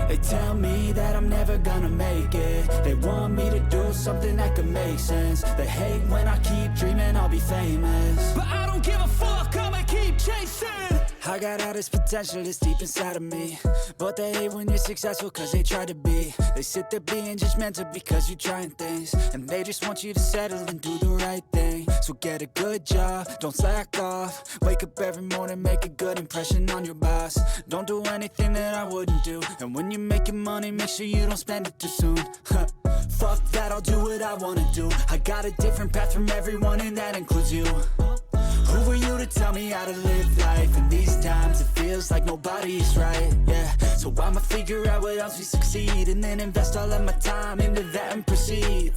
They tell me that I'm never gonna make it. They want me to do something that could make sense. They hate when I keep dreaming I'll be famous, but I don't give a fuck, I'ma keep chasing. I got all this potential that's deep inside of me, but they hate when you're successful cause they try to be. They sit there being judgmental because you're trying things, and they just want you to settle and do the right thing. So get a good job, don't slack off. Wake up every morning, make a good impression on your boss. Don't do anything that I wouldn't do, and when you're making money, make sure you don't spend it too soon. Fuck that, I'll do what I wanna do. I got a different path from everyone, and that includes you. Who are you to tell me how to live life? In these times it feels like nobody's right, yeah. So I'ma figure out what else we succeed, and then invest all of my time into that and proceed.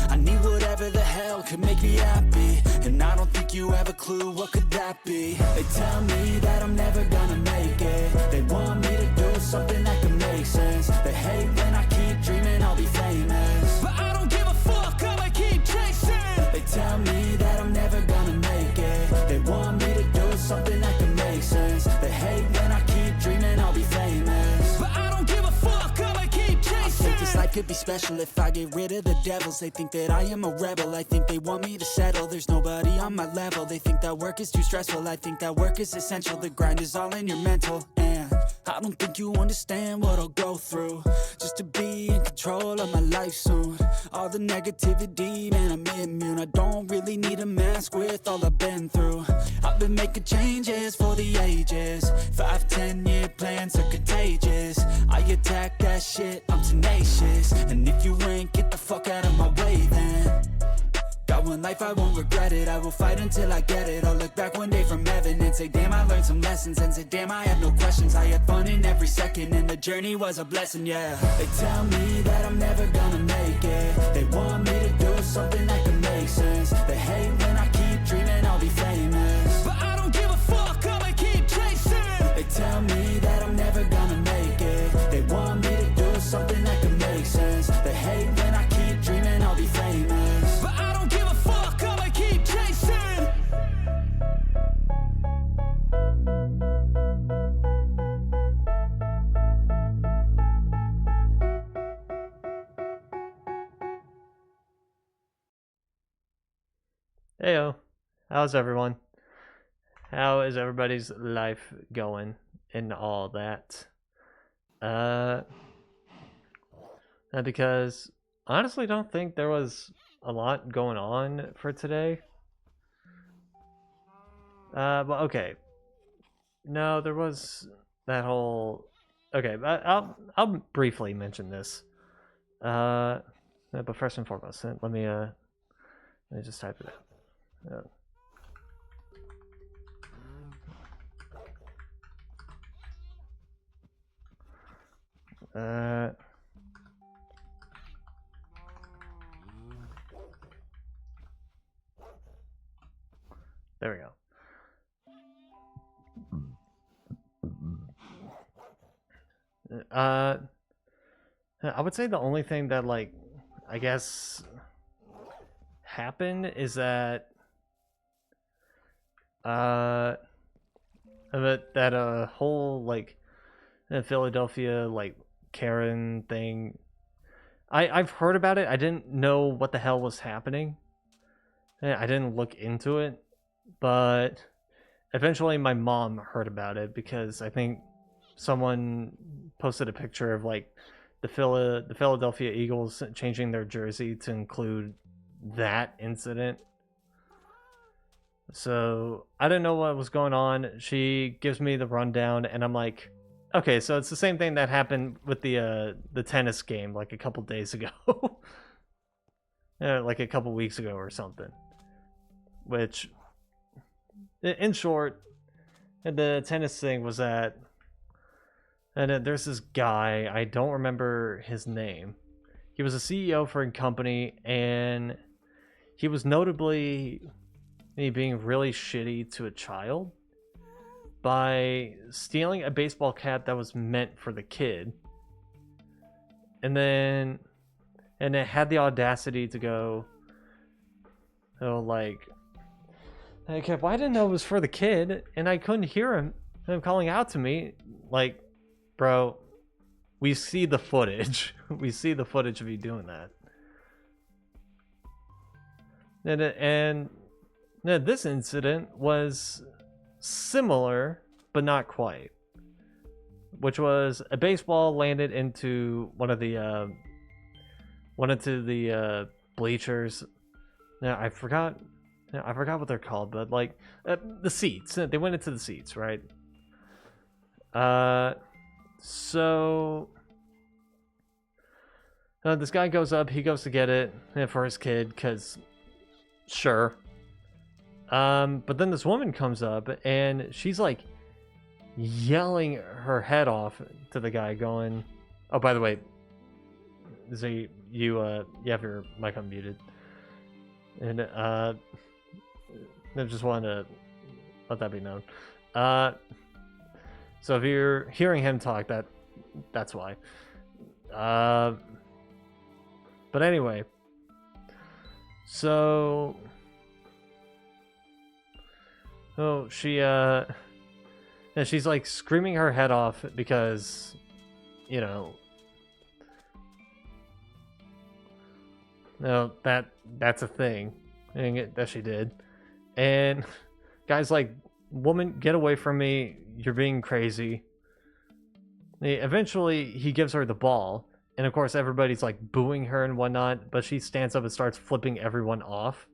I need whatever the hell could make me happy, and I don't think you have a clue what could that be. They tell me that I'm never gonna make it. They want me to do something that could make sense. They hate when I keep dreaming I'll be famous, but I don't give a fuck, I'ma keep chasing. They tell me that I'm never gonna make it. They want me to do something that can make sense. They hate when I keep dreaming I'll be famous, but I don't give a fuck, I'ma keep chasing. I think this life could be special if I get rid of the devils. They think that I am a rebel, I think they want me to settle. There's nobody on my level, they think that work is too stressful. I think that work is essential, the grind is all in your mental. And I don't think you understand what I'll go through just to be in control of my life soon. All the negativity, man, I'm immune. I don't really need a mask with all I've been through. I've been making changes for the ages. 5-10 year plans are contagious. I attack that shit, I'm tenacious. And if you ain't, get the fuck out of my way then. Got one life, I won't regret it. I will fight until I get it. I'll look back one day from heaven and say, damn, I learned some lessons. And say, damn, I have no questions. I had fun in every second, and the journey was a blessing, yeah. They tell me that I'm never gonna make it. They want me to do something that can make sense. They hate when I keep dreaming I'll be famous, but I don't give a fuck, I'ma keep chasing. They tell me that I'm never gonna make it. They want me to do something that can make sense. They hate when I keep dreaming I'll be famous, but I don't give a fuck, I'ma keep chasing. Heyo, how's everyone? How is everybody's life going and all that? Because I honestly don't think there was a lot going on for today. Well, okay. No, there was that whole. Okay, I'll briefly mention this. But first and foremost, let me just type it out. There we go. I would say the only thing that, like, I guess happened is that that whole, like, Philadelphia, like, Karen thing, I've heard about it. I didn't know what the hell was happening. I didn't look into it, but eventually my mom heard about it because I think someone posted a picture of, like, the Philadelphia Eagles changing their jersey to include that incident. So I didn't know what was going on. She gives me the rundown, and I'm like, okay, so it's the same thing that happened with the tennis game like a couple days ago. Like a couple weeks ago or something. Which, in short, the tennis thing was that, and there's this guy, I don't remember his name. He was a CEO for a company, and he was notably being really shitty to a child by stealing a baseball cap that was meant for the kid. And it had the audacity to go, like, okay, well, I didn't know it was for the kid, and I couldn't hear him calling out to me, like, bro, we see the footage. We see the footage of you doing that. And this incident was similar, but not quite. Which was a baseball landed into one of the bleachers. Now I forgot what they're called, but like the seats. They went into the seats, right? So this guy goes up. He goes to get it for his kid, cause sure. But then this woman comes up and she's like yelling her head off to the guy, going, "Oh, by the way, you have your mic unmuted." And I just wanted to let that be known. So if you're hearing him talk, that's why. But anyway, so and she's like screaming her head off because, you know, no, that's a thing that she did. And guy's like, "Woman, get away from me, you're being crazy." Eventually he gives her the ball, and of course everybody's like booing her and whatnot, but she stands up and starts flipping everyone off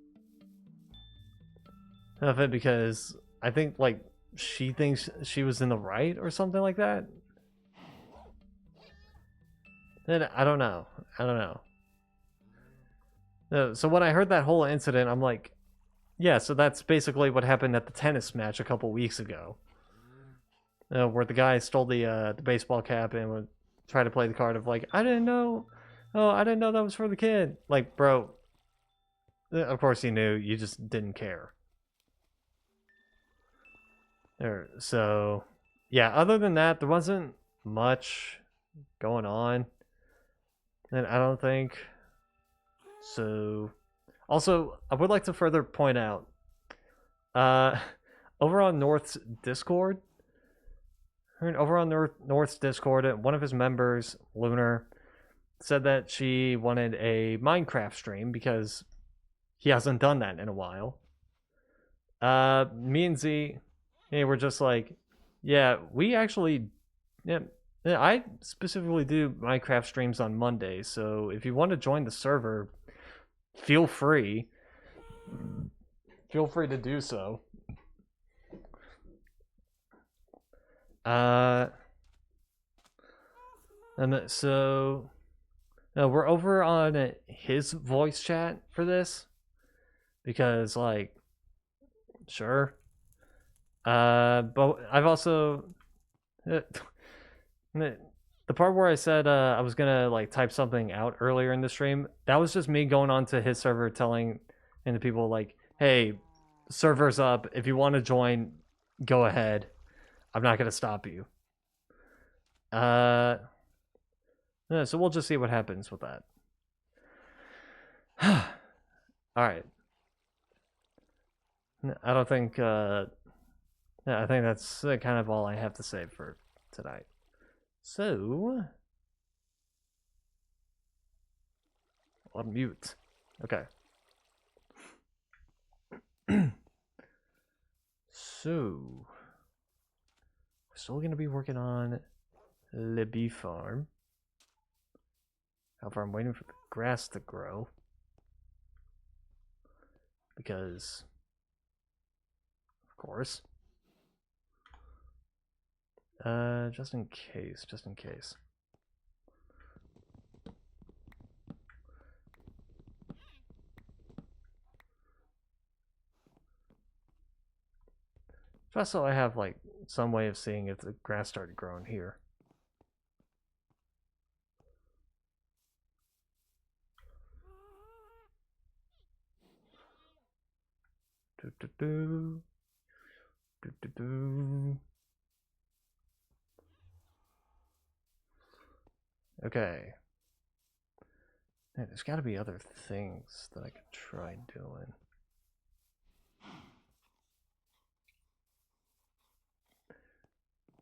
of it, because I think like she thinks she was in the right or something like that. And I don't know. So when I heard that whole incident, I'm like, yeah, so that's basically what happened at the tennis match a couple weeks ago, where the guy stole the baseball cap and would try to play the card of like, I didn't know that was for the kid. Like, bro, of course you knew, you just didn't care. So yeah, other than that, there wasn't much going on, and I don't think so. Also, I would like to further point out, over on North's Discord, one of his members, Lunar, said that she wanted a Minecraft stream because he hasn't done that in a while. Me and Z, we're just like, yeah, we actually, yeah, I specifically do Minecraft streams on Mondays, so if you want to join the server, feel free to do so. And so we're over on his voice chat for this, because like, sure. But I've also the part where I said I was gonna like type something out earlier in the stream, that was just me going onto his server telling the people like, hey, server's up, if you want to join, go ahead, I'm not gonna stop you. So we'll just see what happens with that. All right. I don't think I think that's kind of all I have to say for tonight. So I'll mute. Okay. So we're still gonna be working on the bee farm. However, I'm waiting for the grass to grow, because of course. Just in case. Just so I have like some way of seeing if the grass started growing here. Okay. Man, there's got to be other things that I could try doing.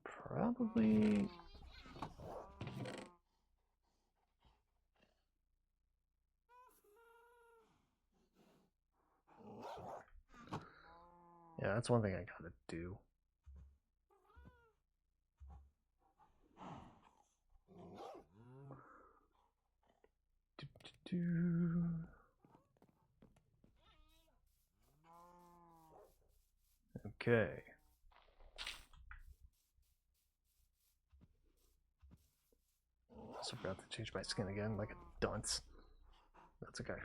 Probably Yeah, that's one thing I gotta do. Okay. I also forgot to change my skin again, like a dunce. That's okay.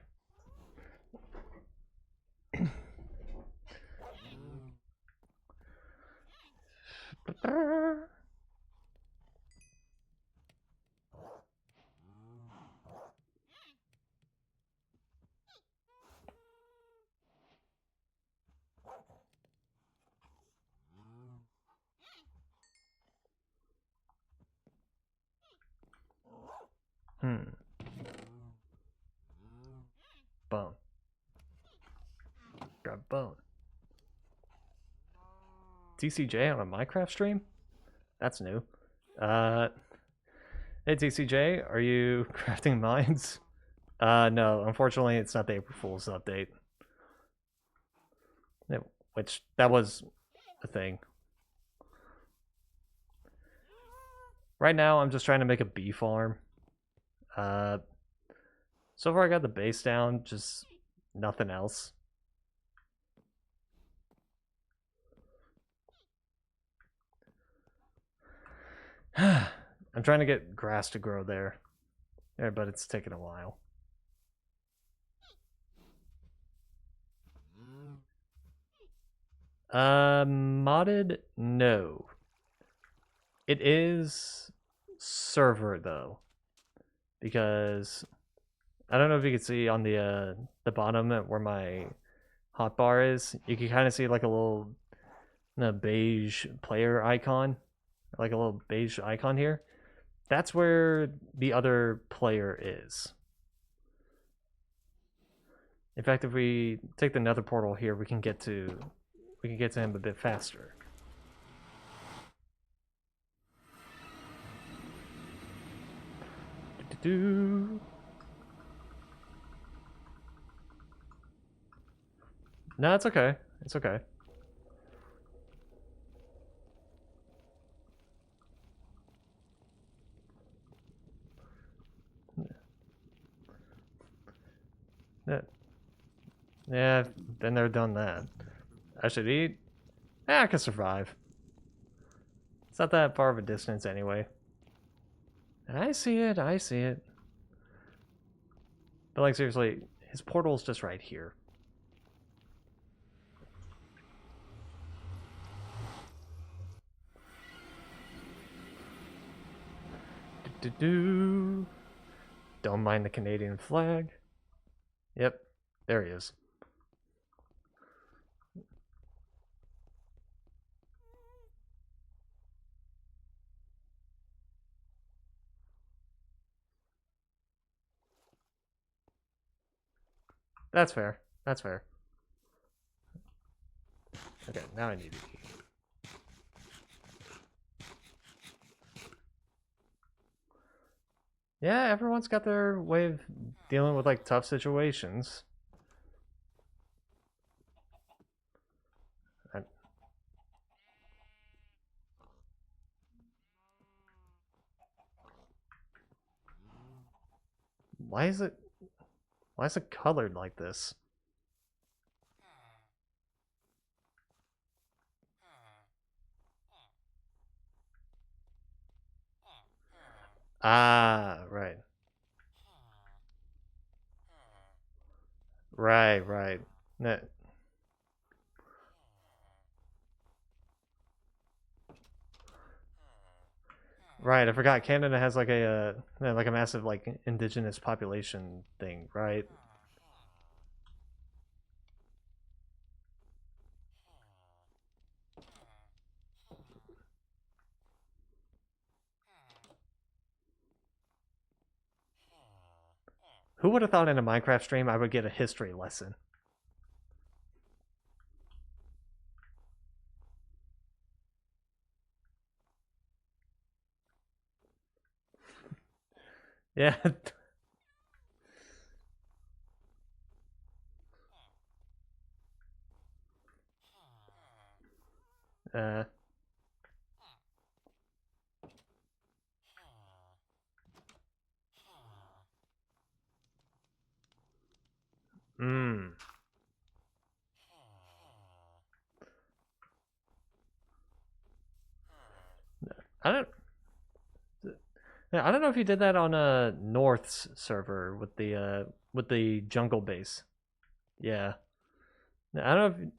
Bone. Grab bone. TCJ on a Minecraft stream? That's new. Hey TCJ, are you crafting mines? No, unfortunately it's not the April Fool's update. Which, that was a thing. Right now I'm just trying to make a bee farm. So far I got the base down, just nothing else. I'm trying to get grass to grow there. Yeah, but it's taking a while. Modded? No. It is server though. Because I don't know if you can see on the bottom where my hotbar is, you can kind of see like a little beige player icon, like a little beige icon here. That's where the other player is. In fact, if we take the nether portal here, we can get to him a bit faster. No, it's okay. It's okay. Yeah, been there, done that. I should eat. I can survive. It's not that far of a distance anyway. I see it, I see it. But like seriously, his portal's just right here. Don't mind the Canadian flag. Yep, there he is. That's fair. That's fair. Okay, now I need to eat. Yeah, everyone's got their way of dealing with like tough situations. Why is it colored like this? Ah, right. Right. Right, I forgot Canada has like a massive like indigenous population thing, right? Who would have thought in a Minecraft stream I would get a history lesson? Yeah. Uh. Hmm. I don't. Yeah, I don't know if you did that on North's server with the jungle base. Yeah. I don't know if.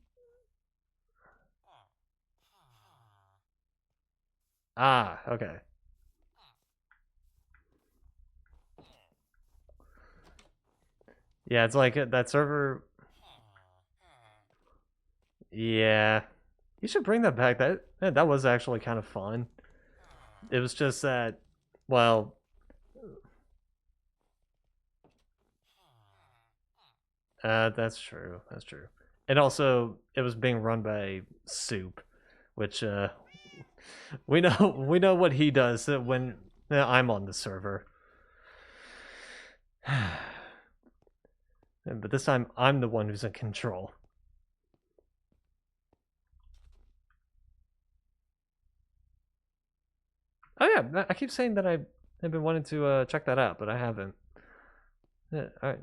Ah, okay. Yeah, it's like that server. Yeah, you should bring that back. That was actually kind of fun. It was just that, well, that's true. That's true. And also, it was being run by Soup, which we know what he does when I'm on the server. But this time, I'm the one who's in control. Oh yeah, I keep saying that I've been wanting to check that out, but I haven't. Yeah, all right.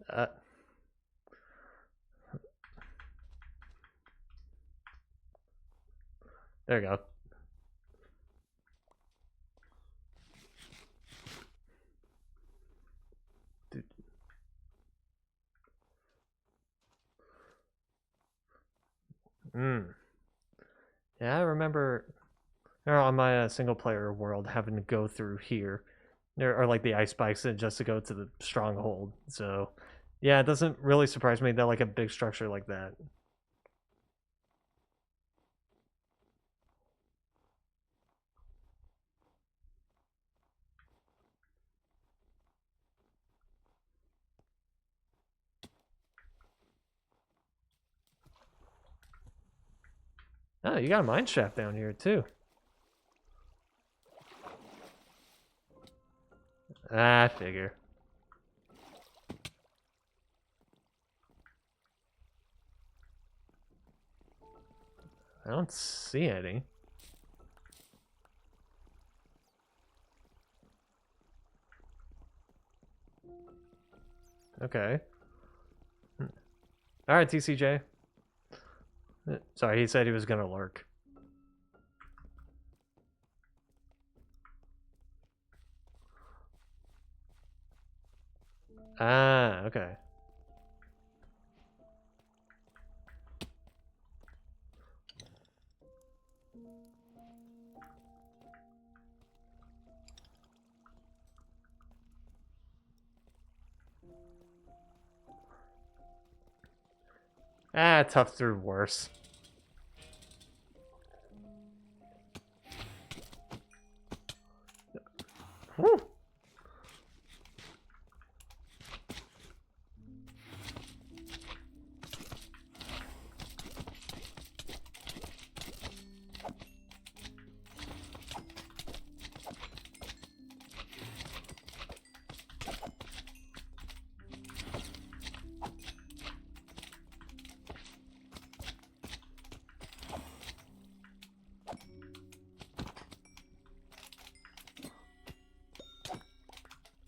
Uh, there you go. Mm. Yeah, I remember on my single player world having to go through here. There are like the ice spikes just to go to the stronghold. So, yeah, it doesn't really surprise me that like a big structure like that. Oh, you got a mine shaft down here too. I figure. I don't see any. Okay. All right, TCJ. Sorry, he said he was gonna lurk. Ah, okay. Ah, tough through worse. Whew.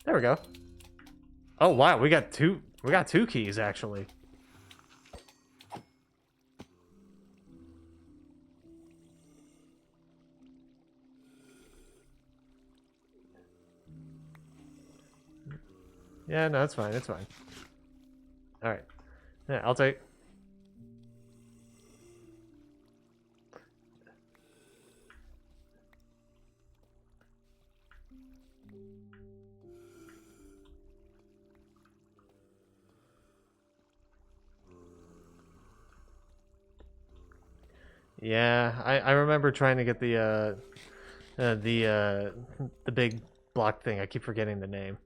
There we go. Oh wow, we got two. We got two keys actually. Yeah, no, it's fine. It's fine. All right. Yeah, I'll take. Yeah, I remember trying to get the big block thing. I keep forgetting the name.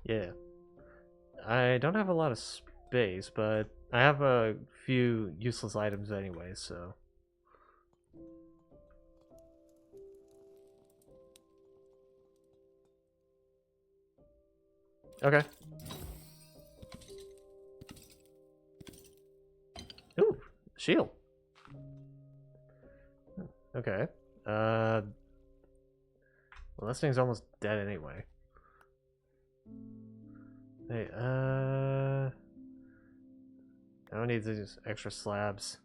Yeah. I don't have a lot of space, but I have a few useless items anyway, so. Okay. Ooh, shield. Okay. Well, this thing's almost dead anyway. Hey, I don't need these extra slabs.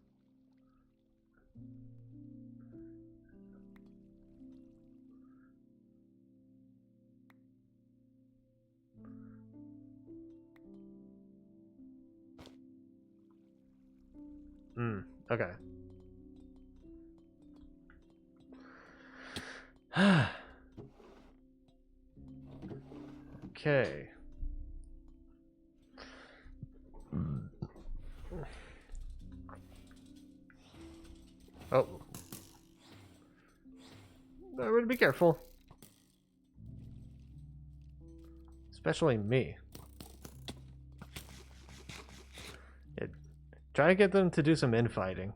Okay. Okay. Oh. Better be careful. Especially me. Try to get them to do some infighting.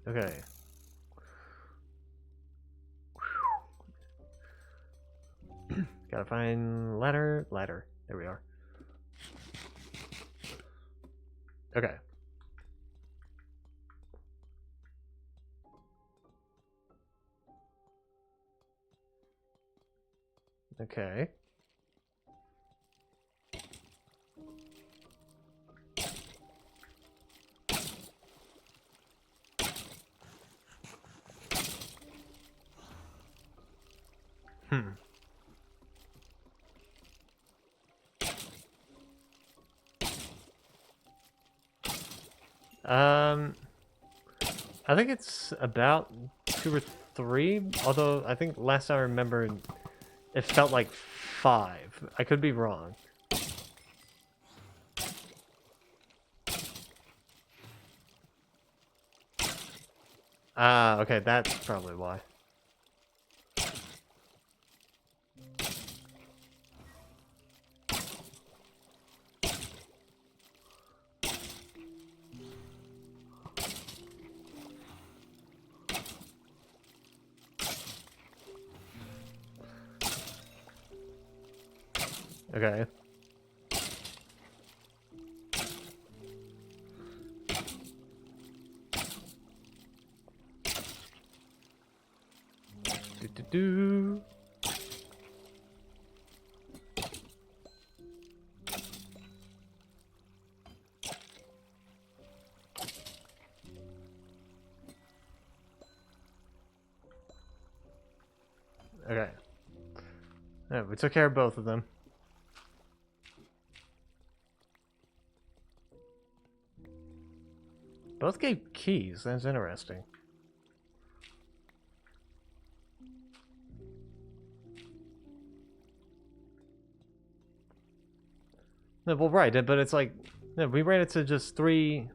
Okay. Gotta find ladder. Ladder. There we are. Okay. Okay. Hmm. I think it's about 2 or 3, although I think last I remember it felt like 5. I could be wrong. Ah, okay, that's probably why. Okay. Do. Okay. Yeah, we took care of both of them. Both gave keys. That's interesting. No, well, right, but it's like we ran into just 3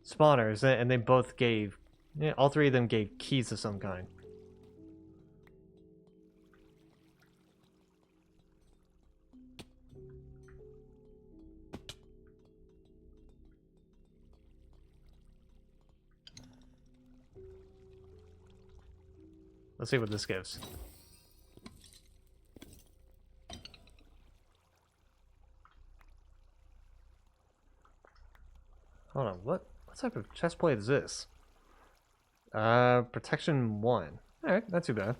spawners, and they both gave. Yeah, all 3 of them gave keys of some kind. Let's see what this gives. Hold on, what type of chest plate is this? Protection 1. Alright, not too bad.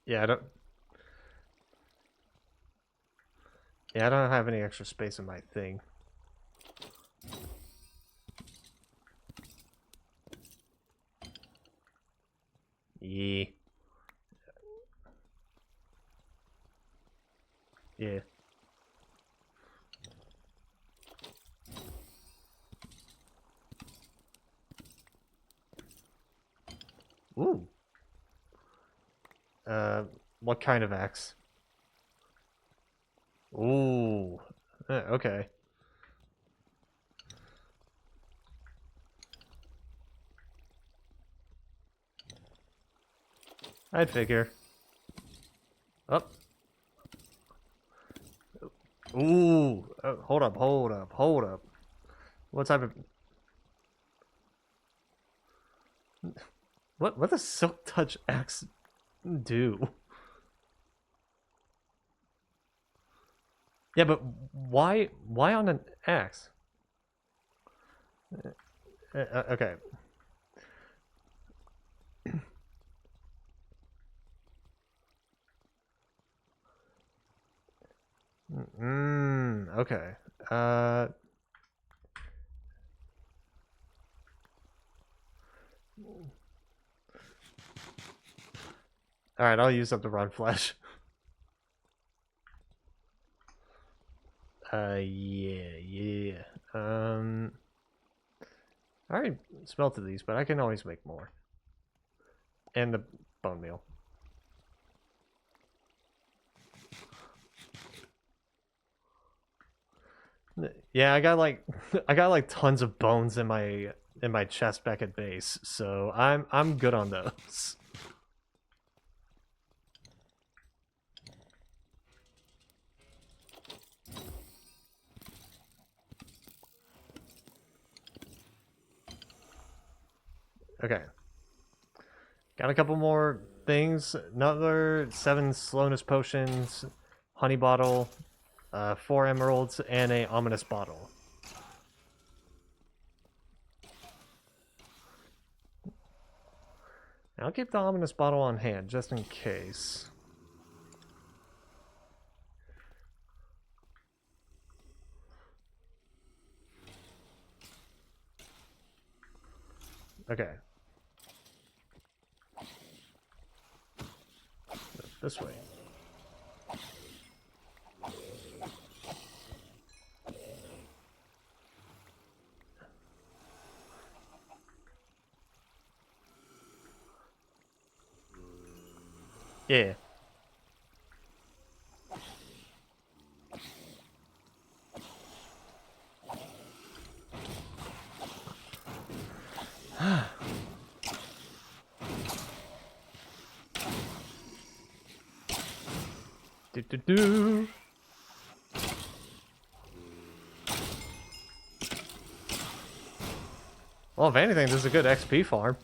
Yeah, I don't have any extra space in my thing. Yeah. Yeah. Ooh. What kind of axe? Ooh. Okay. I'd figure. Up. Ooh. Hold up, hold up, hold up. What type of... What does Silk Touch X do? Yeah, but why on an X? Okay. Okay. Alright, I'll use up the run flesh. Yeah. I already smelted these, but I can always make more. And the bone meal. Yeah, I got like tons of bones in my chest back at base, so I'm good on those. Okay. Got a couple more things. Another 7 slowness potions, honey bottle, 4 emeralds, and a ominous bottle. I'll keep the ominous bottle on hand, just in case. Okay. This way. Yeah. Do. Well, if anything, this is a good XP farm.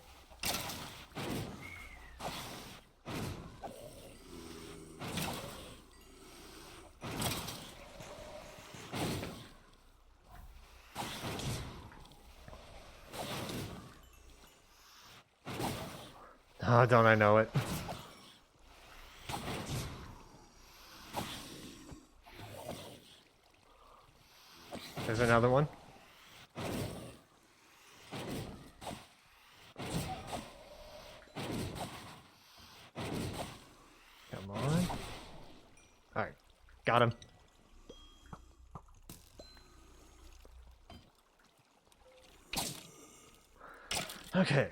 Oh, don't I know it? There's another one. Come on. Alright. Got him. Okay.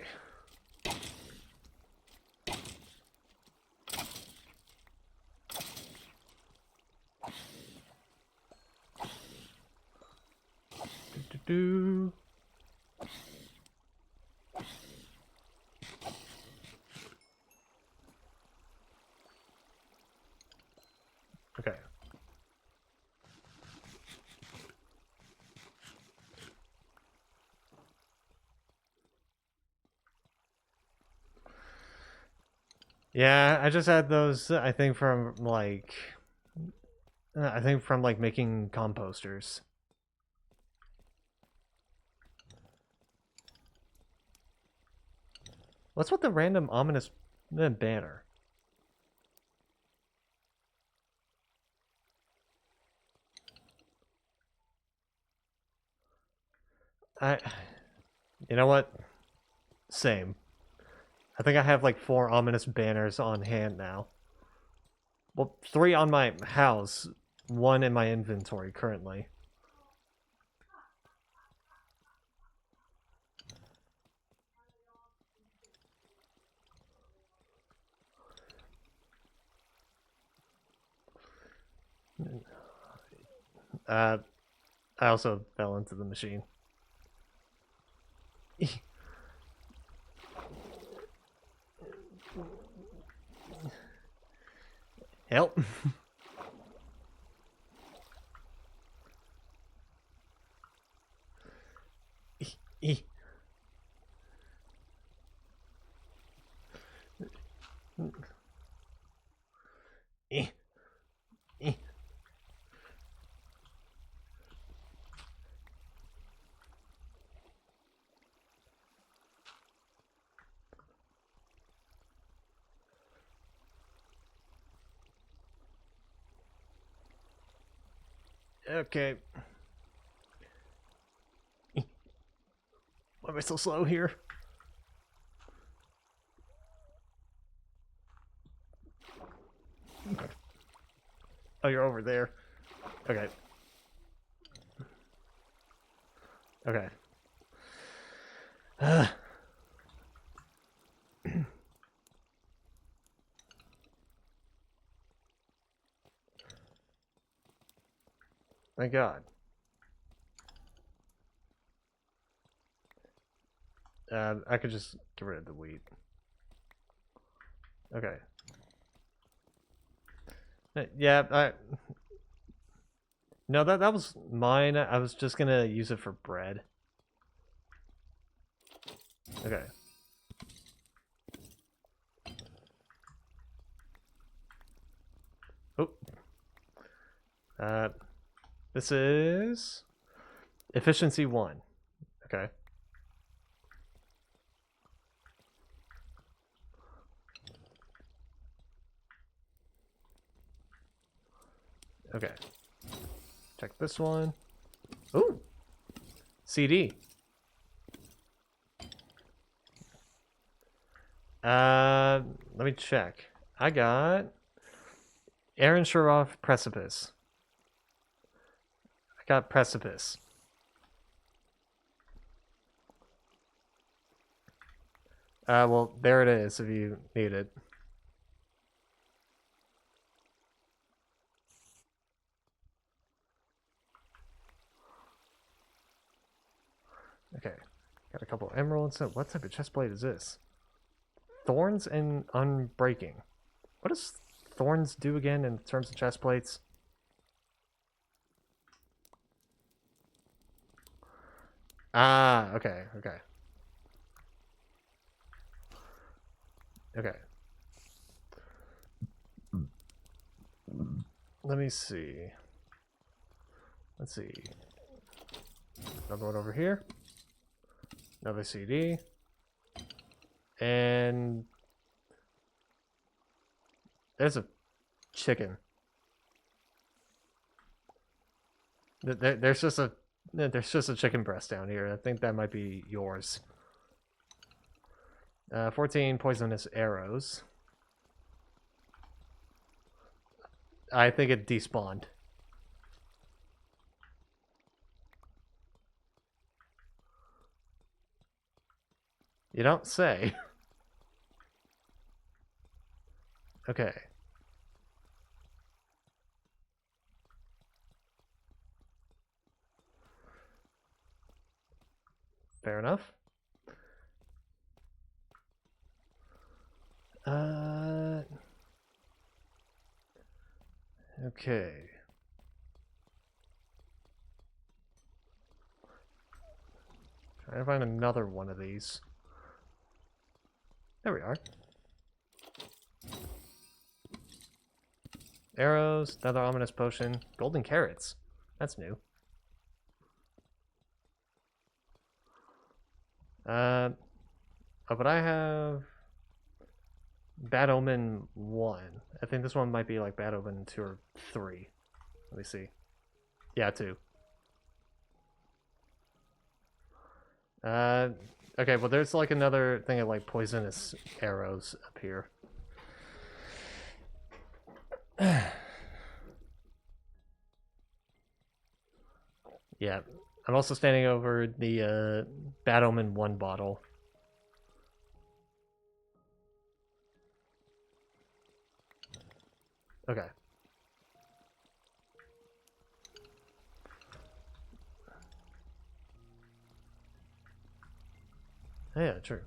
Do. Okay. Yeah, I just had those, I think from like making composters. What's with the random ominous banner? You know what? Same. I think I have like 4 ominous banners on hand now. Well, 3 on my house, 1 in my inventory currently. I also fell into the machine. Help. E. E. E. Okay. Why am I so slow here? Oh, you're over there. Okay. Okay. Thank God. I could just get rid of the wheat. Okay. Yeah, no, that was mine. I was just gonna use it for bread. Okay. Oh. This is efficiency 1. Okay. Okay. Check this one. Ooh. CD. Let me check. I got Aaron Sharoff Precipice. I got Precipice. Well, there it is if you need it. Okay. Got a couple emeralds. What type of chestplate is this? Thorns and Unbreaking. What does Thorns do again in terms of chestplates? Ah, okay, okay. Okay. Let me see. Let's see. Another one over here. Another CD. And there's a chicken. There's just a chicken breast down here. I think that might be yours. 14 poisonous arrows. I think it despawned. You don't say. Okay. Fair enough. Okay. Trying to find another one of these. There we are. Arrows, another ominous potion, golden carrots. That's new. Oh, but I have Bad Omen 1. I think this one might be like Bad Omen 2 or 3. Let me see. Yeah, 2. Okay, well there's like another thing of like poisonous arrows up here. Yeah, I'm also standing over the Bad Omen 1 bottle. Okay. Yeah, true.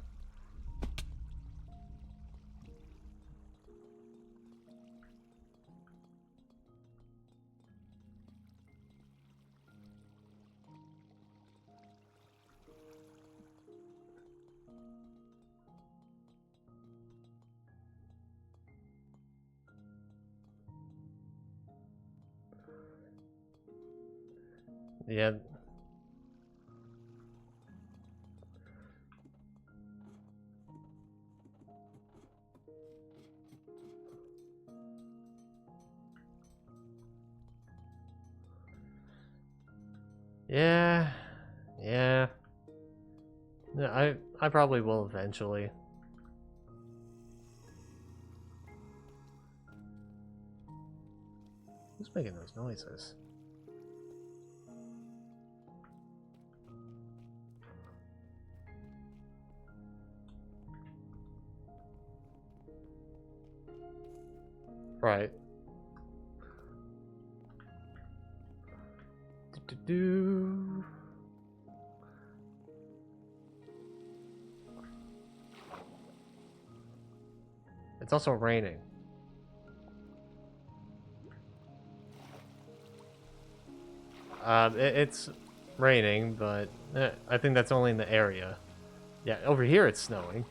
Yeah. Yeah. Yeah. Yeah, I probably will eventually. Who's making those noises? Right. Do. It's also raining. It's raining, but I think that's only in the area. Yeah, over here it's snowing.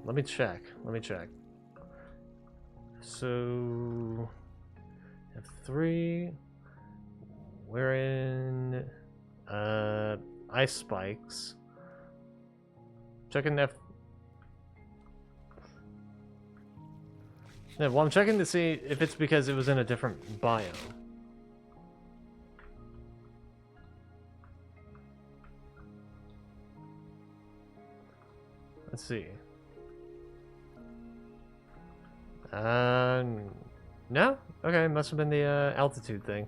Let me check. Let me check. So, have 3. We're in ice spikes. Checking F. Yeah, well, I'm checking to see if it's because it was in a different biome. Let's see. No? Okay, must have been the altitude thing.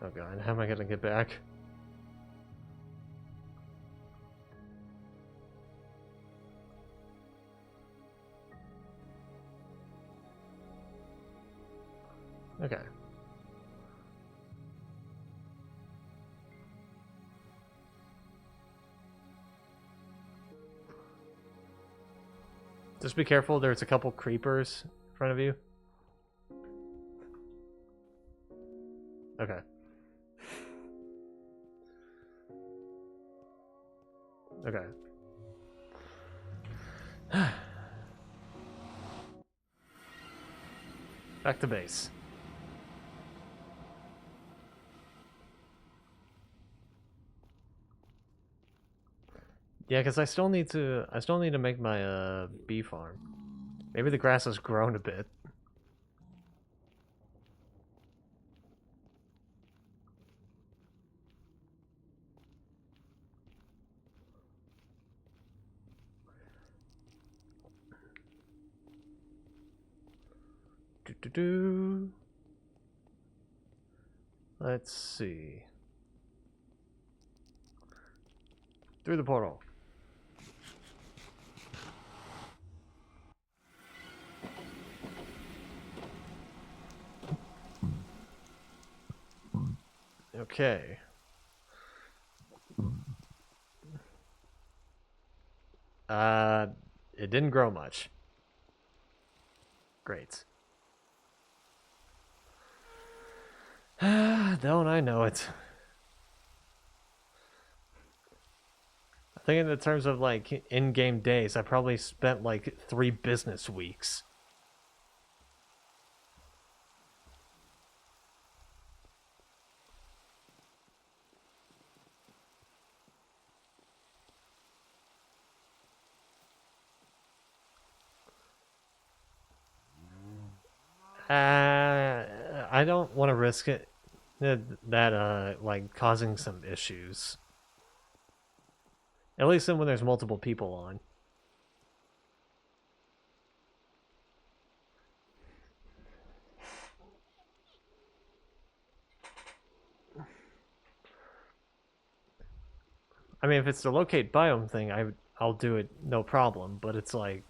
Oh god, how am I gonna get back? Okay. Just be careful, there's a couple creepers in front of you. Okay. Okay. Back to base. Yeah, because I still need to make my bee farm. Maybe the grass has grown a bit. Do. Let's see. Through the portal. Okay. It didn't grow much. Great. Don't I know it? I think in the terms of like in-game days, I probably spent like 3 business weeks. I don't want to risk it. That like causing some issues. At least then when there's multiple people on. I mean, if it's the locate biome thing, I'll do it no problem. But it's like,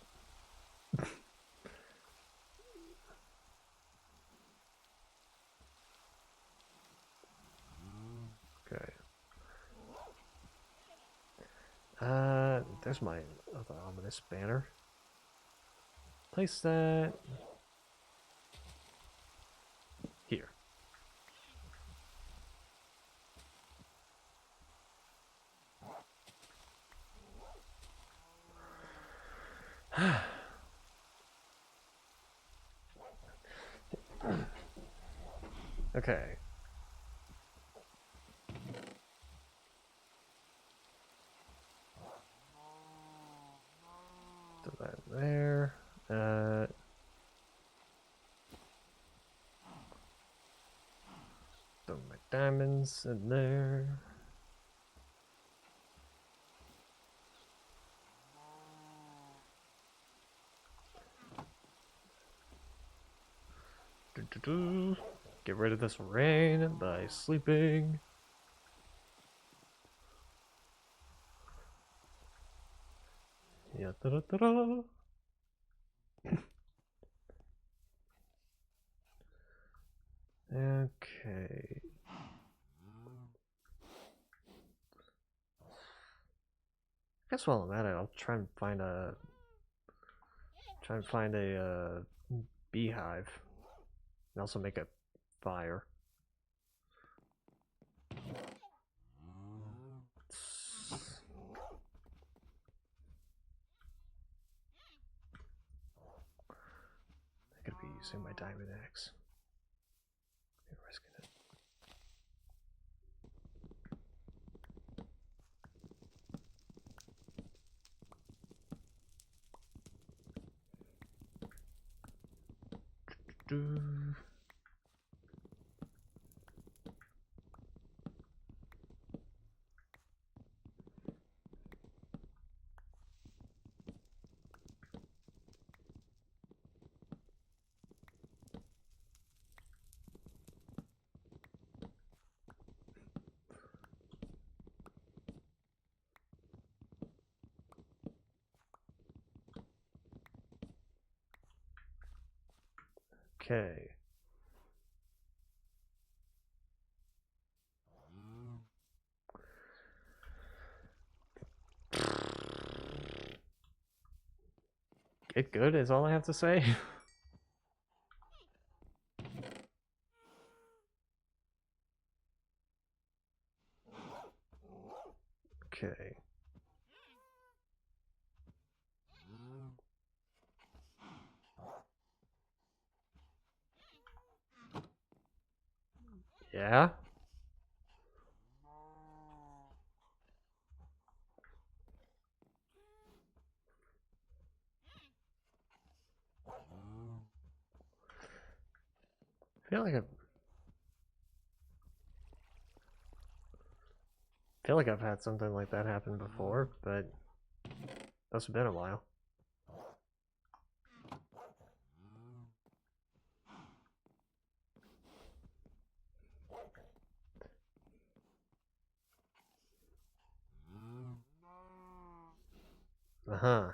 okay. There's my other ominous banner. Place that here. Okay. Do that there. Throw my diamonds in there. Get rid of this rain by sleeping. Yeah, da-da-da-da. Okay. I guess while I'm at it, I'll try and find a beehive, and also make a fire. I could be using my diamond axe. I'm risking it. Okay. Get good is all I have to say. Okay. Yeah? I feel like I've had something like that happen before, but that's been a while. Uh-huh.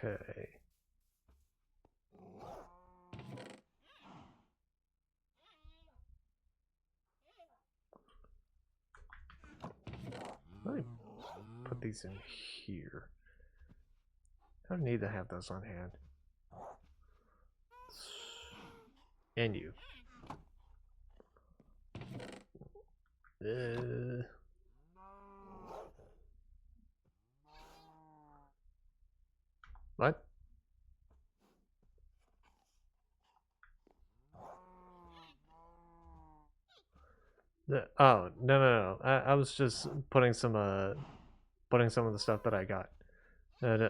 Okay. Let me put these in here. I don't need to have those on hand. And you. What? Oh, no. I was just putting some of the stuff that I got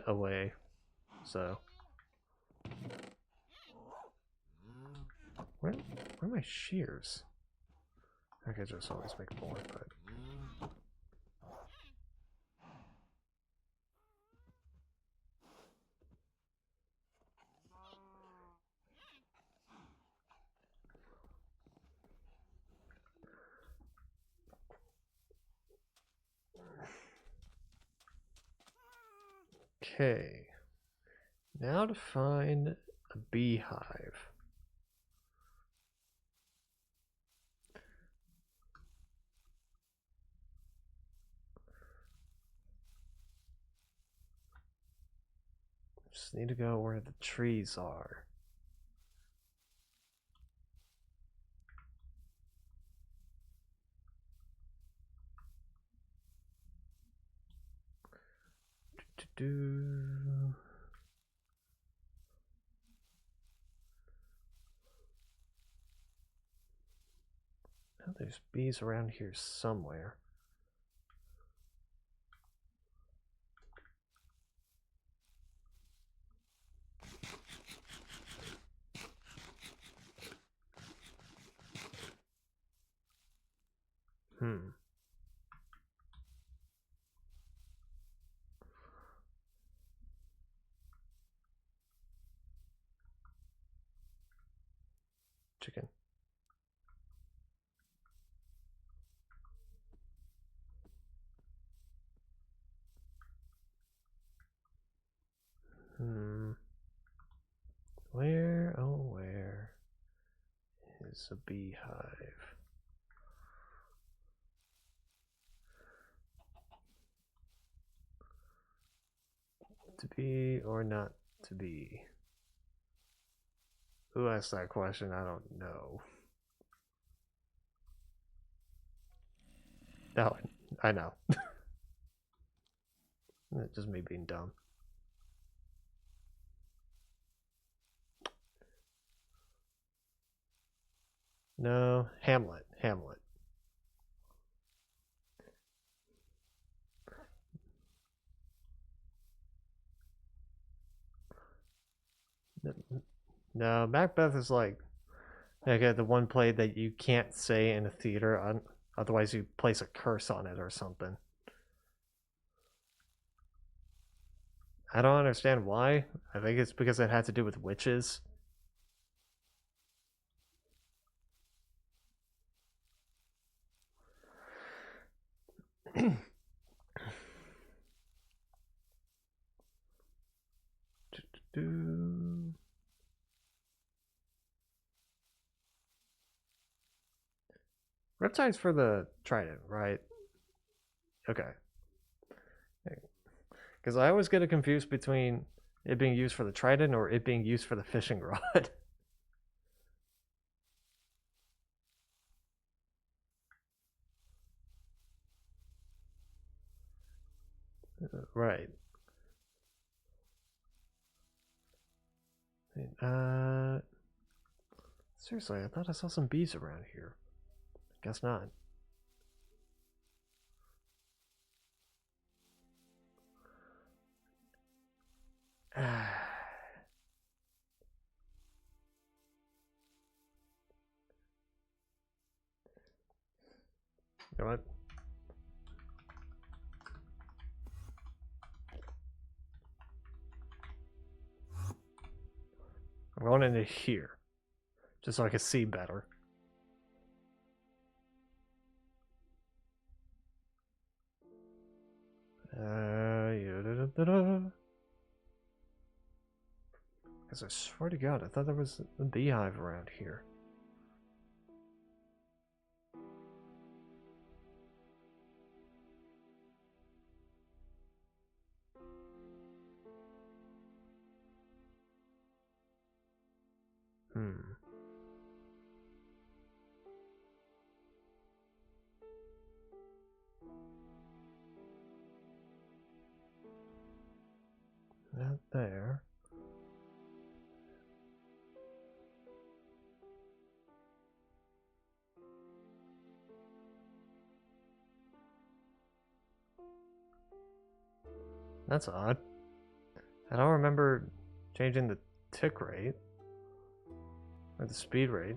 away. So where are my shears? I could just always make more, but okay. Now to find a beehive. just need to go where the trees are. Oh, there's bees around here somewhere. Chicken. Where, oh where is a beehive? To be or not to be? Who asked that question? I don't know. No, I know. It's just me being dumb. No, Hamlet. Hamlet. No, Macbeth is like the one play that you can't say in a theater, otherwise you place a curse on it or something. I don't understand why. I think it's because it had to do with witches. Riptide's for the trident, right? Okay. Because I always get it confused between it being used for the trident or it being used for the fishing rod. Right. Seriously, I thought I saw some bees around here. Guess not. You know what? I'm going into here, just so I can see better. Because I swear to God, I thought there was a beehive around here. Not there. That's odd. I don't remember changing the tick rate or the speed rate.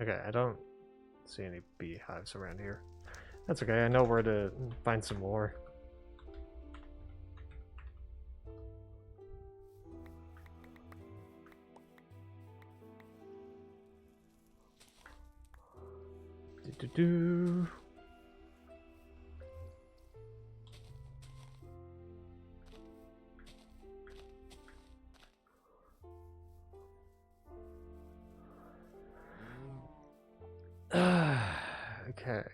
Okay, I don't see any beehives around here. That's okay, I know where to find some more. Do-do-do. Okay.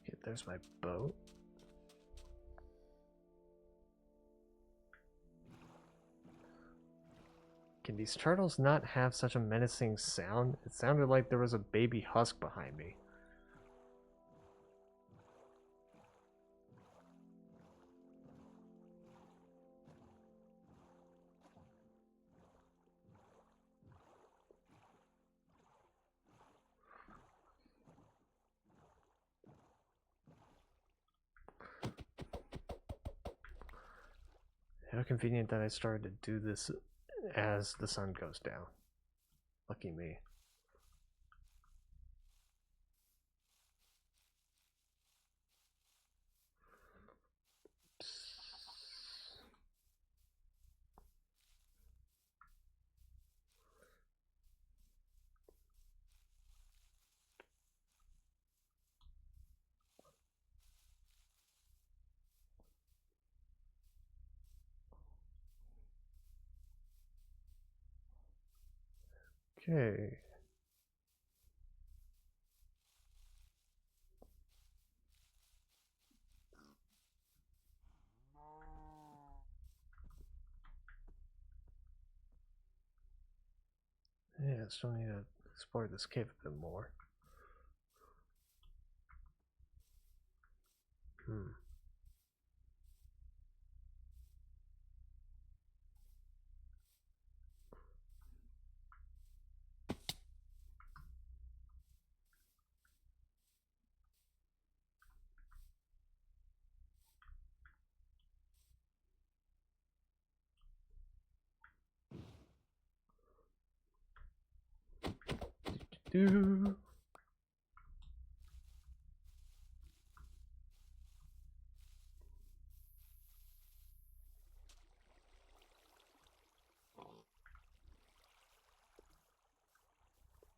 Okay, there's my boat. Can these turtles not have such a menacing sound? It sounded like there was a baby husk behind me. How convenient that I started to do this as the sun goes down. Lucky me. Okay. Yeah, I still need to explore this cave a bit more. Do.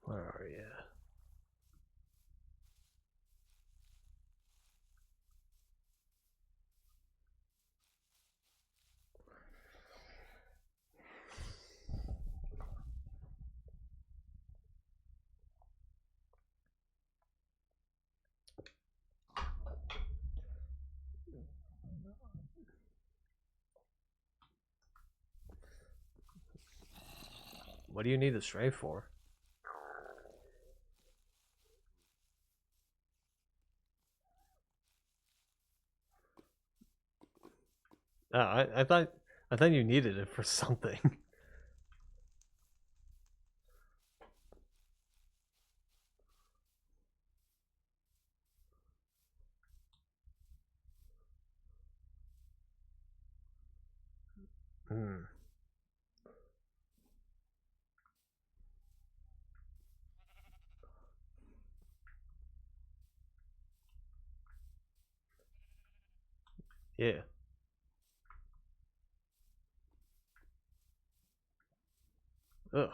Where are you? What do you need the stray for? Oh, I thought you needed it for something. Hmm. Yeah. Ugh.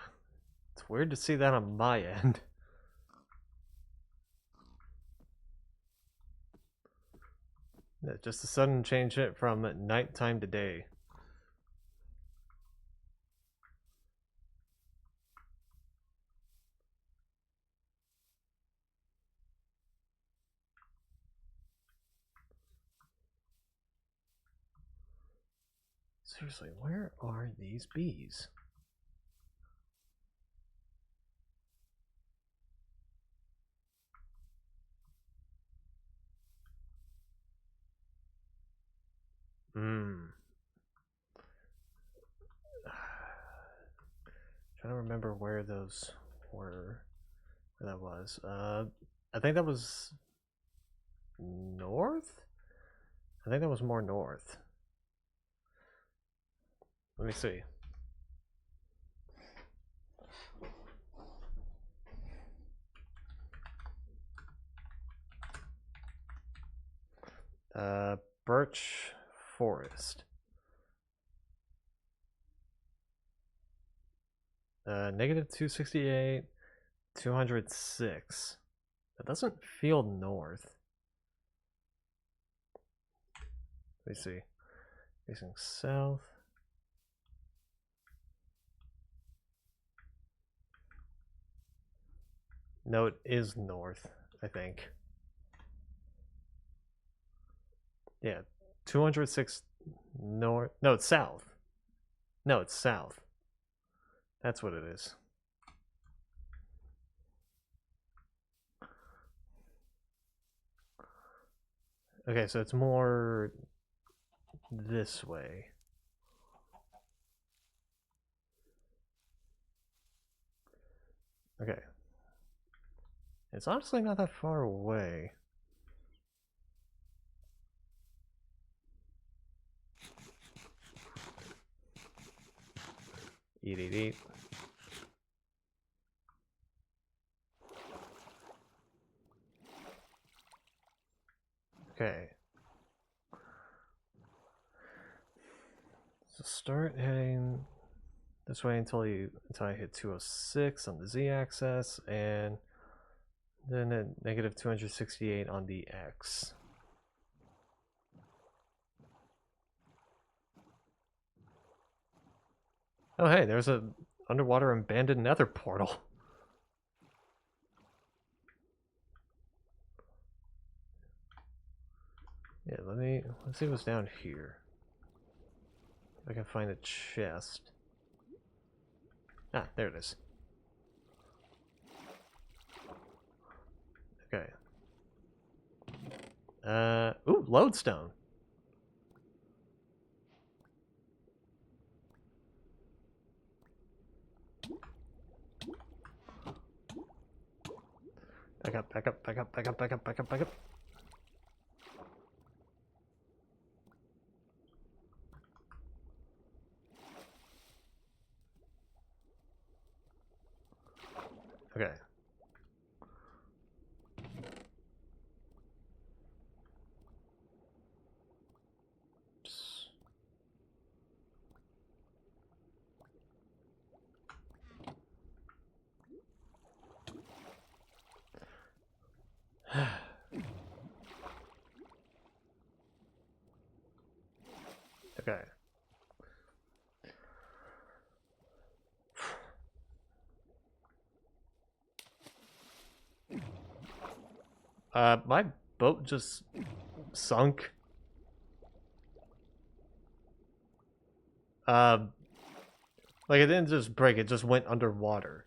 It's weird to see that on my end. Yeah, just a sudden change it from nighttime to day. Seriously, where are these bees? Hmm. Trying to remember where those were. Where that was. I think that was north? I think that was more north. Let me see. Birch Forest. Negative 268. 206. That doesn't feel north. Let me see. Facing south. No, it is north, I think. Yeah, 206 north. No, it's south. No, it's south. That's what it is. Okay, so it's more this way. Okay. It's honestly not that far away. Eat, eat, eat. Okay. So start heading this way until I hit 206 on the z-axis, and then at negative 268 on the x. Oh hey, there's a underwater abandoned nether portal. Yeah, let's see what's down here. If I can find a chest. Ah, there it is. Okay. Ooh, lodestone. Back up, back up, back up, back up, back up, back up, back up. Okay. Okay. My boat just sunk. Like it didn't just break, it just went underwater.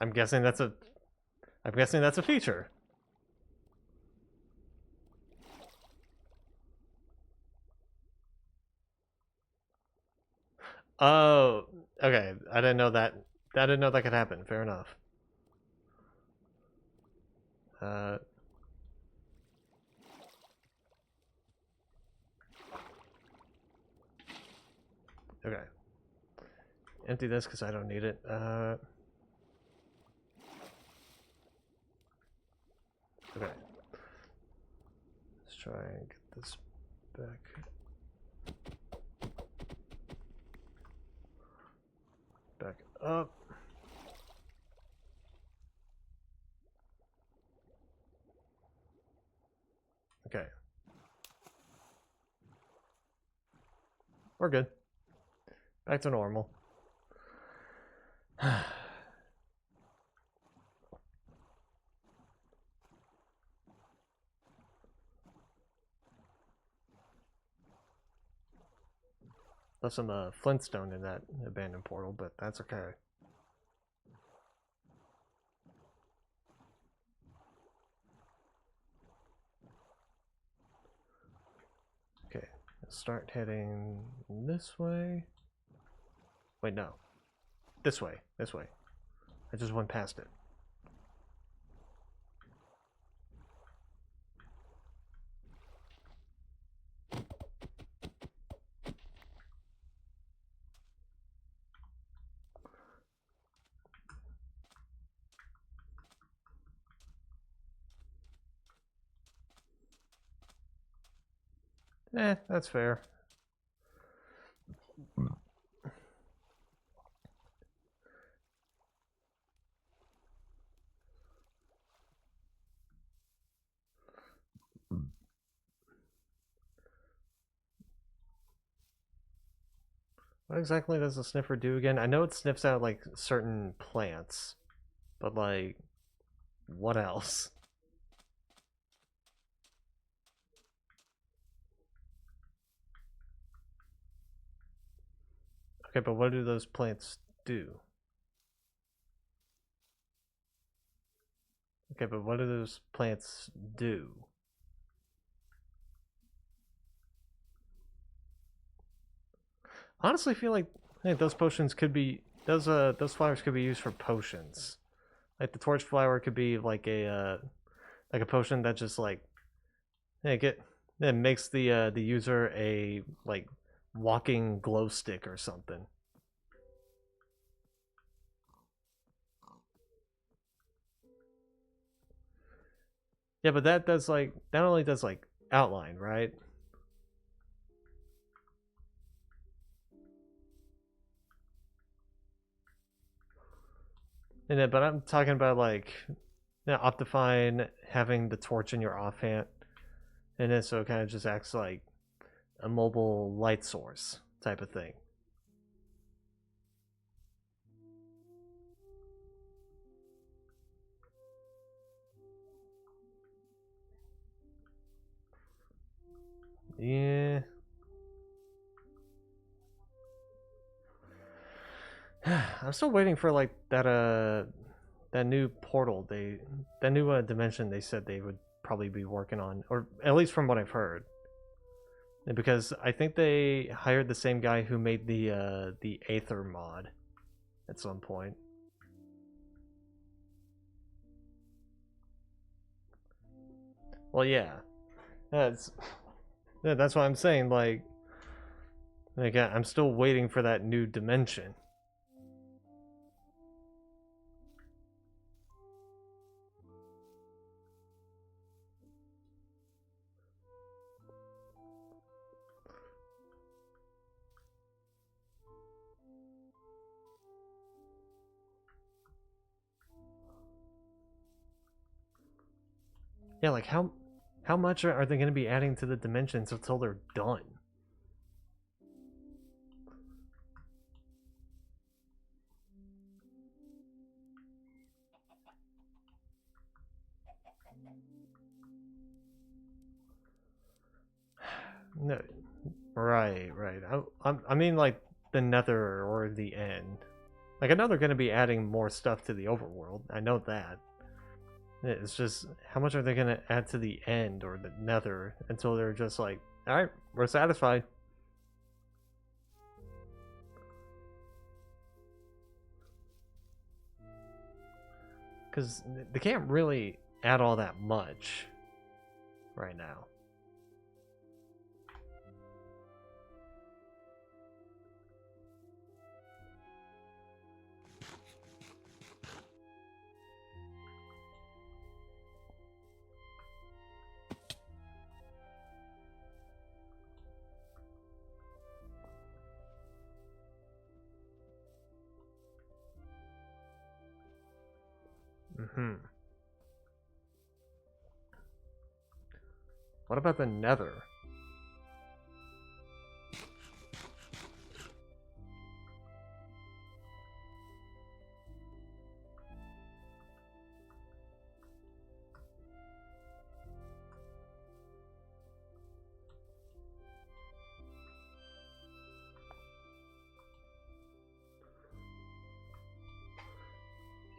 I'm guessing that's a feature. Oh, okay. I didn't know that. I didn't know that could happen. Fair enough. Uh, okay. Empty this because I don't need it. Okay. Let's try and get this back. Back up. Okay. We're good. Back to normal. Left some flintstone in that abandoned portal, but that's okay. Okay, let's start heading this way. Wait, no. This way, this way. I just went past it. That's fair. What exactly does the sniffer do again? I know it sniffs out like certain plants, but like, what else? Okay, but what do those plants do? Okay, but what do those plants do? Honestly, I feel like those potions could be those flowers could be used for potions. Like the torch flower could be like a potion that just like it makes the user a like walking glow stick or something. Yeah, but that does like that only does like outline, right? And then, but I'm talking about like Optifine having the torch in your offhand, and then so it kind of just acts like a mobile light source type of thing. Yeah. I'm still waiting for like that new portal that new dimension they said they would probably be working on, or at least from what I've heard. Because I think they hired the same guy who made the Aether mod at some point. Well, yeah, that's that's what I'm saying. Like I'm still waiting for that new dimension. Yeah, like how much are they going to be adding to the dimensions until they're done? No, right. I mean, like the Nether or the End. Like I know they're going to be adding more stuff to the overworld. I know that. It's just how much are they going to add to the End or the Nether until they're just like, all right, we're satisfied. Because they can't really add all that much right now. Mm-hmm. What about the Nether?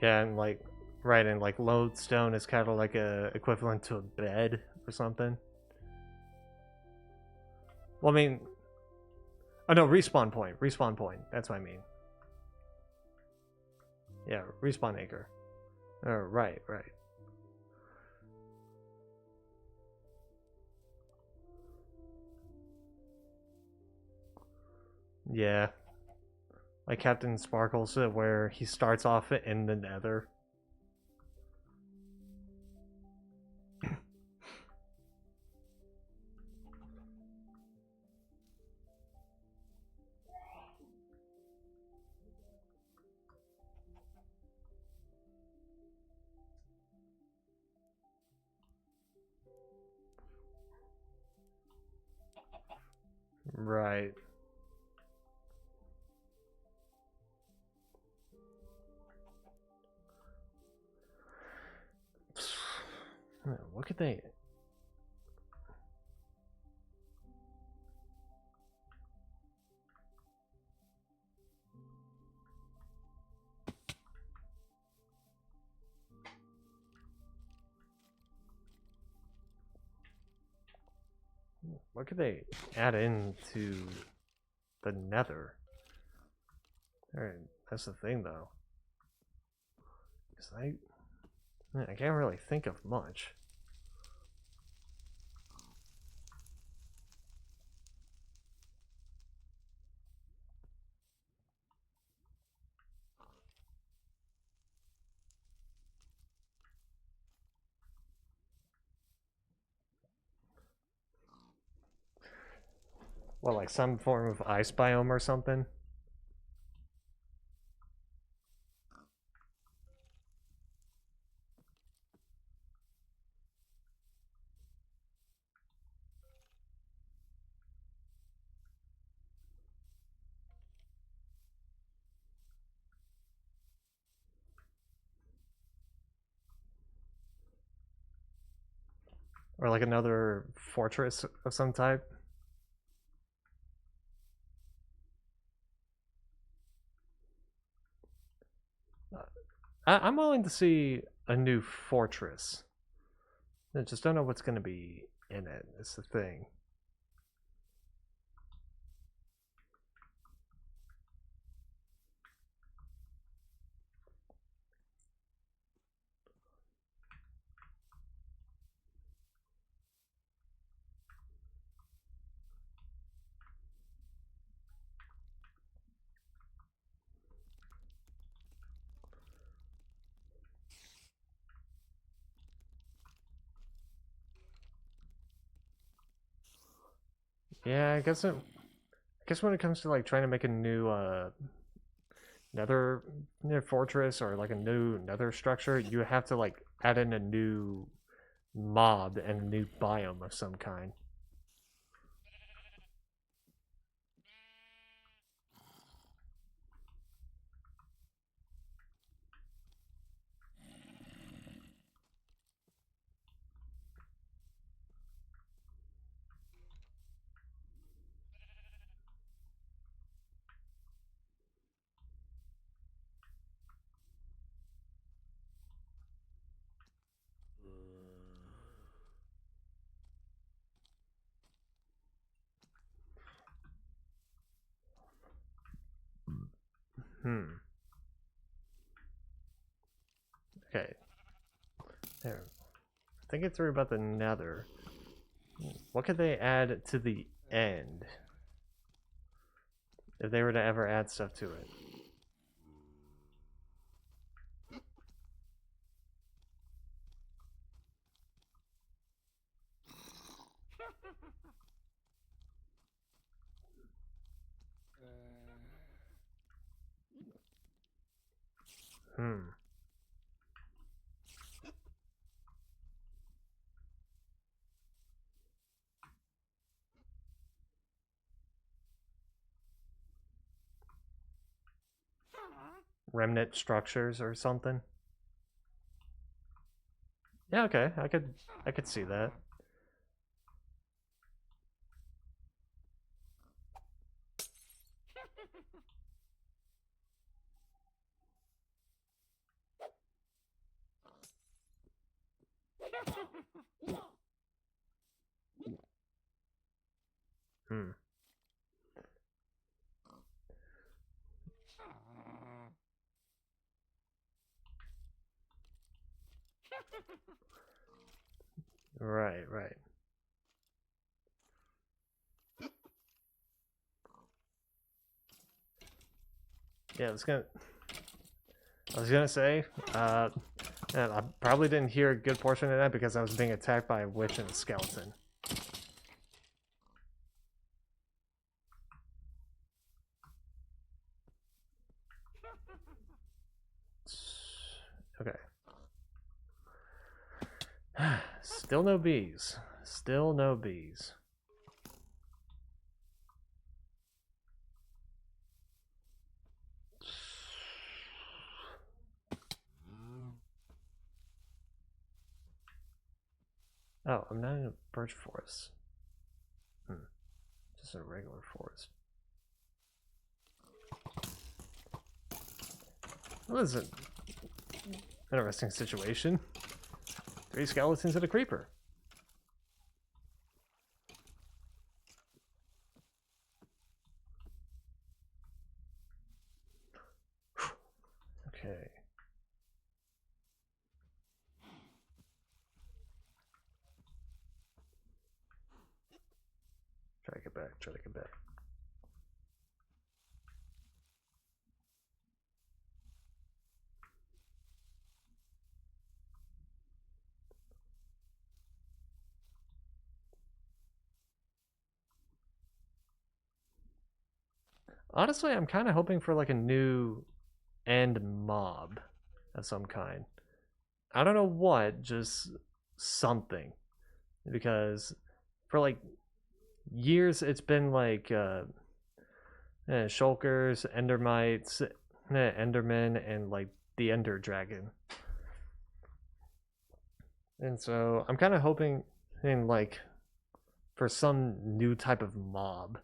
Yeah, and like, right, and like lodestone is kind of like a equivalent to a bed or something. Well, I mean, oh no, respawn point, respawn point. That's what I mean. Yeah, respawn acre. Oh, right. Yeah, like Captain Sparkles, where he starts off in the Nether. Right. What could they... What could they add into the nether? Alright, that's the thing though. 'Cause I can't really think of much. What, like some form of ice biome or something? Or like another fortress of some type? I'm willing to see a new fortress. I just don't know what's going to be in it. It's the thing. Yeah, I guess when it comes to like trying to make a new nether fortress or like a new nether structure, you have to like add in a new mob and a new biome of some kind. Hmm. Okay. There. Thinking through about the nether. What could they add to the end? If they were to ever add stuff to it. Hmm. Remnant structures or something. Yeah, okay. I could see that. Hmm. Right, right. Yeah, I was gonna say, and I probably didn't hear a good portion of that because I was being attacked by a witch and a skeleton. Okay. Still no bees. Still no bees. Oh, I'm not in a birch forest. Just a regular forest. Well, this is an interesting situation. 3 skeletons and a creeper. Okay. Try to get back, try to get back. Honestly, I'm kind of hoping for like a new end mob of some kind. I don't know what, just something. Because for like years it's been like shulkers, endermites, endermen, and like the ender dragon. And so I'm kind of hoping in like for some new type of mob.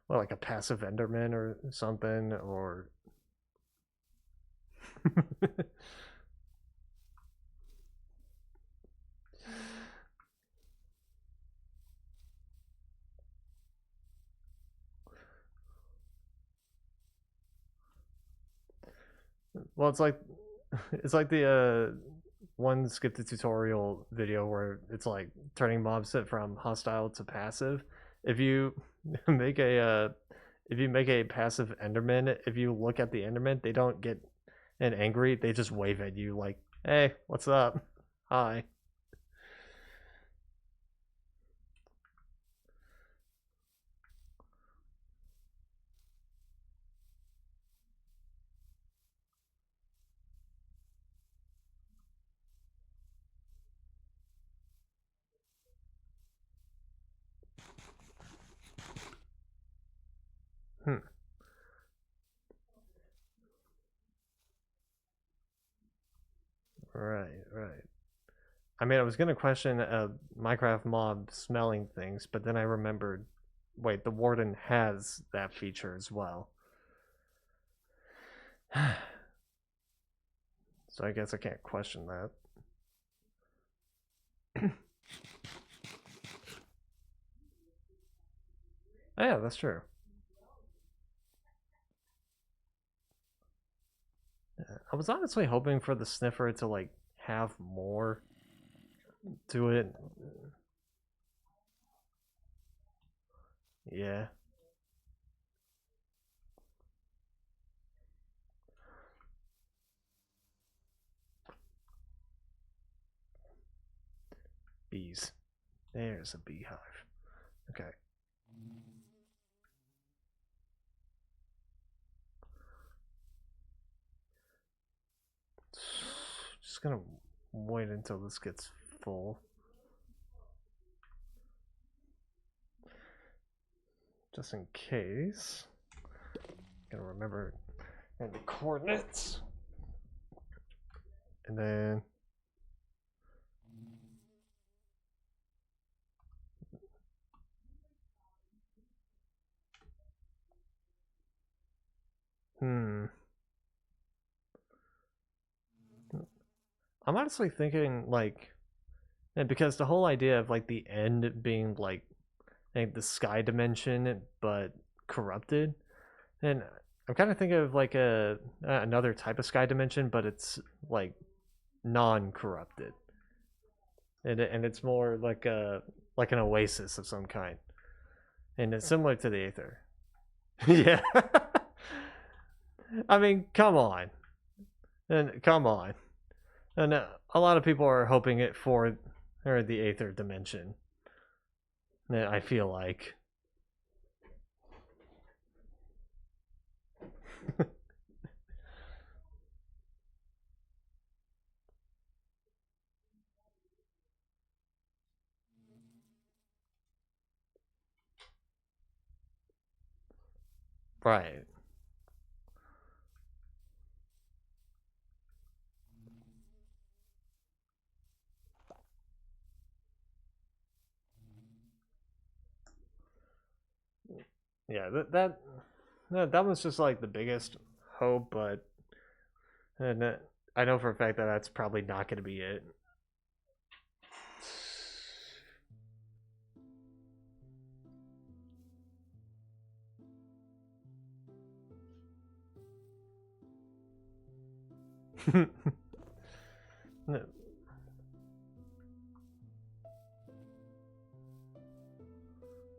Well, like a passive enderman or something, or well, it's like the one skip the tutorial video where it's like turning mobs from hostile to passive. If you make a if you make a passive enderman, if you look at the enderman, they don't get and angry. They just wave at you like, "Hey, what's up? Hi." Hmm. Right, right. I mean, I was gonna question a Minecraft mob smelling things, but then I remembered, wait, the warden has that feature as well. So I guess I can't question that. Oh, yeah, that's true. I was honestly hoping for the sniffer to like have more to it. Yeah. Bees. There's a beehive. Okay. Just gonna wait until this gets full. Just in case. Gotta remember and the coordinates. And then I'm honestly thinking like, and because the whole idea of like the end being like the sky dimension but corrupted, and I'm kind of thinking of like a another type of sky dimension, but it's like non-corrupted, and it's more like a like an oasis of some kind, and it's similar to the Aether. Yeah. I mean, come on, and come on, and a lot of people are hoping it for or the Aether dimension. I feel like. Right. Yeah, that was just like the biggest hope, but and I know for a fact that that's probably not going to be it.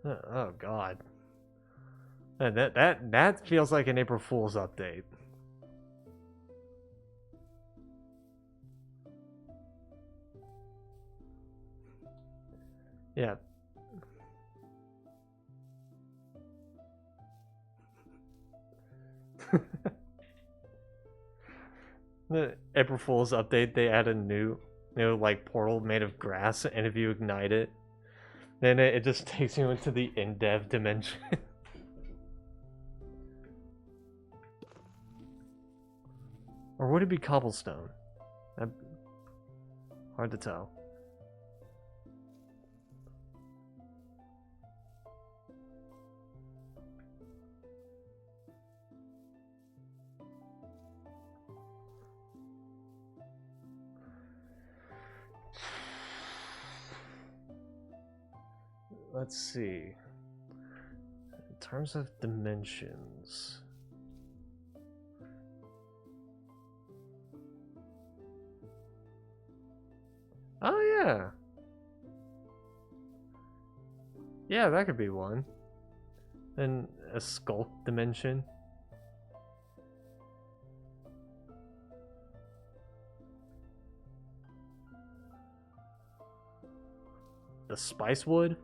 Oh God, that feels like an April Fool's update. Yeah. The April Fool's update, they add a new like portal made of grass, and if you ignite it, then it just takes you into the in-dev dimension. Or would it be cobblestone? Hard to tell. Let's see. In terms of dimensions. Oh yeah. Yeah, that could be one. And a skulk dimension. The spice wood.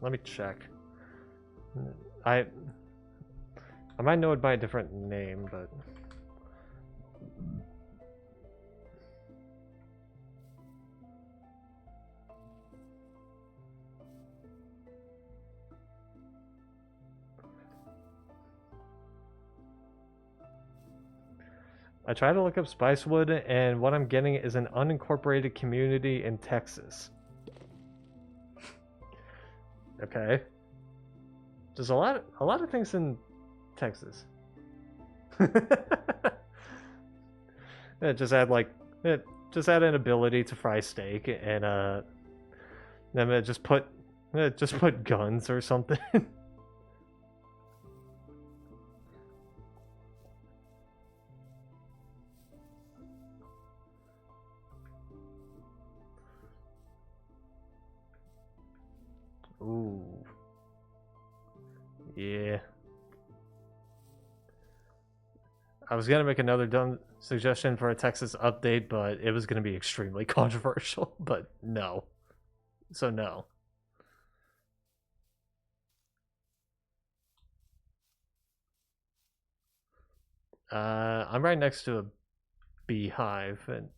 Let me check. I might know it by a different name, but I tried to look up Spicewood, and what I'm getting is an unincorporated community in Texas. Okay. There's a lot of things in Texas. It just had like it just had an ability to fry steak, and then it just put guns or something. Ooh. Yeah. I was gonna make another dumb suggestion for a Texas update, but it was gonna be extremely controversial. But no. So no. I'm right next to a beehive, and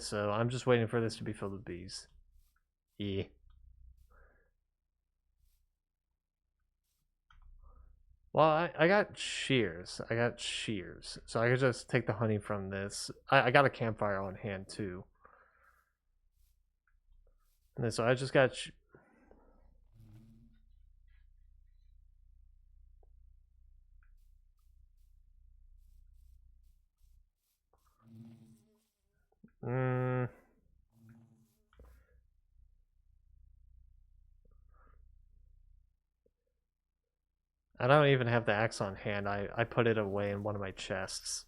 so I'm just waiting for this to be filled with bees. Yeah. Well, I got shears. I got shears. So I could just take the honey from this. I got a campfire on hand too. And then, so I just got. Mm, I don't even have the axe on hand. I put it away in one of my chests.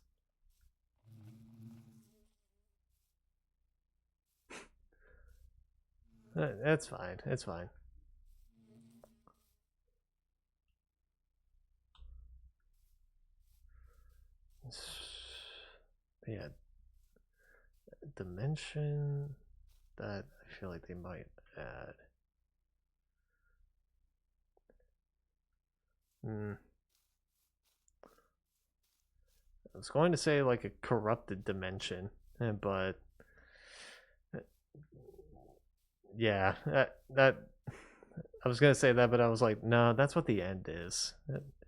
It's fine. It's fine. Yeah. dimension that I feel like they might add. I was going to say like a corrupted dimension, but yeah, that I was gonna say that, but I was like, no, that's what the end is.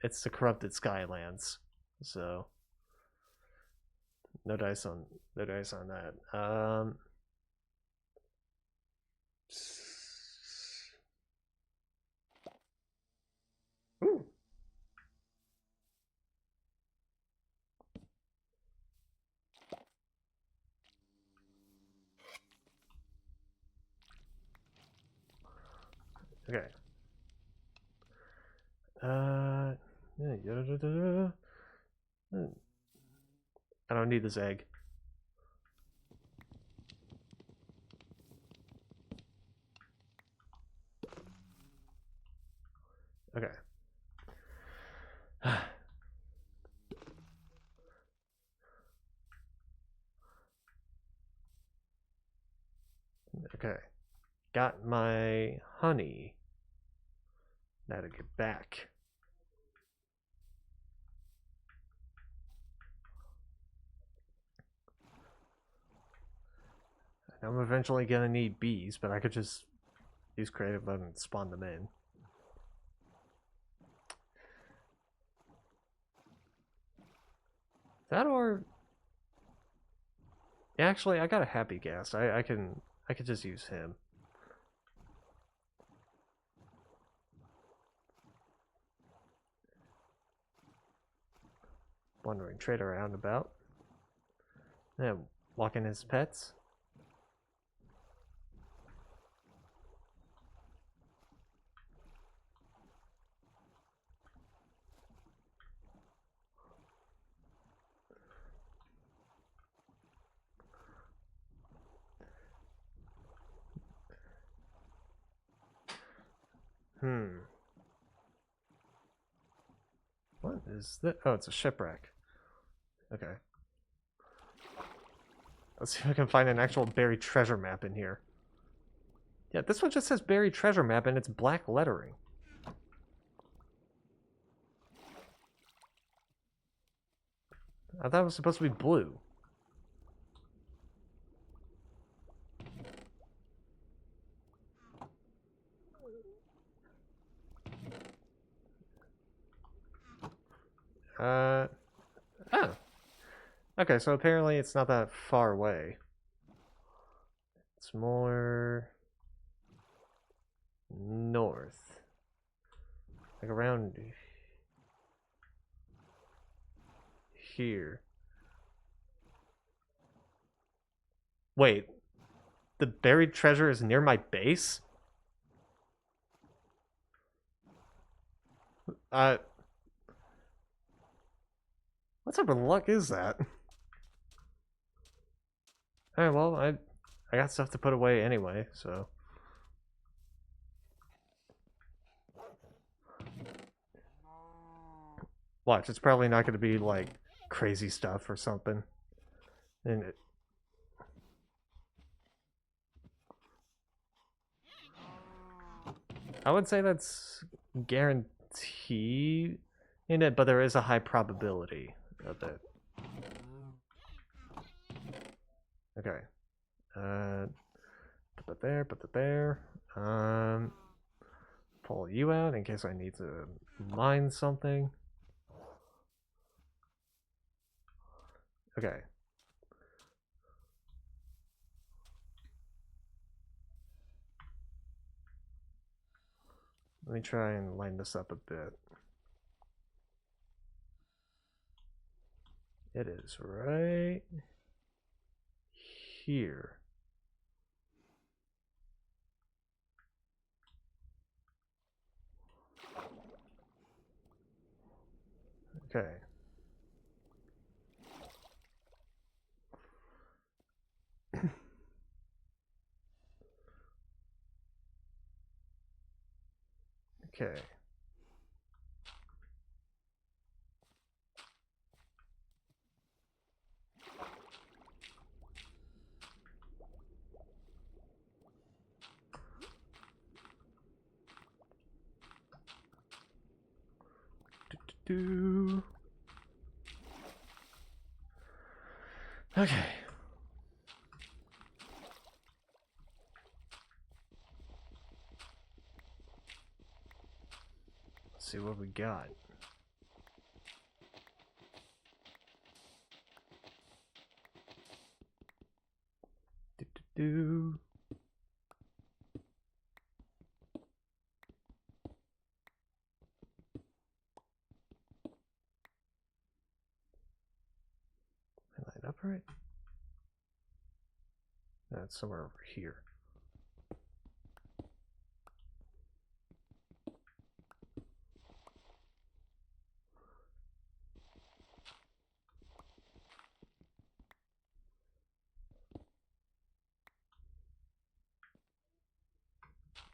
It's the corrupted Skylands. So no dice on that. Ooh. Okay. Yeah, I don't need this egg. Okay. Okay. Got my honey. Now to get back. I'm eventually gonna need bees, but I could just use creative mode and spawn them in. That or yeah, actually, I got a happy gas. I could just use him. Wandering trader around about. Yeah, walking his pets. What is that? Oh, it's a shipwreck. Okay. Let's see if I can find an actual buried treasure map in here. Yeah, this one just says buried treasure map and it's black lettering. I thought it was supposed to be blue. Oh. Okay, so apparently it's not that far away. It's more north. Like around here. Wait, the buried treasure is near my base? What type of luck is that? Alright, well, I got stuff to put away anyway, so. Watch, it's probably not going to be like crazy stuff or something. And I would say that's guaranteed in it, but there is a high probability of it. Okay. Put that there, put that there. Pull you out in case I need to mine something. Okay. Let me try and line this up a bit. It is right here. Okay. Okay. Do. Okay. Let's see what we got. Do. Line up right? No, it's somewhere over here.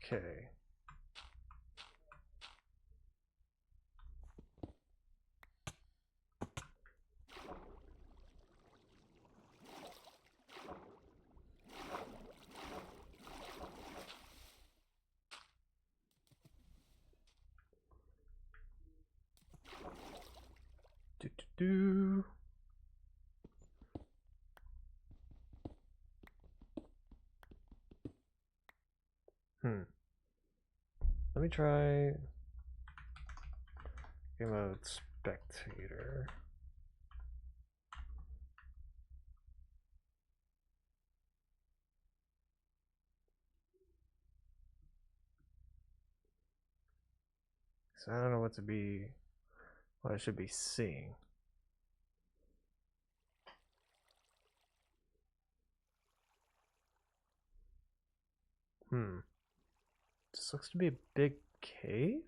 Okay. Do. Let me try game mode spectator. So I don't know what I should be seeing. This looks to be a big cave?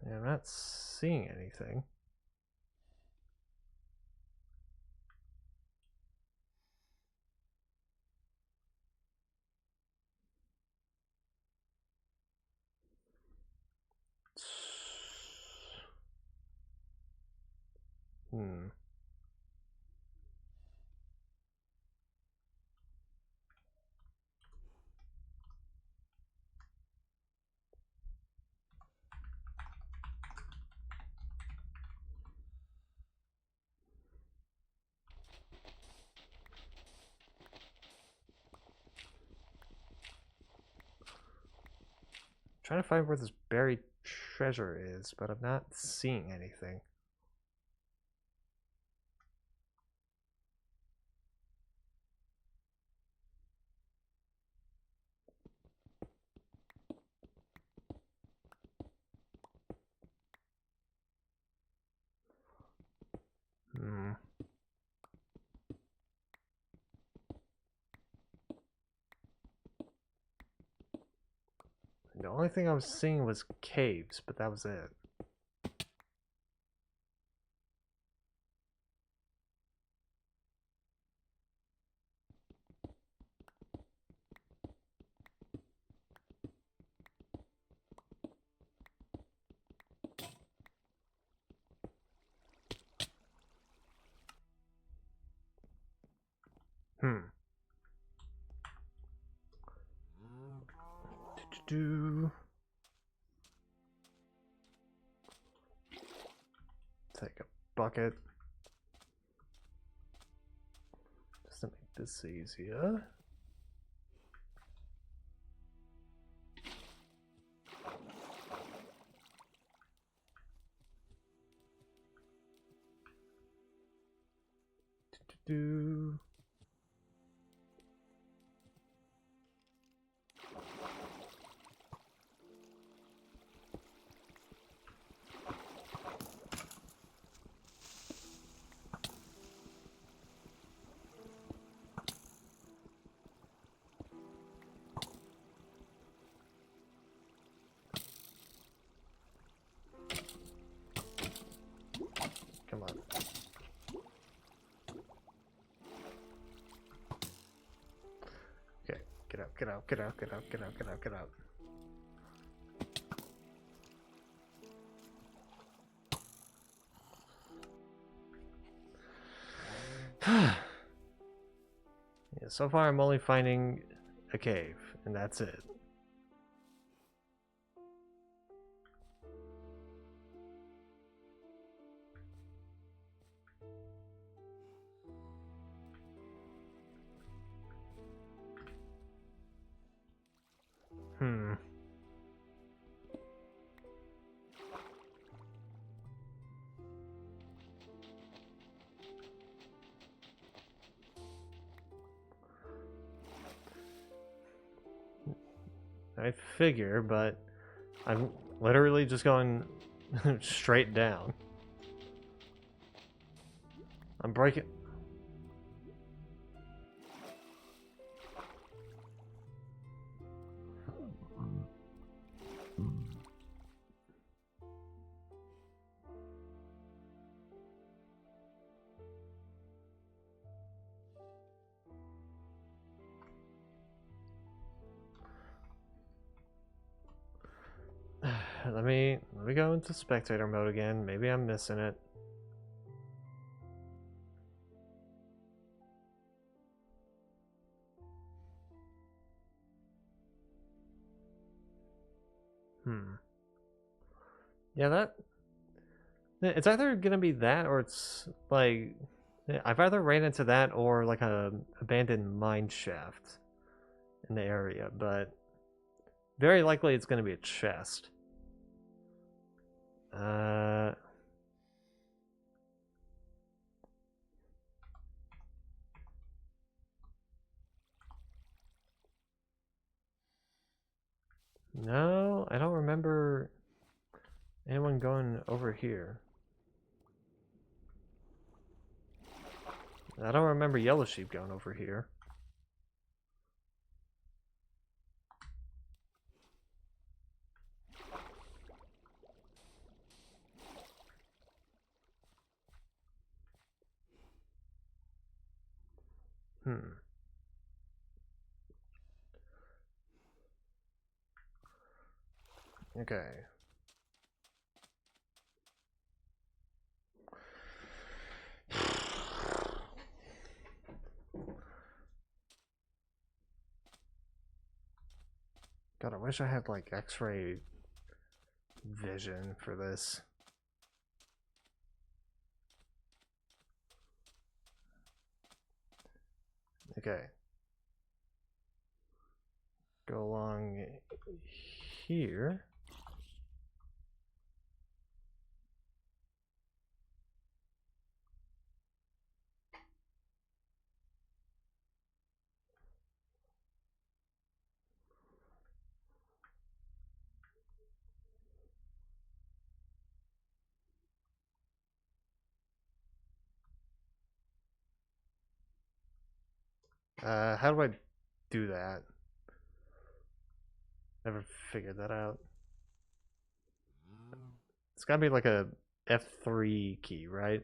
Yeah, I'm not seeing anything. Trying to find where this buried treasure is, but I'm not seeing anything. The only thing I was seeing was caves, but that was it. Take a bucket just to make this easier. Come on. out, get out, get out, get out, get out, get out, get out. Yeah, so far I'm only finding a cave, and that's it. Hmm. I figure, but I'm literally just going straight down. I'm breaking. Let me go into spectator mode again. Maybe I'm missing it. Yeah, that it's either gonna be that or it's like I've either ran into that or like a abandoned mine shaft in the area, but very likely it's gonna be a chest. No, I don't remember anyone going over here. I don't remember Yellow Sheep going over here. Okay. God, I wish I had like X-ray vision for this. Okay. Go along here. How do I do that? Never figured that out. It's gotta be like a F3 key, right?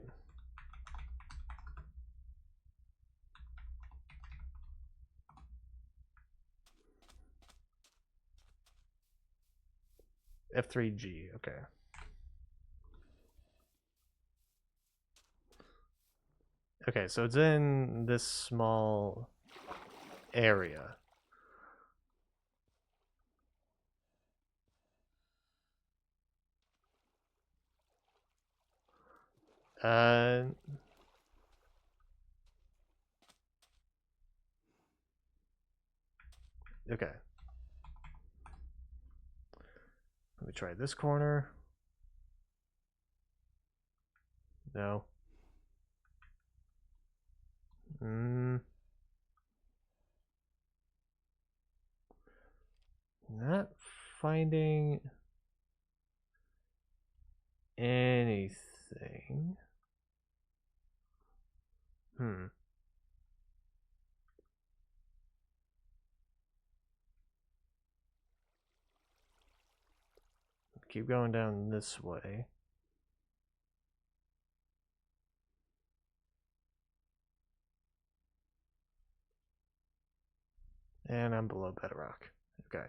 F3G, okay. Okay, so it's in this small area. Uh, okay. Let me try this corner. No. Not finding anything. Keep going down this way. And I'm below bedrock. Okay.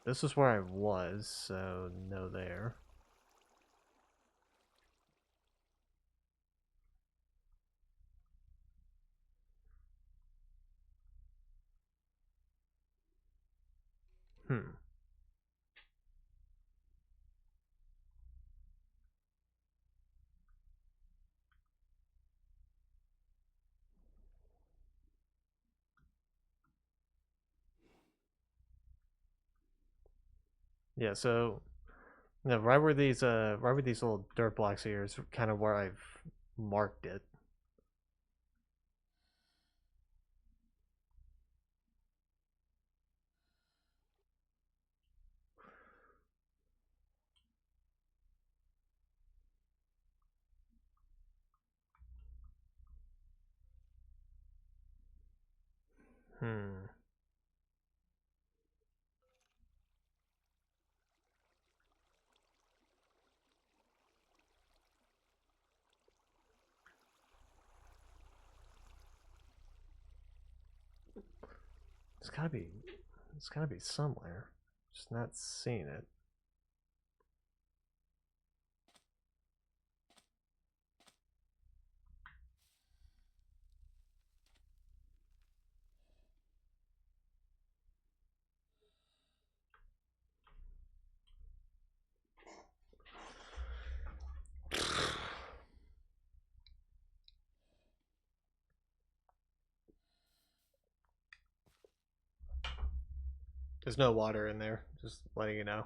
This is where I was, so no there. Hmm. Yeah, so no, right where these little dirt blocks here is kind of where I've marked it. Hmm. It's gotta be somewhere. Just not seeing it. There's no water in there. Just letting you know.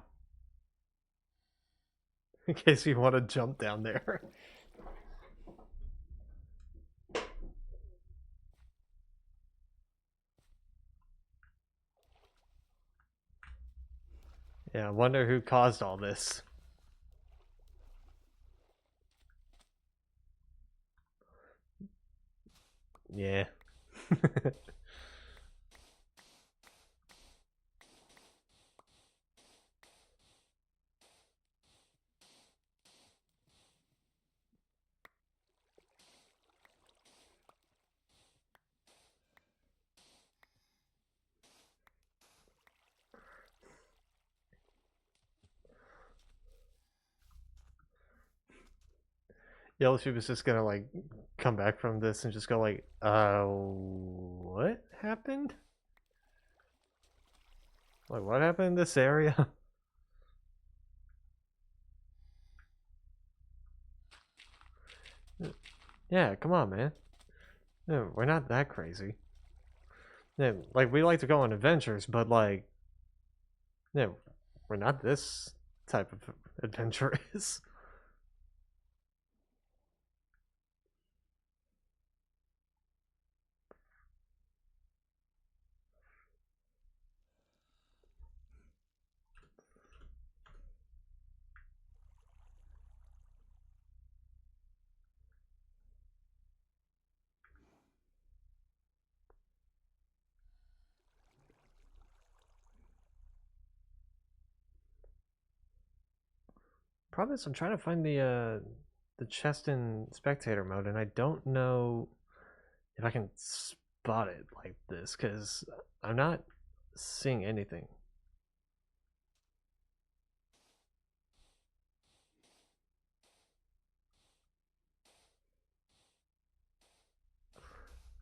In case you want to jump down there. Yeah, I wonder who caused all this. Yeah. Yellow Sheep is just gonna like come back from this and just go like, what happened? Like, what happened in this area? Yeah, come on, man. No, we're not that crazy. Yeah, like we like to go on adventures, but like, yeah, we're not this type of adventurous. Problem is, I'm trying to find the chest in spectator mode, and I don't know if I can spot it like this because I'm not seeing anything.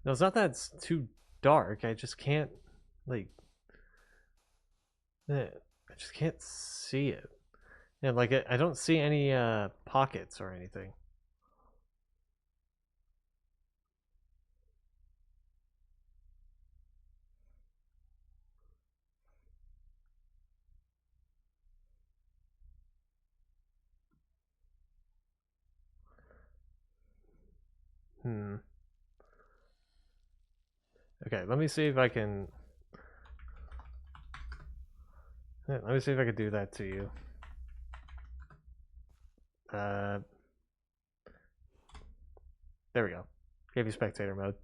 No, it's not that it's too dark. I just can't like, I just can't see it. Yeah, like I don't see any pockets or anything. Hmm. Okay, let me see if I can. Let me see if I can do that to you. Uh, there we go. Gave you spectator mode.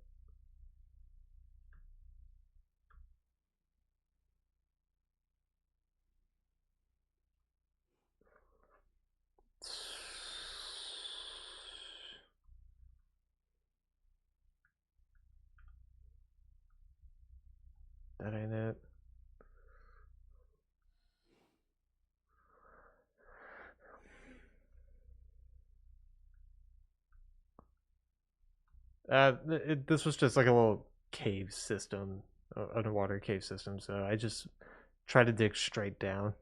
That ain't it. This was just like a little cave system, underwater cave system, so I just try to dig straight down.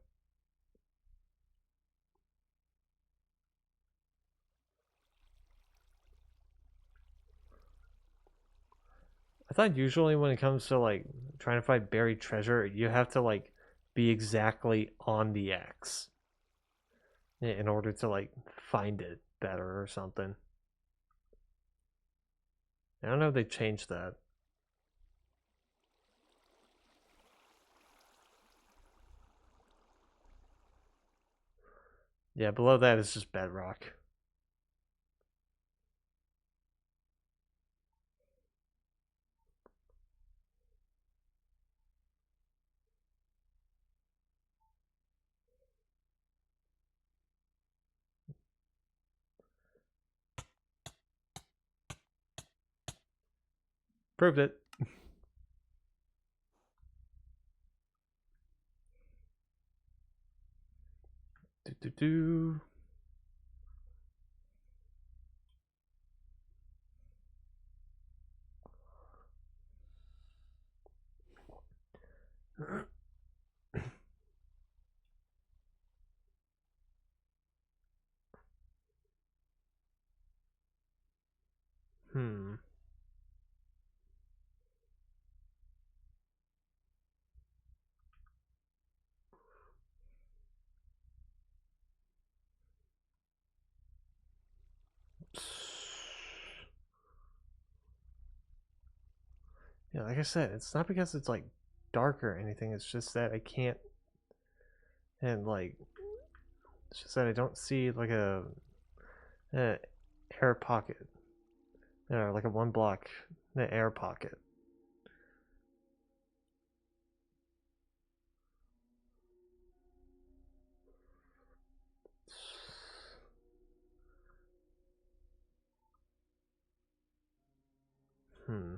I thought usually when it comes to like trying to find buried treasure, you have to like be exactly on the X in order to like find it better or something. I don't know if they changed that. Yeah, below that is just bedrock. Proved it. Do do do. Hmm. Yeah, like I said, it's not because it's like dark or anything. It's just that I can't, and like, it's just that I don't see like a air pocket, or like a one block air pocket. Hmm.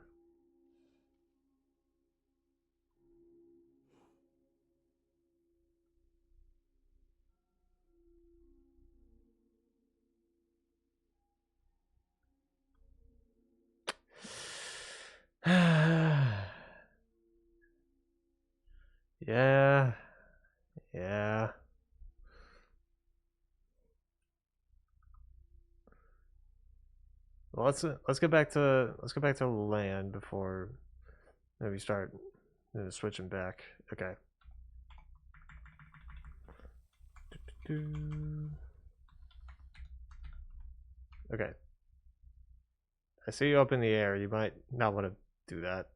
Yeah, yeah. Well, let's get back to land before maybe start switching back. Okay. Okay. I see you up in the air. You might not want to do that.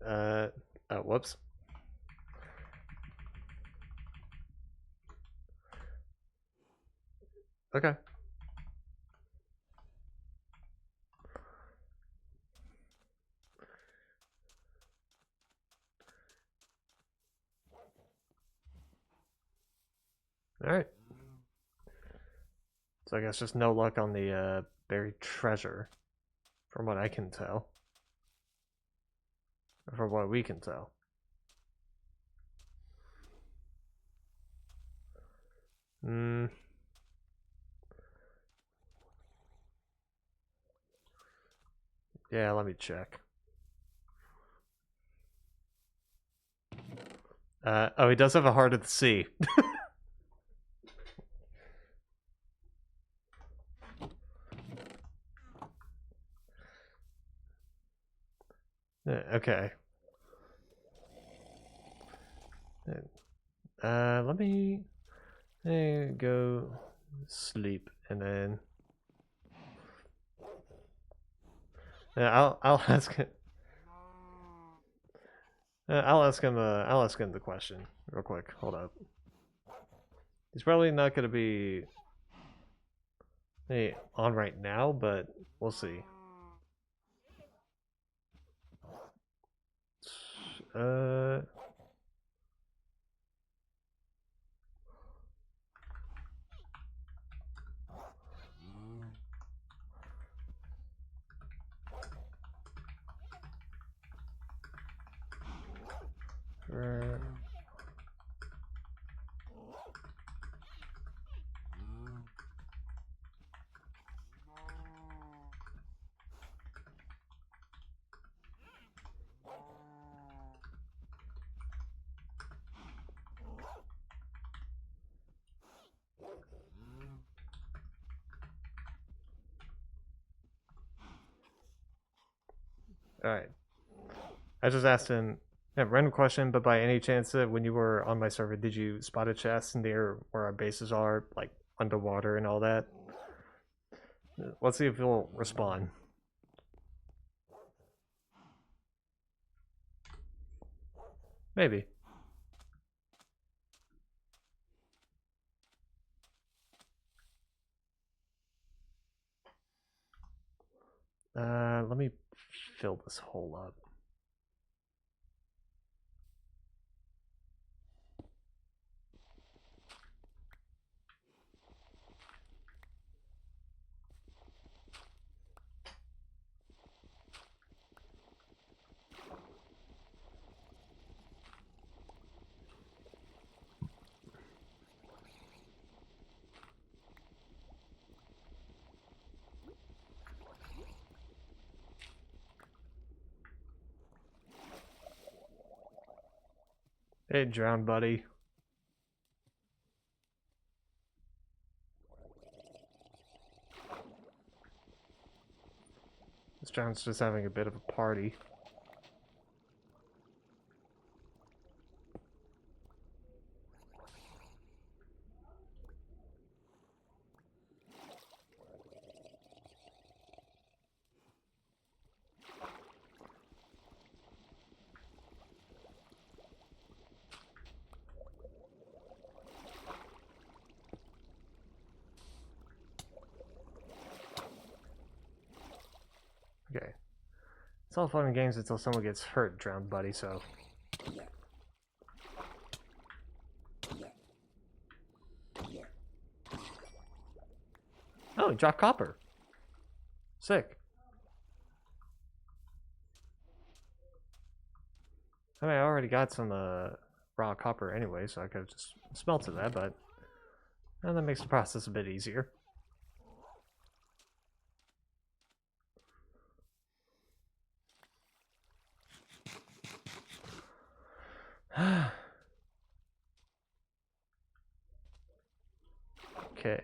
Uh. Oh, whoops. Okay. All right. So I guess just no luck on the buried treasure, from what I can tell, or from what we can tell. Hmm. Yeah, let me check. Oh, he does have a heart of the sea. Okay. Let me go sleep and then I'll ask him. I'll ask him the question real quick. Hold up. He's probably not gonna be on right now, but we'll see. Uh. Alright. I just asked him a random question, but by any chance that when you were on my server, did you spot a chest near where our bases are, like underwater and all that? Let's see if he'll respond. Maybe. Let me fill this hole up. Hey, drowned buddy. This drown's just having a bit of a party. Okay. It's all fun and games until someone gets hurt, drowned buddy, so... Oh, he dropped copper. Sick. I mean, I already got some raw copper anyway, so I could have just smelted that, but... And that makes the process a bit easier. Okay.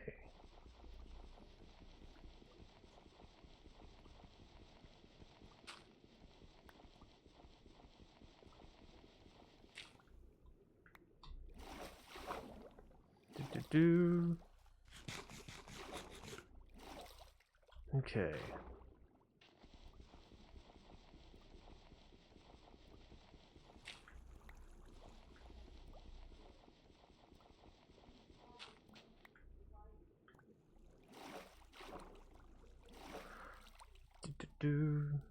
Do. Okay. I'm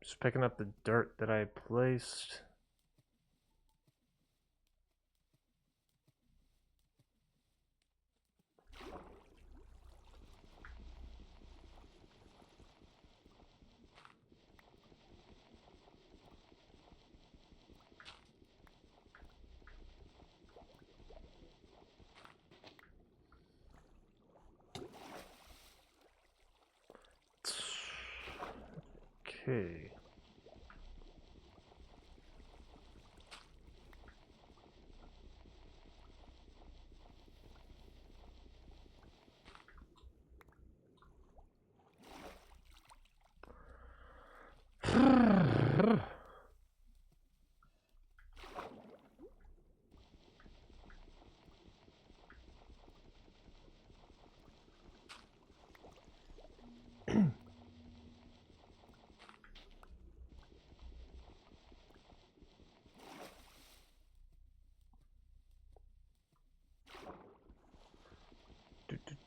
just picking up the dirt that I placed. Okay.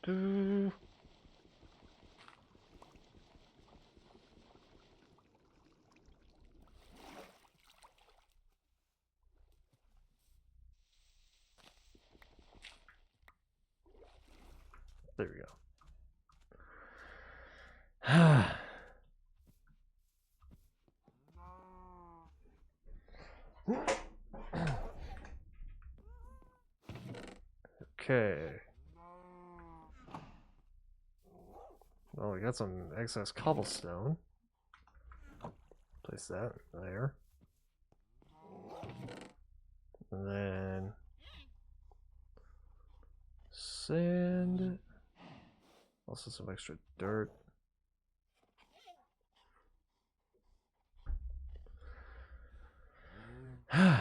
Do. There we go. Okay. Well, we got some excess cobblestone. Place that there. And then sand. Also some extra dirt. Okay.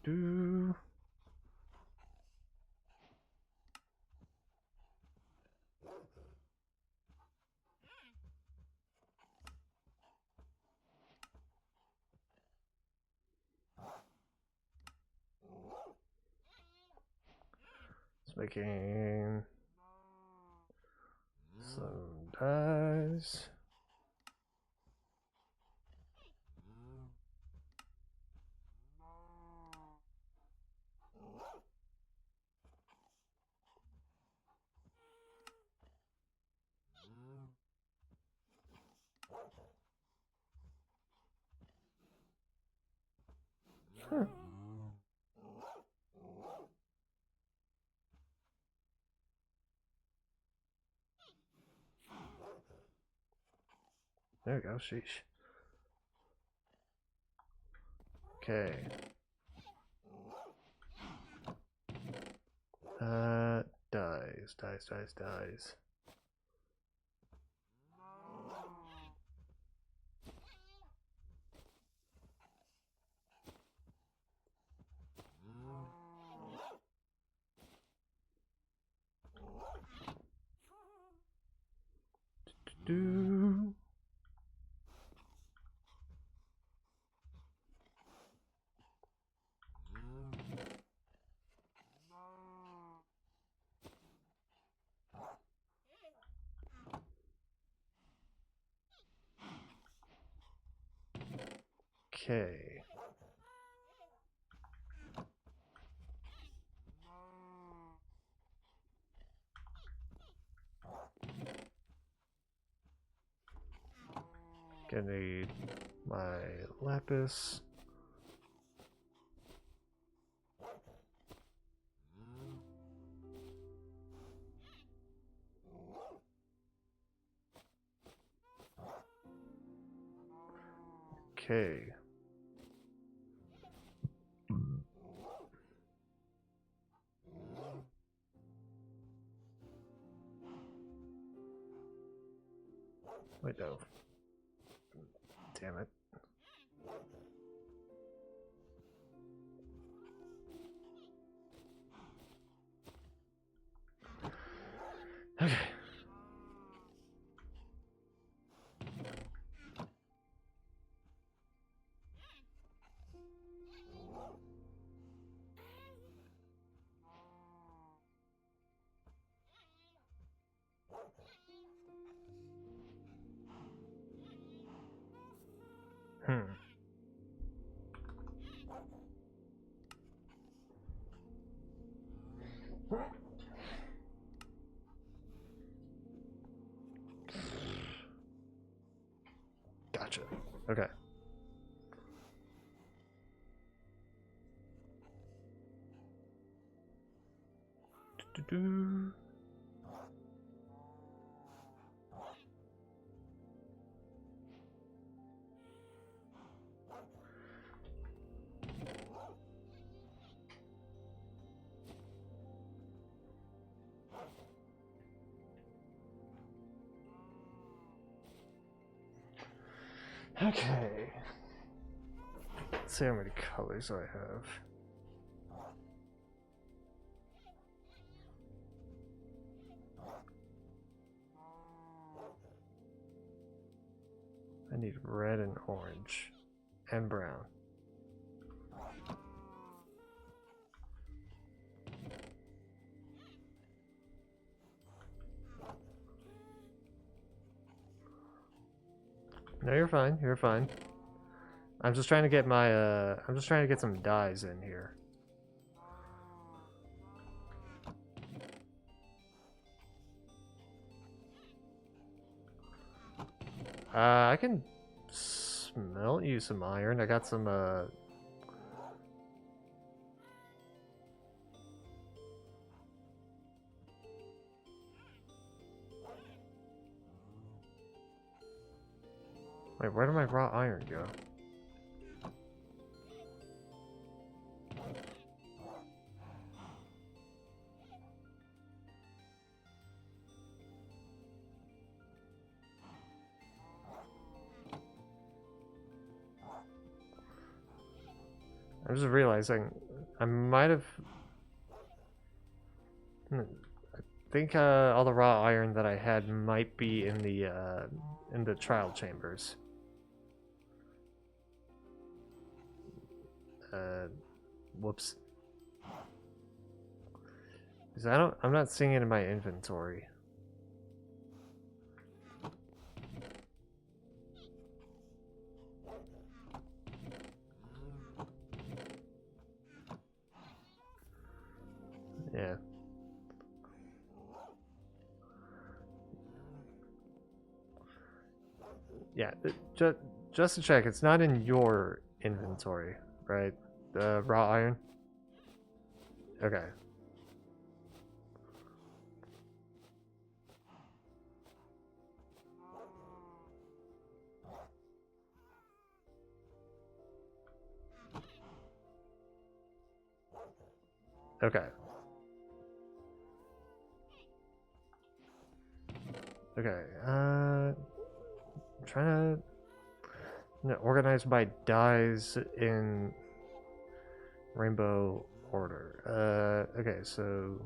Do. It's making some dies. Huh. There we go, sheesh. Okay. Dies. Do. Okay. Gonna need my lapis. Okay. Wait, no. Damn it. Okay. Gotcha. Okay. Do-do-do. Okay. Let's see how many colors I have. I need red and orange and brown. No, you're fine. You're fine. I'm just trying to get my I'm just trying to get some dyes in here. I can smelt you some iron. I got some Wait, where did my raw iron go? I'm just realizing I might have. I think all the raw iron that I had might be in the trial chambers. Whoops. Because I'm not seeing it in my inventory. Yeah. Yeah, just to check, it's not in your inventory, right? The raw iron? Okay. Okay. Okay, I'm trying to organize my dyes in rainbow order. Okay, so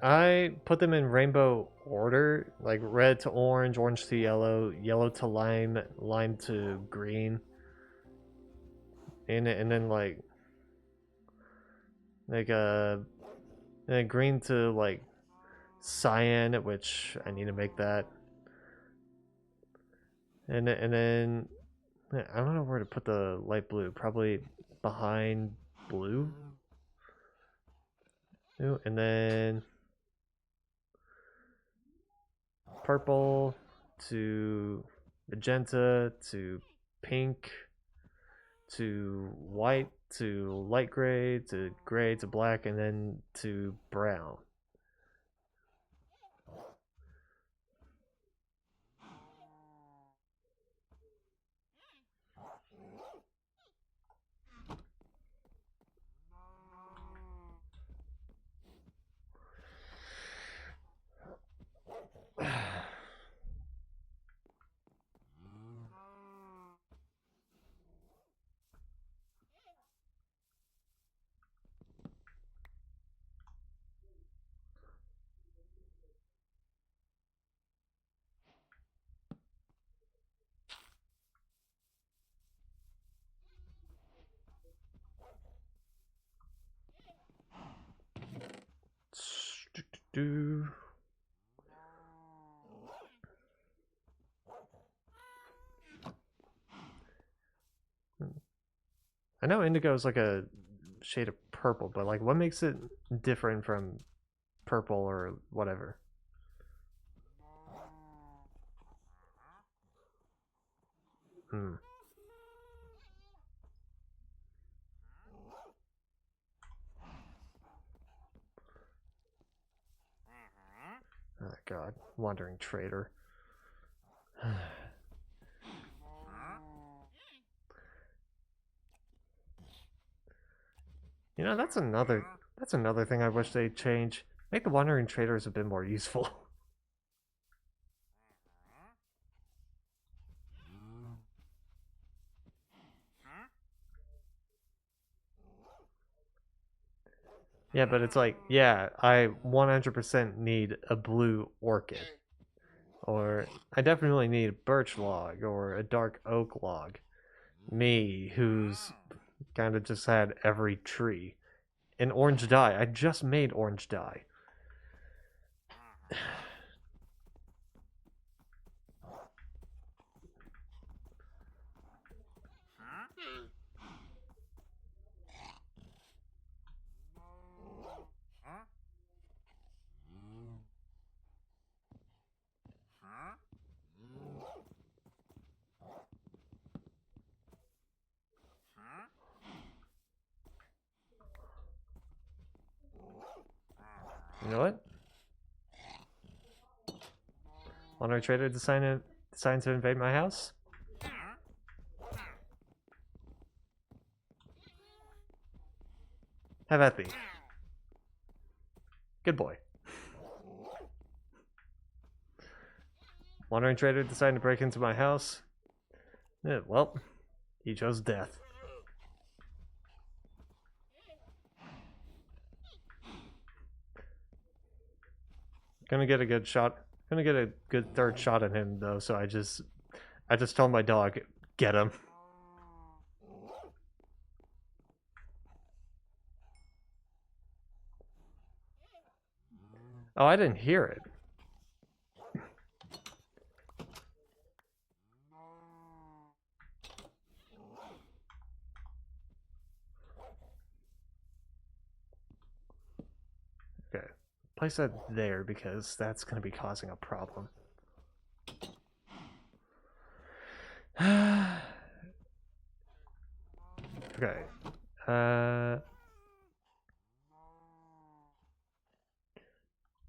I put them in rainbow order, like red to orange, orange to yellow, yellow to lime, lime to green, and then and then green to like cyan, which I need to make that, and then I don't know where to put the light blue. Probably behind blue. Ooh, and then purple to magenta to pink to white to light gray to black and then to brown. I know indigo is like a shade of purple, but like what makes it different from purple or whatever? Hmm. Oh god, wandering trader. You know, that's another thing I wish they'd change. Make the wandering traders a bit more useful. Yeah, but it's like, yeah, I 100% need a blue orchid. Or I definitely need a birch log or a dark oak log. Me, who's kind of just had every tree. An orange dye. I just made orange dye. Wandering trader decides to invade my house. Have at thee. Good boy. Wandering trader decided to break into my house. Well, he chose death. Gonna get a good shot. Gonna get a good third shot at him though, so I just told my dog, get him. Oh, I didn't hear it. Okay, place that there because that's going to be causing a problem. Okay.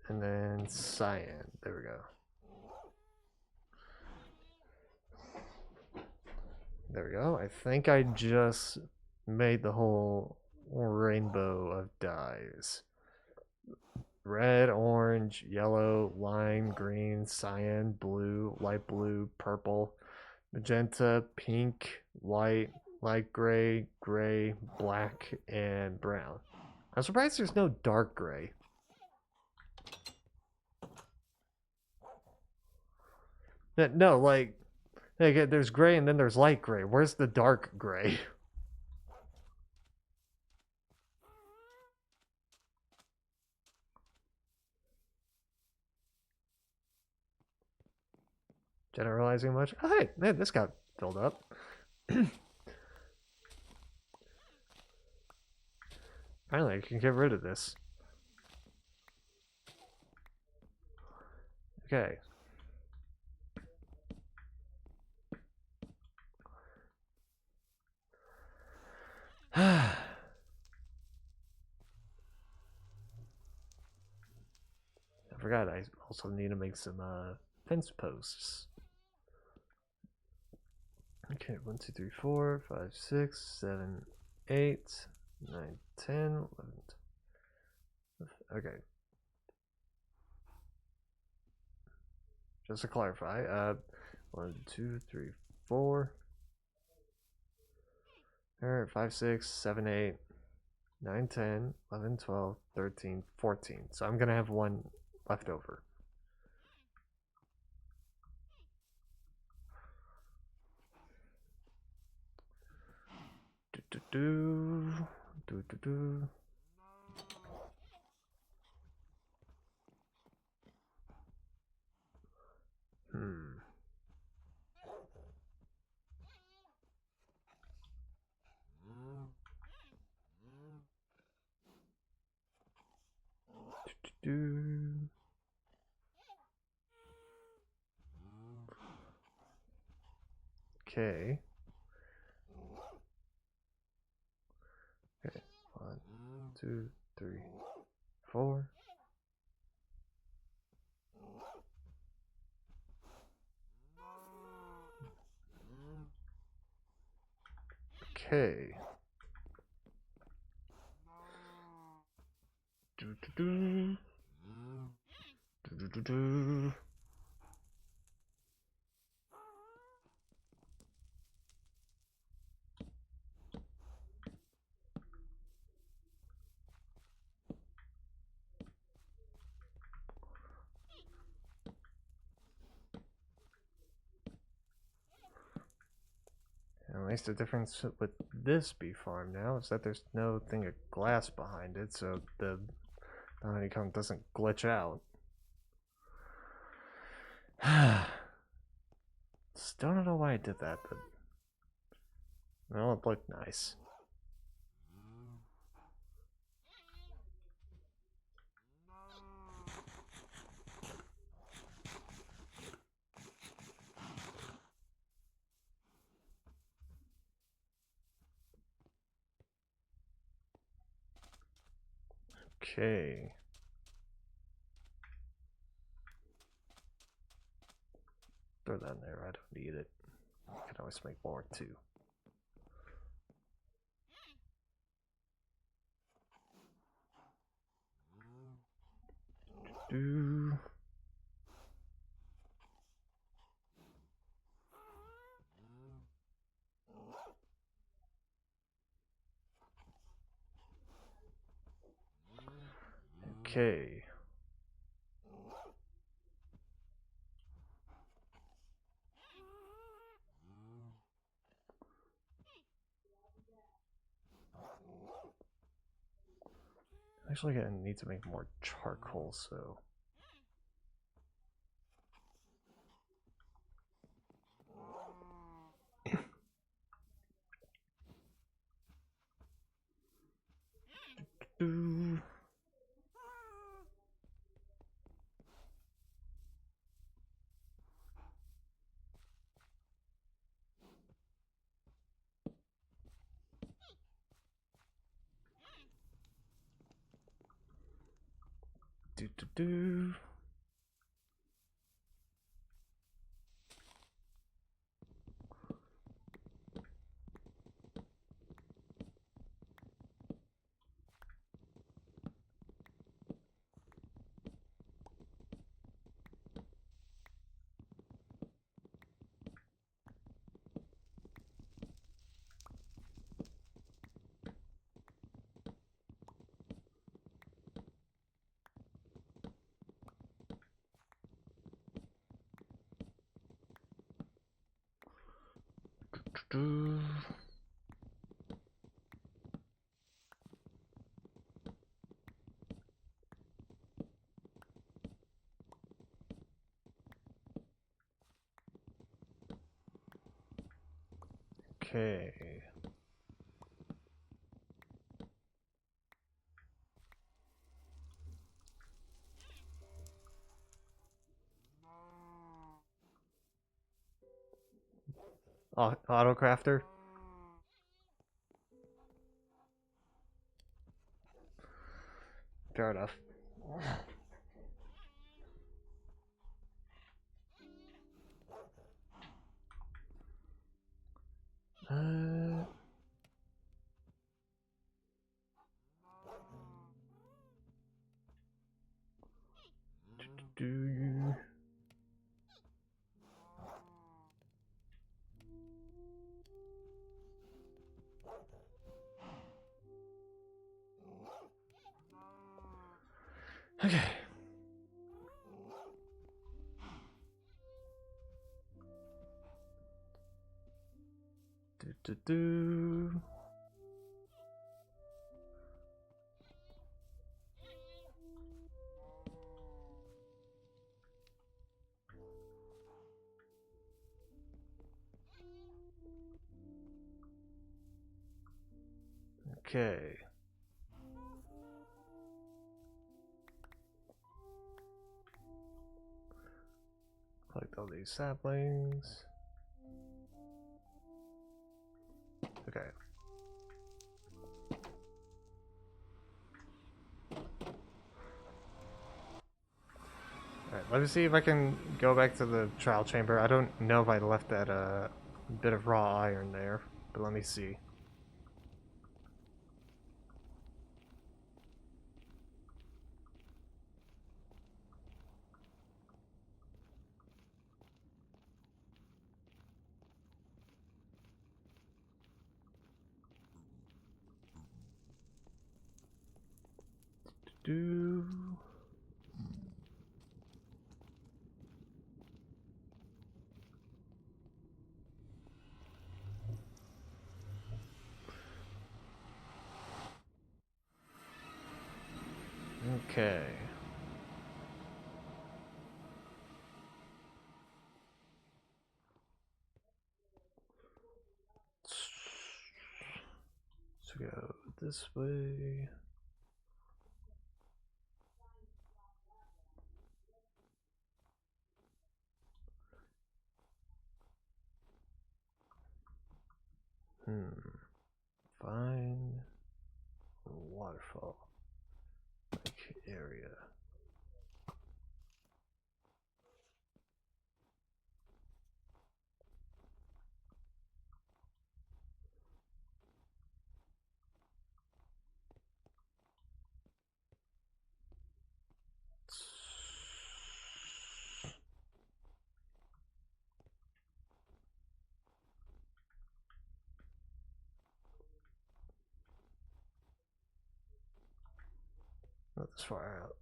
And then cyan. There we go. There we go. I think I just made the whole rainbow of dyes. Red, orange, yellow, lime, green, cyan, blue, light blue, purple, magenta, pink, white, light gray, gray, black, and brown. I'm surprised there's no dark gray. No, like there's gray and then there's light gray. Where's the dark gray? Generalizing much? Oh, hey, man, this got filled up. Finally, I can get rid of this. Okay. I forgot I also need to make some fence posts. Okay, 1, 2, 3, 4, 5, 6, 7, 8, 9, 10, 11. Okay. Just to clarify, 1, 2, 3, 4. Alright, 5, 6, 7, 8, 9, 10, 11, 12, 13, 14. So I'm gonna have one left over. Okay. Okay. 1, 2, 3, 4. Okay. At least the difference with this bee farm now is that there's no thing of glass behind it, so the honeycomb doesn't glitch out. Still don't know why I did that, but well, it looked nice. Okay. Throw that in there. I don't need it. I can always make more too. Do. Okay. Actually, I need to make more charcoal, so. Do. Do do do. Do. Okay. Auto crafter. Fair enough. Uh, do. Okay. Do. Okay. Collect all these saplings. Okay. Alright, let me see if I can go back to the trial chamber. I don't know if I left that bit of raw iron there, but let me see. Do. Okay. Let's go this way. Find a waterfall like area. Not this far out.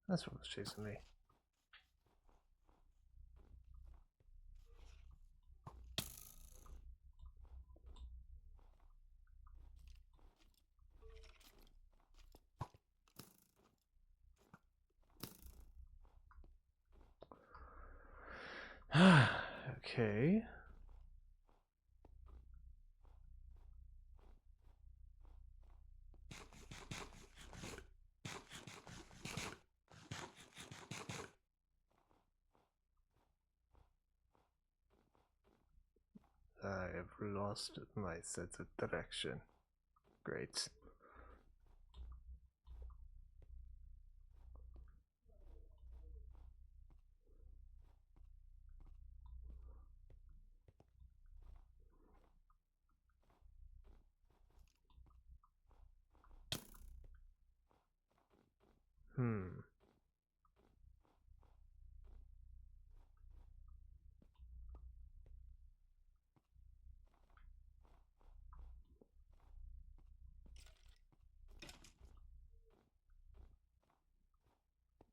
That's what was chasing me. Okay. I have lost my sense of direction. Great.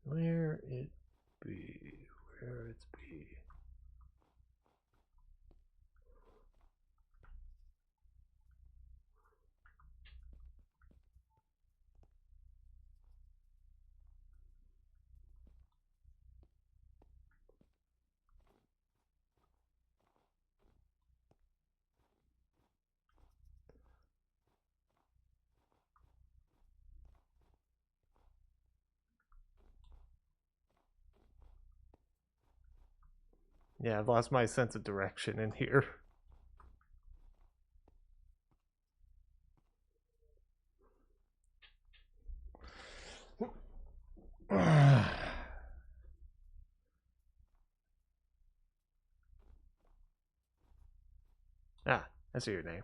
Where it be? Where it be? Yeah, I've lost my sense of direction in here. Ah, I see your name.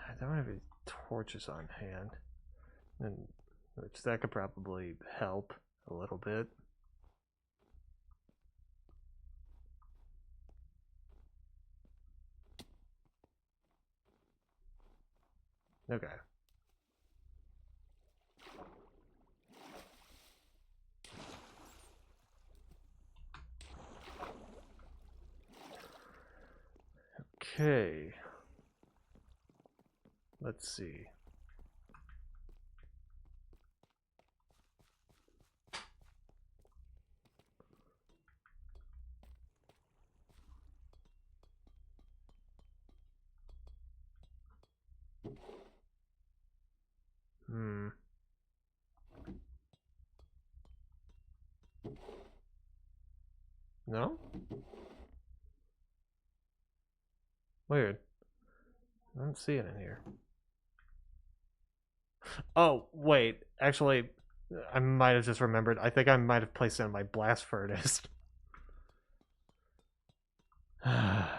I don't have any torches on hand, and which that could probably help a little bit. Okay. Okay. Let's see. Hmm. No? Weird. I don't see it in here. Oh, wait. Actually, I might have just remembered. I think I might have placed it in my blast furnace. Because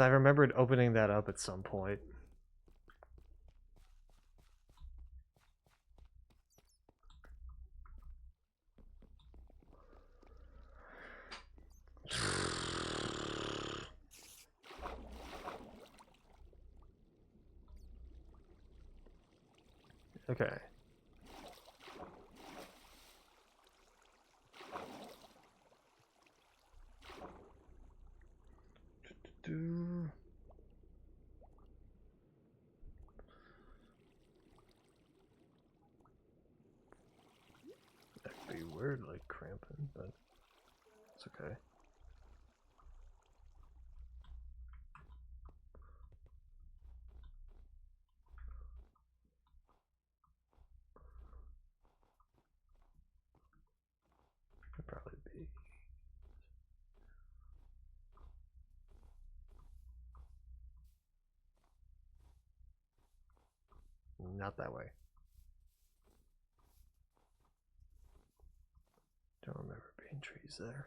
I remembered opening that up at some point. Okay. That'd be weird, like cramping, but it's okay. Could probably be. Not that way. trees there.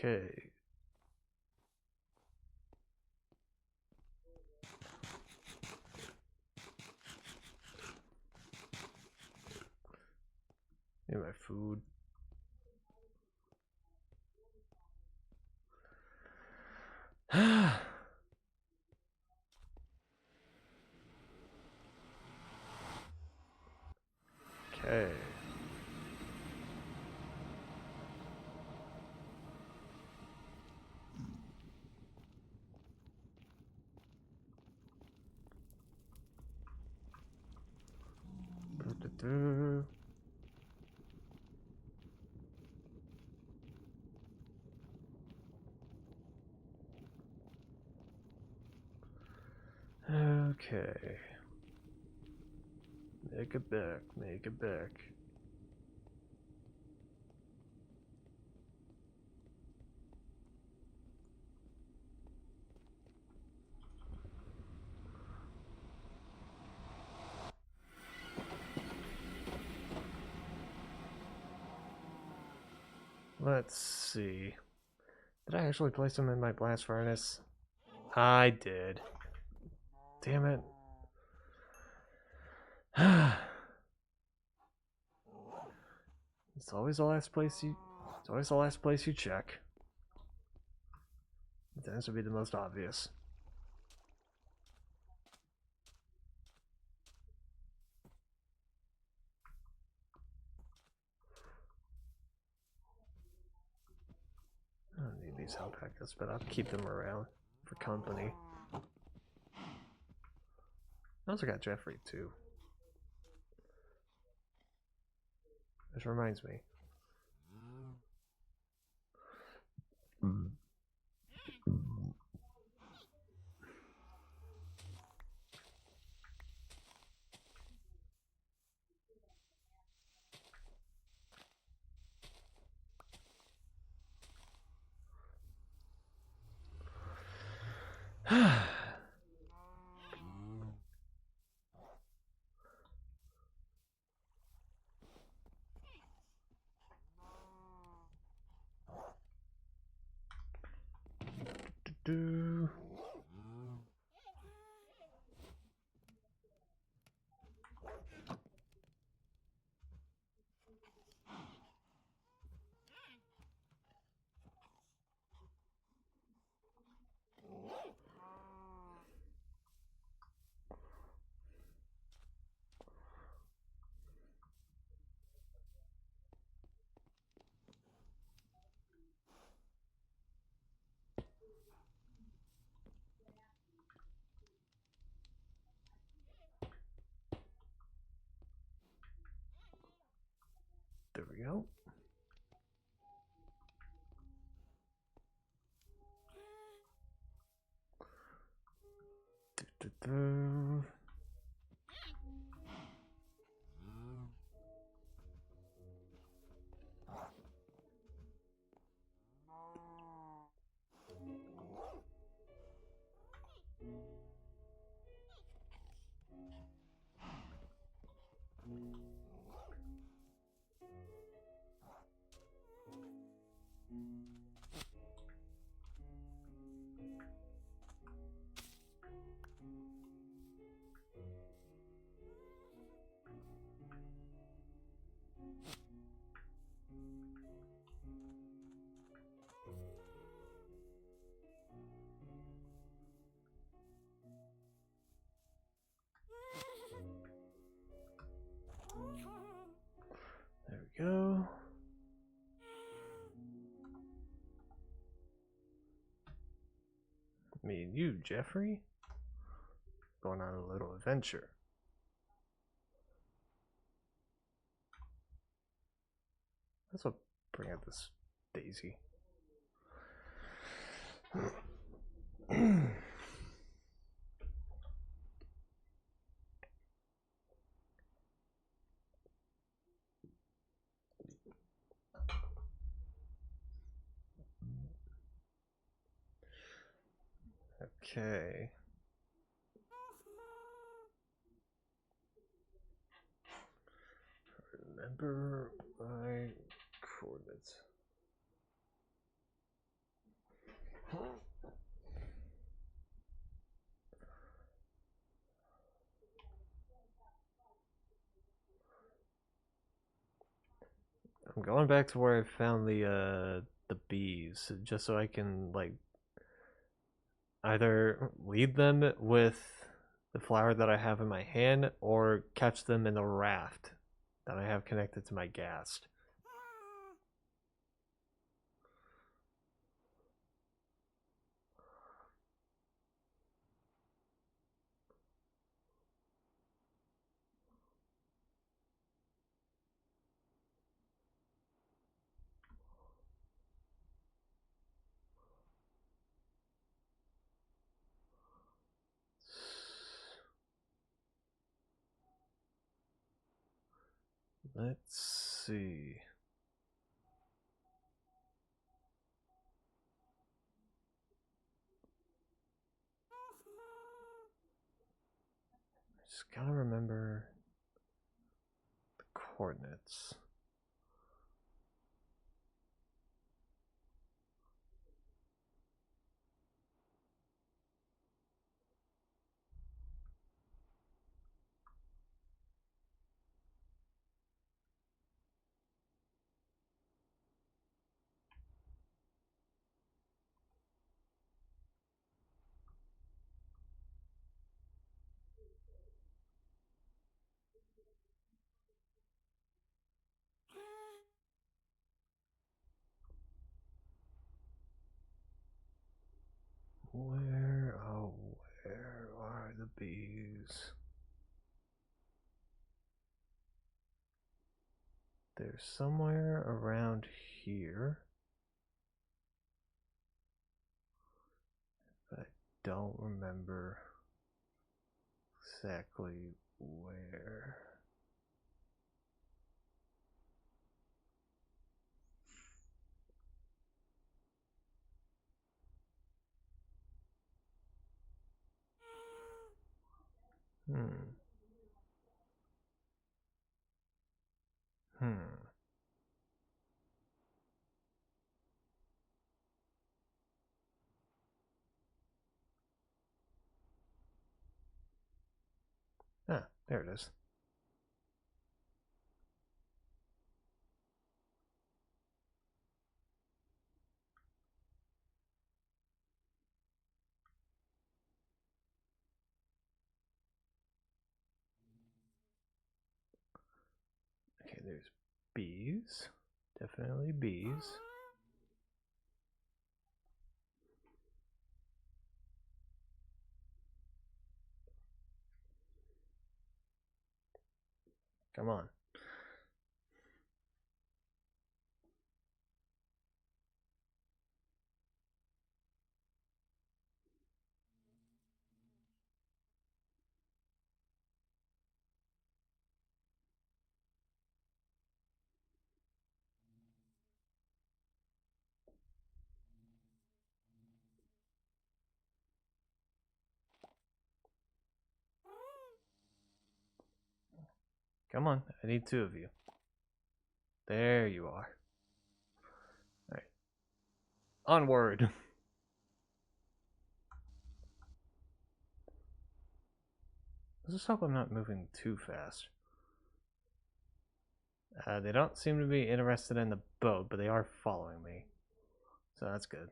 Okay. Need my food. Okay. Okay. Make it back, make it back. Let's see. Did I actually place them in my blast furnace? I did. Damn it. It's always the last place you check. It tends to be the most obvious. I don't need these alpacas, but I'll keep them around for company. I also got Jeffrey too. This reminds me. There we go. There we go. Me and you, Jeffrey, going on a little adventure. Let's bring out this Daisy. Okay. Remember my coordinates. I'm going back to where I found the bees, just so I can like either lead them with the flower that I have in my hand or catch them in the raft that I have connected to my ghast. Let's see. Just gotta remember the coordinates. Where are the bees? They're somewhere around here. But I don't remember exactly where. Hmm. Hmm. Ah, there it is. Okay, there's bees. Definitely bees. Come on. Come on. I need two of you. There you are. Alright. Onward. Let's just hope I'm not moving too fast. They don't seem to be interested in the boat, but they are following me. So that's good.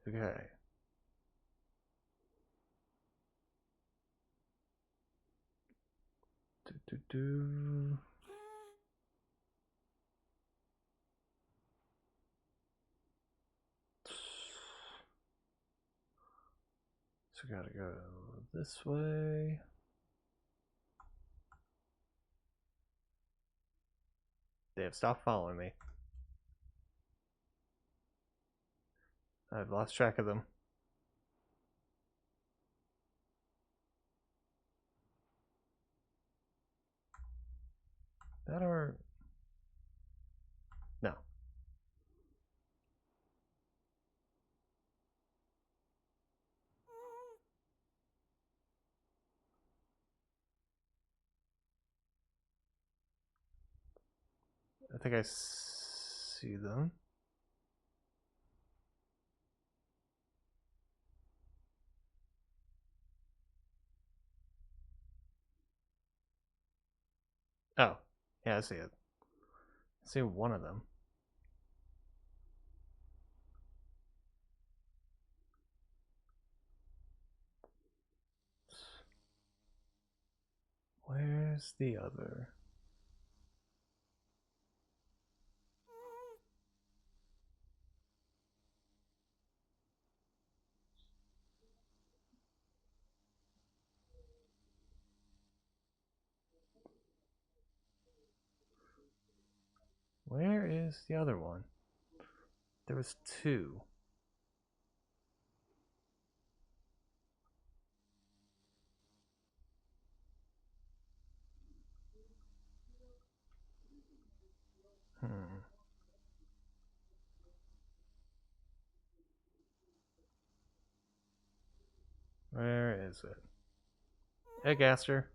Okay. Do. So we gotta go this way. They have stopped following me. I've lost track of them. That are... No. think I see them. Oh, yeah, I see it. I see one of them. Where's the other? Where is the other one? There was two. Hmm. Where is it? Hey, Gaster.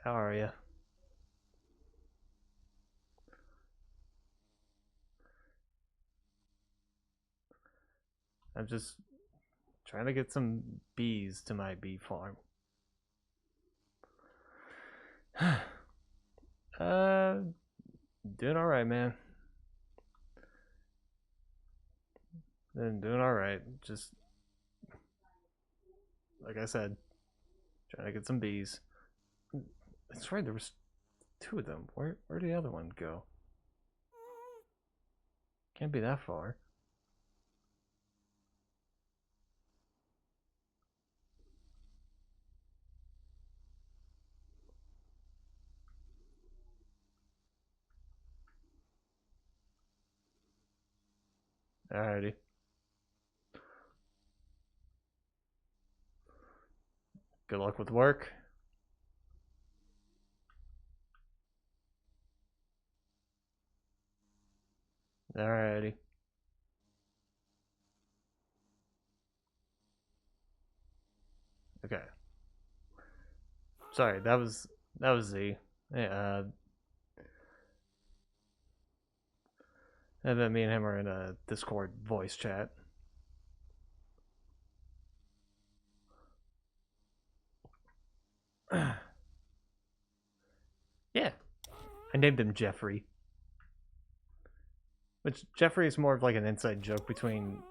How are you? I'm just trying to get some bees to my bee farm. Doing all right, man. Doing all right. Just like I said, trying to get some bees. That's right. There was two of them. Where'd the other one go? Can't be that far. Alrighty. Good luck with work. Alrighty. Okay. Sorry, that was Z. Yeah, and then me and him are in a Discord voice chat. Yeah, I named him Jeffrey. Which Jeffrey is more of like an inside joke between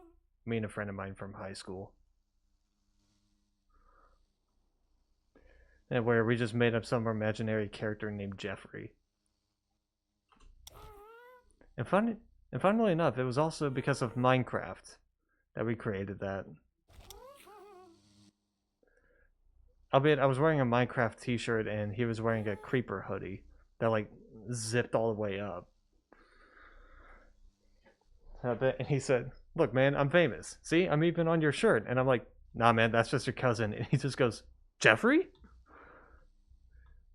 me and a friend of mine from high school. And where we just made up some imaginary character named Jeffrey. And funnily enough, it was also because of Minecraft that we created that. Albeit I was wearing a Minecraft t-shirt and he was wearing a creeper hoodie that like zipped all the way up. And he said, "Look, man, I'm famous. See, I'm even on your shirt." And I'm like, "Nah, man, that's just your cousin." And he just goes, "Jeffrey?"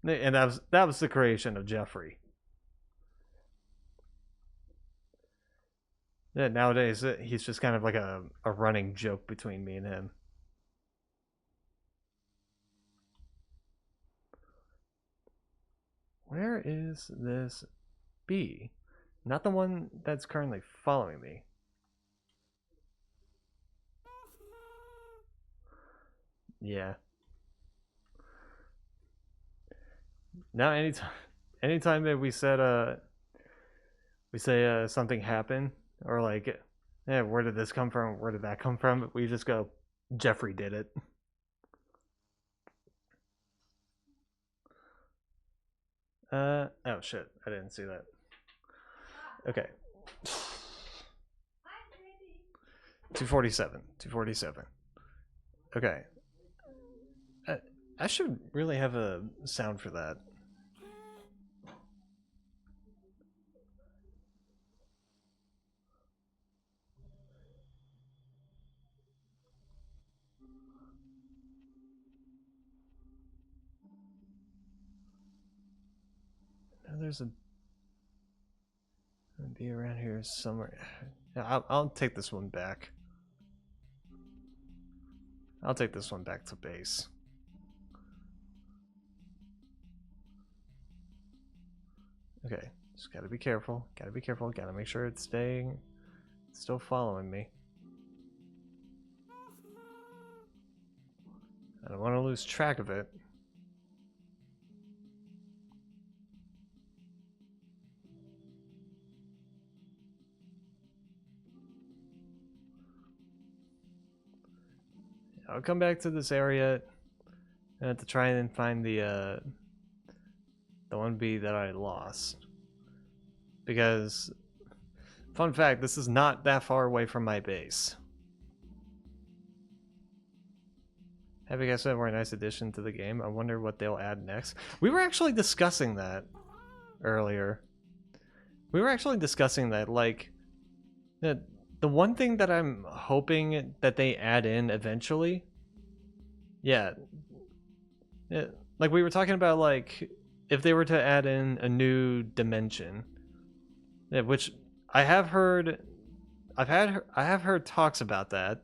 And that was the creation of Jeffrey. Yeah, nowadays he's just kind of like a running joke between me and him. Where is this bee? Not the one that's currently following me. Yeah. Now anytime that we say something happened or like, yeah, where did this come from? Where did that come from? We just go, Jeffrey did it. Oh shit, I didn't see that. Okay. 247. 247. Okay. I should really have a sound for that. There's a bee around here somewhere. Yeah, I'll take this one back. I'll take this one back to base. Okay, just gotta be careful. Gotta be careful. Gotta make sure it's still following me. I don't want to lose track of it. I'll come back to this area to try and find the one bee that I lost. Because, fun fact, this is not that far away from my base. Happy Guys were a nice addition to the game. I wonder what they'll add next. We were actually discussing that earlier. We were actually discussing that, like, the one thing that I'm hoping that they add in eventually, yeah, like we were talking about, like, if they were to add in a new dimension, which I have heard talks about that.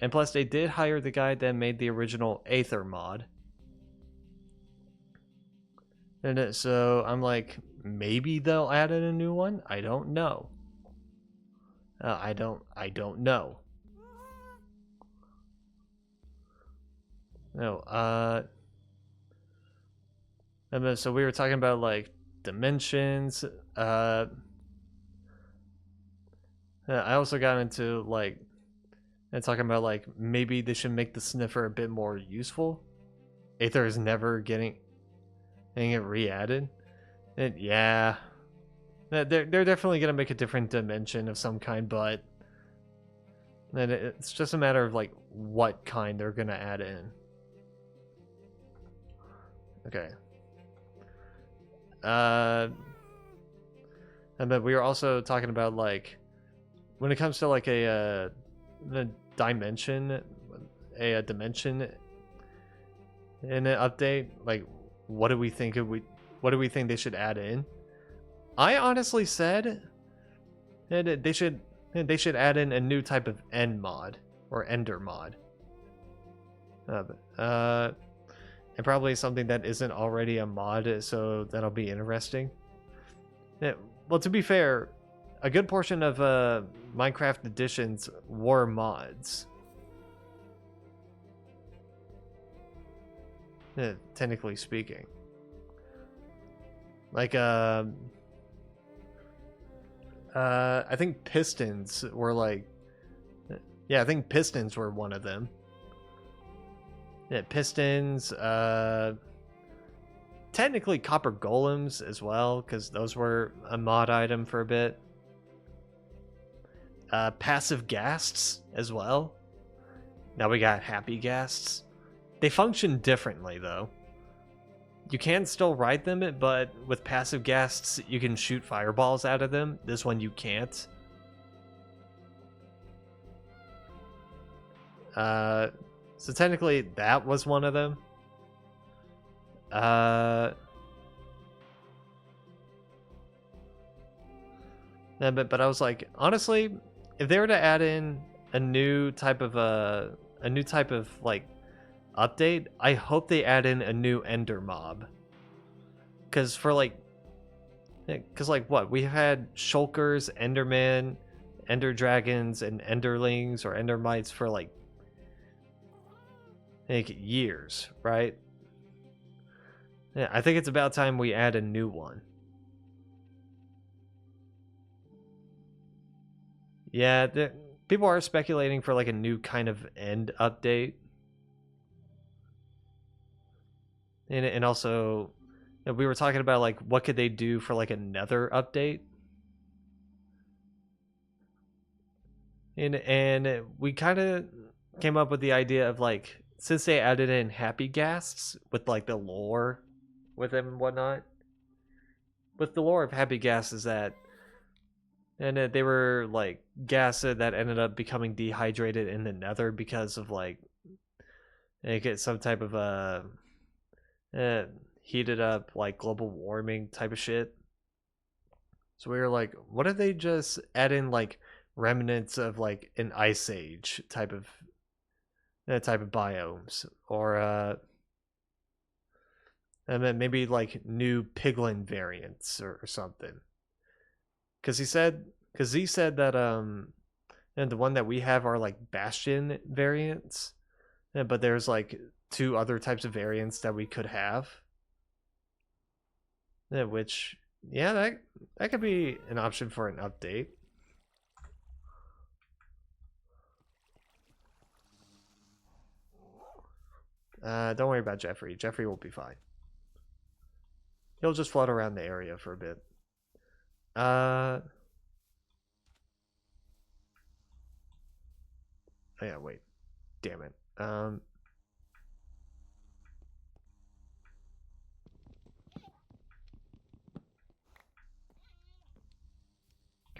And plus, they did hire the guy that made the original Aether mod. And so I'm like, maybe they'll add in a new one. I don't know. I don't know. No. And then, so we were talking about like dimensions. I also got into like. And talking about like maybe they should make the sniffer a bit more useful. Aether is never getting it re-added. And yeah, they're definitely gonna make a different dimension of some kind, but then it's just a matter of like what kind they're gonna add in. Okay. And then we were also talking about like when it comes to like a dimension in an update, like what do we think they should add in? I honestly said that they should add in a new type of end mod or ender mod, and probably something that isn't already a mod, so that'll be interesting. Yeah, well, to be fair, a good portion of Minecraft editions were mods. Technically speaking. Like, I think pistons were like... Yeah, I think pistons were one of them. Yeah, pistons, technically copper golems as well, because those were a mod item for a bit. Passive ghasts as well. Now we got happy ghasts. They function differently though. You can still ride them, but with passive ghasts you can shoot fireballs out of them. This one you can't. So technically that was one of them. But I was like, honestly, if they were to add in a new type of like update, I hope they add in a new ender mob. Cause what we've had shulkers, endermen, ender dragons, and enderlings or endermites for like years, right? Yeah, I think it's about time we add a new one. Yeah, people are speculating for like a new kind of end update. And also, we were talking about like what could they do for like another update. And we kind of came up with the idea of like, since they added in happy ghasts with like the lore with them and whatnot, with the lore of happy ghasts is that, and they were like gas that ended up becoming dehydrated in the nether because of like get some type of heated up like global warming type of shit. So we were like, what if they just add in like remnants of like an ice age type of biomes, or And then maybe like new piglin variants or something. Because he said that and the one that we have are like bastion variants, but there's like two other types of variants that we could have. Which yeah, that could be an option for an update. Don't worry about Jeffrey. Jeffrey will be fine. He'll just float around the area for a bit. Oh yeah, wait. Damn it. Come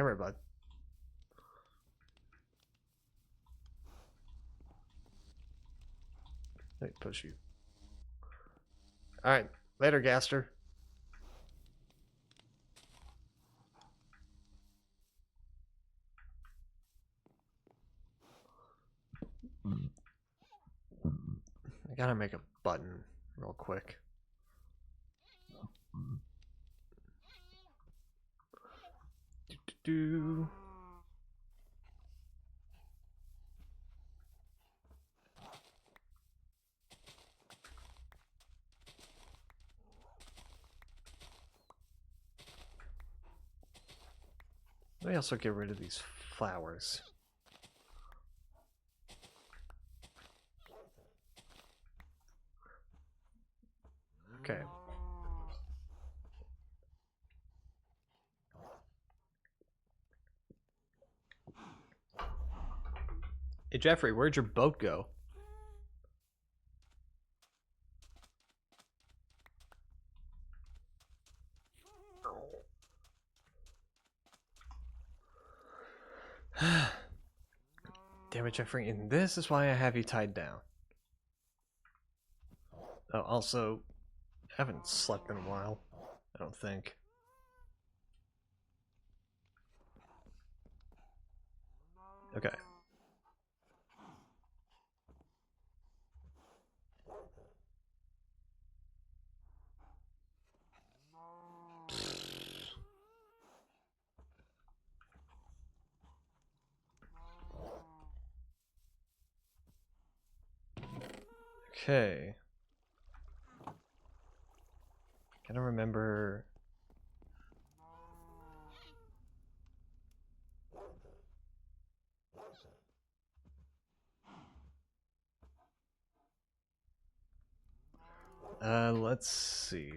here, bud. Let me push you. Alright, later, Gaster. I gotta make a button real quick. Do. Let me also get rid of these flowers. Okay. Hey Jeffrey, where'd your boat go? Damn it, Jeffrey, and this is why I have you tied down. Oh, also, I haven't slept in a while, I don't think. Okay. Okay. Gotta remember. Let's see.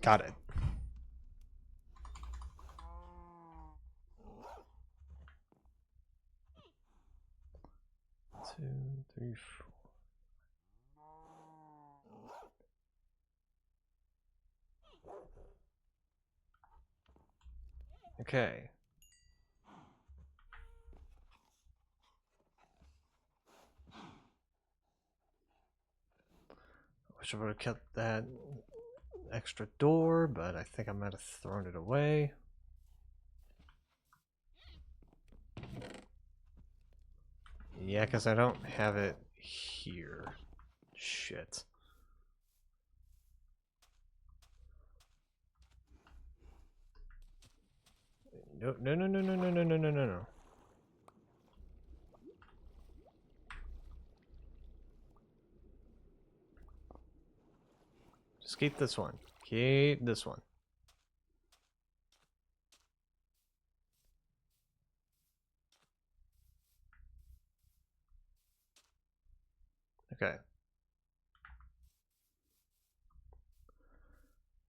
Got it. Two, three, four. Okay. Wish I would have kept that extra door, but I think I might have thrown it away. Yeah, because I don't have it here. Shit. No, no, no, no, no, no, no, no, no, no, no. Just keep this one. Keep this one. Okay.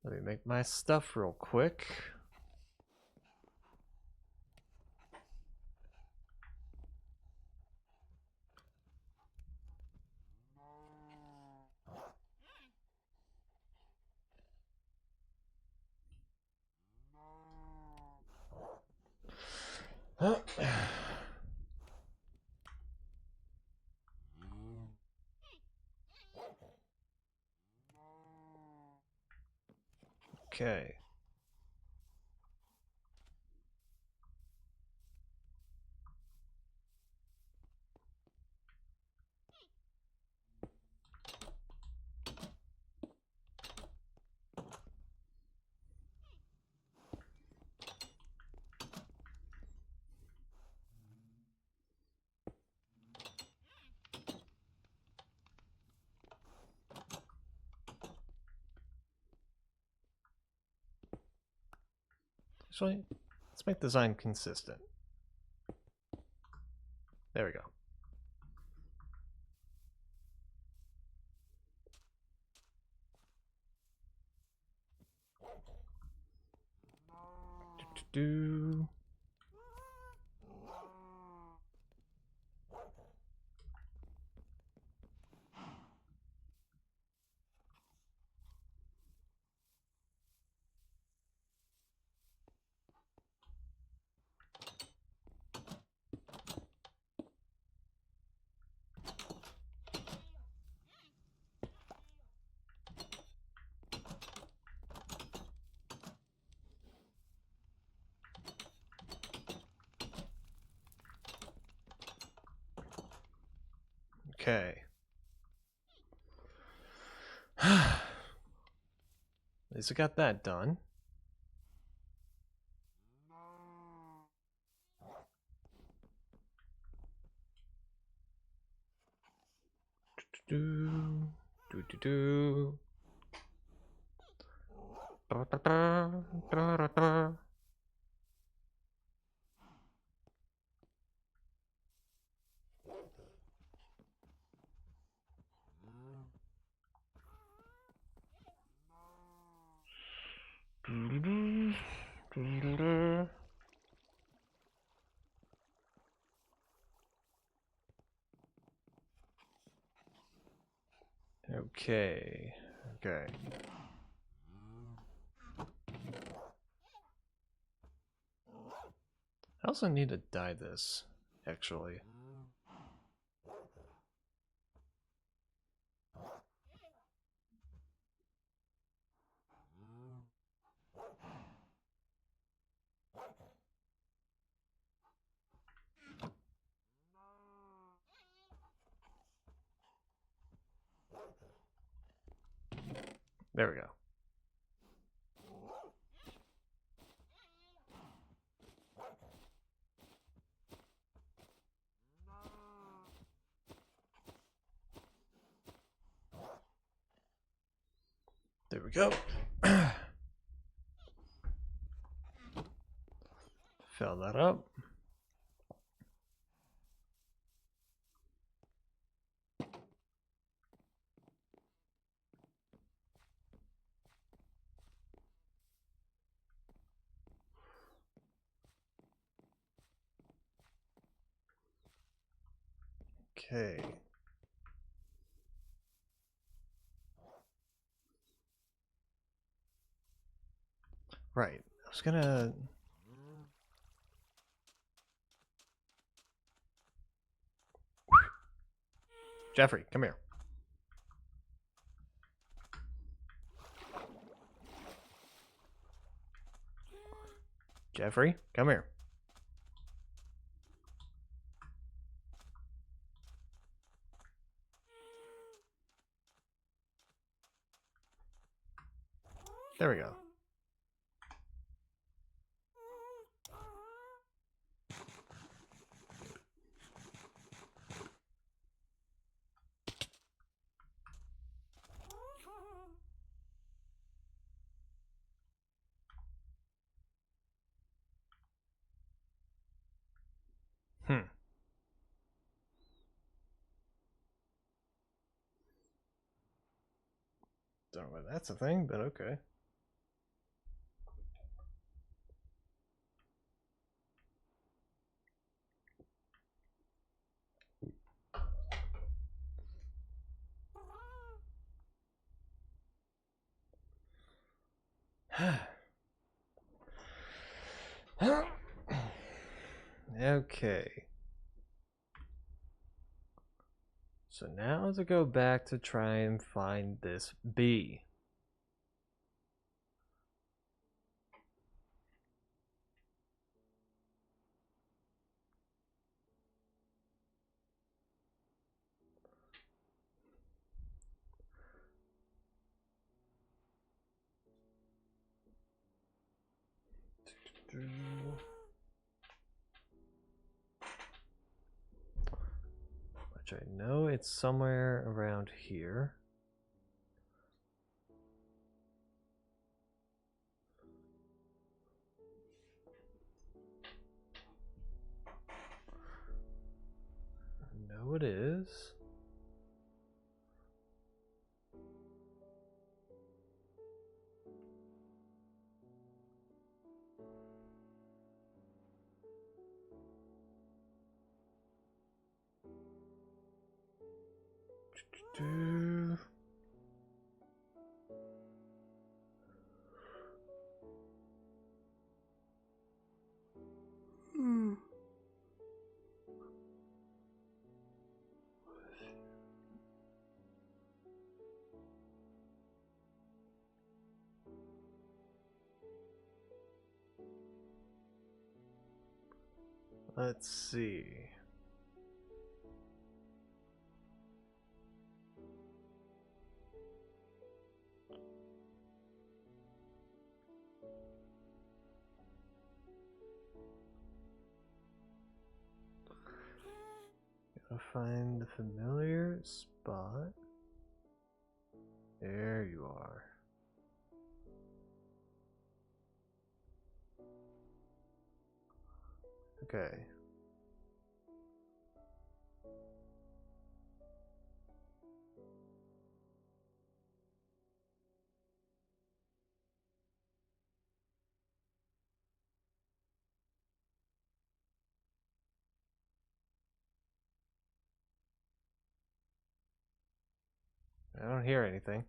Let me make my stuff real quick. Okay. Actually, let's make the design consistent. There we go. Do. Okay. At least I got that done. Do do do do. Da, da, da, da, da, da. Do, do, do, do. Okay. Okay. I also need to dye this, actually. There we go. There we go. Fill that up. Okay. Right. I was gonna... Jeffrey, come here. Jeffrey, come here. There we go. Hmm. Don't know whether that's a thing, but okay. Okay. So now to go back to try and find this bee. Which I know it's somewhere around here. So it is. Let's see. Gotta find the familiar spot. There you are. Okay. I don't hear anything.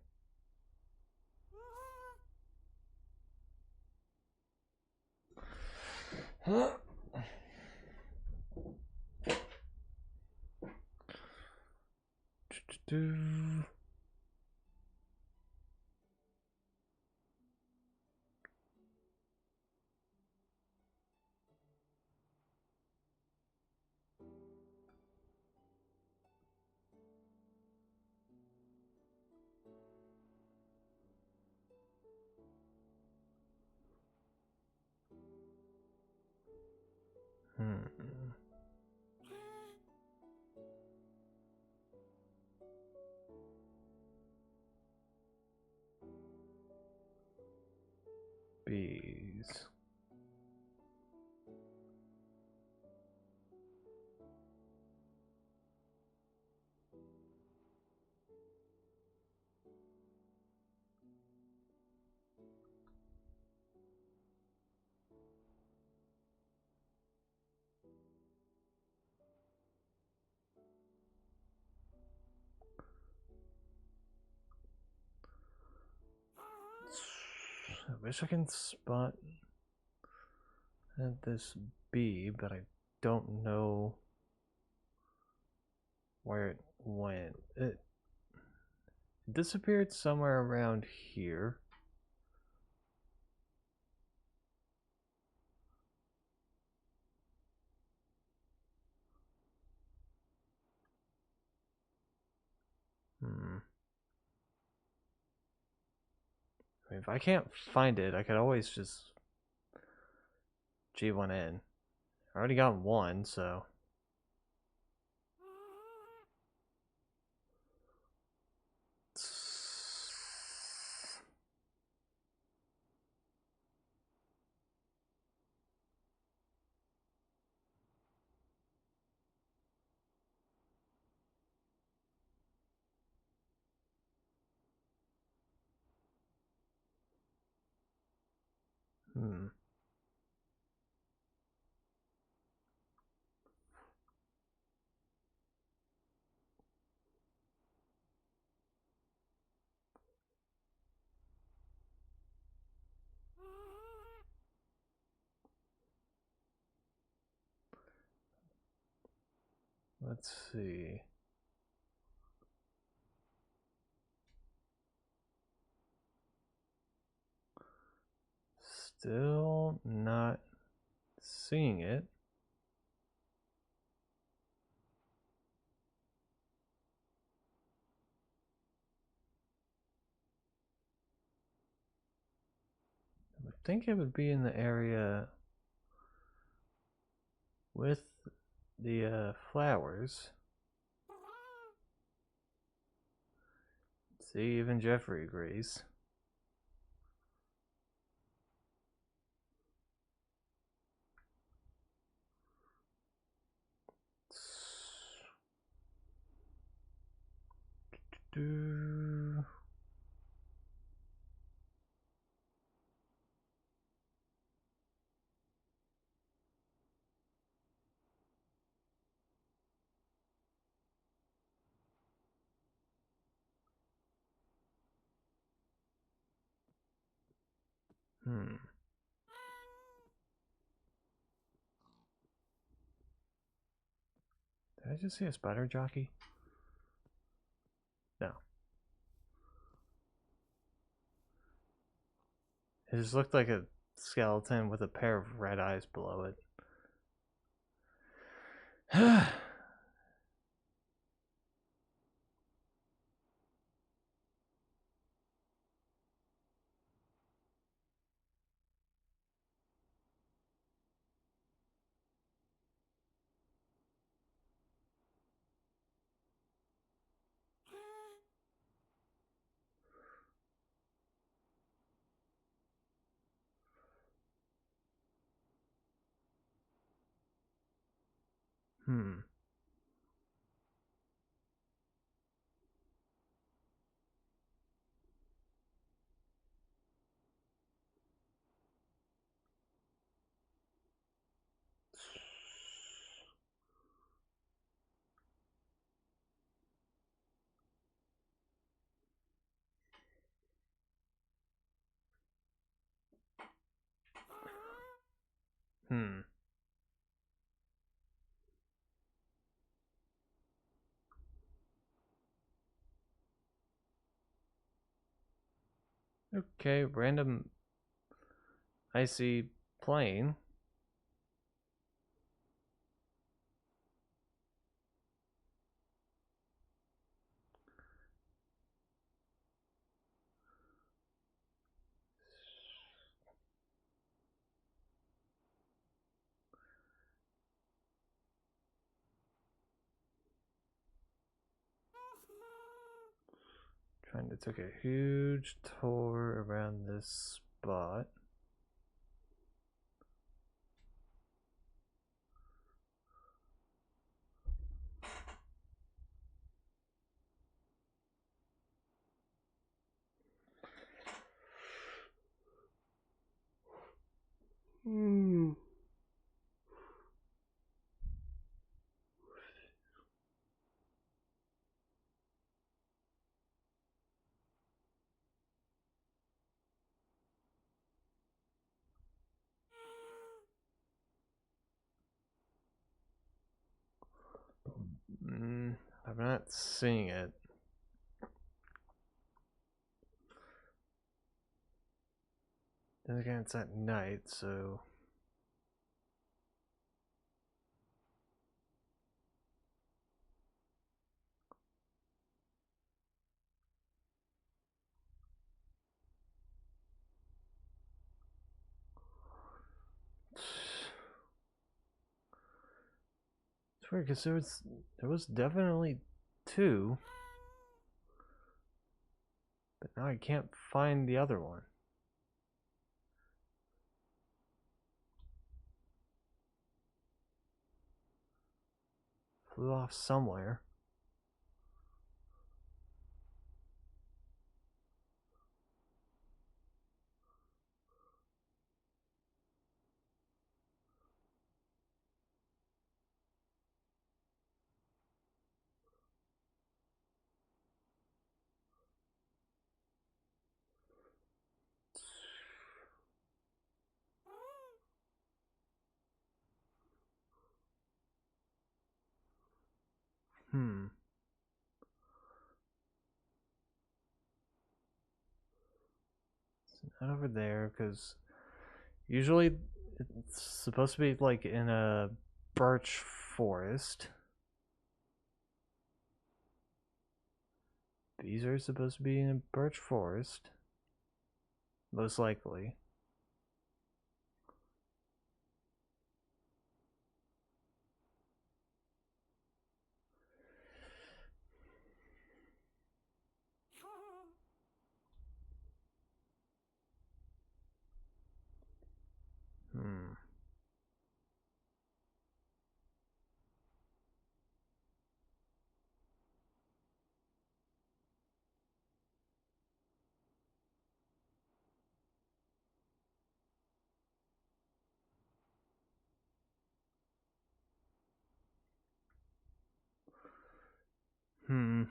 Bees. I wish I can spot this bee, but I don't know where it went. It disappeared somewhere around here. I mean, if I can't find it, I could always just G1 in. I already got one, so. Let's see. Still not seeing it. I would think it would be in the area with the flowers. See, even Jeffrey agrees. do. Hmm. Did I just see a spider jockey? No. It just looked like a skeleton with a pair of red eyes below it. Hmm. Hmm. Okay, random icy plane. Trying to take a huge tour around this spot. Hmm. I'm not seeing it. Then again, it's at night, so. It's weird because there was definitely two, but now I can't find the other one. Flew off somewhere. Hmm. It's not over there because usually it's supposed to be like in a birch forest. These are supposed to be in a birch forest. Most likely. Hmm. Hmm.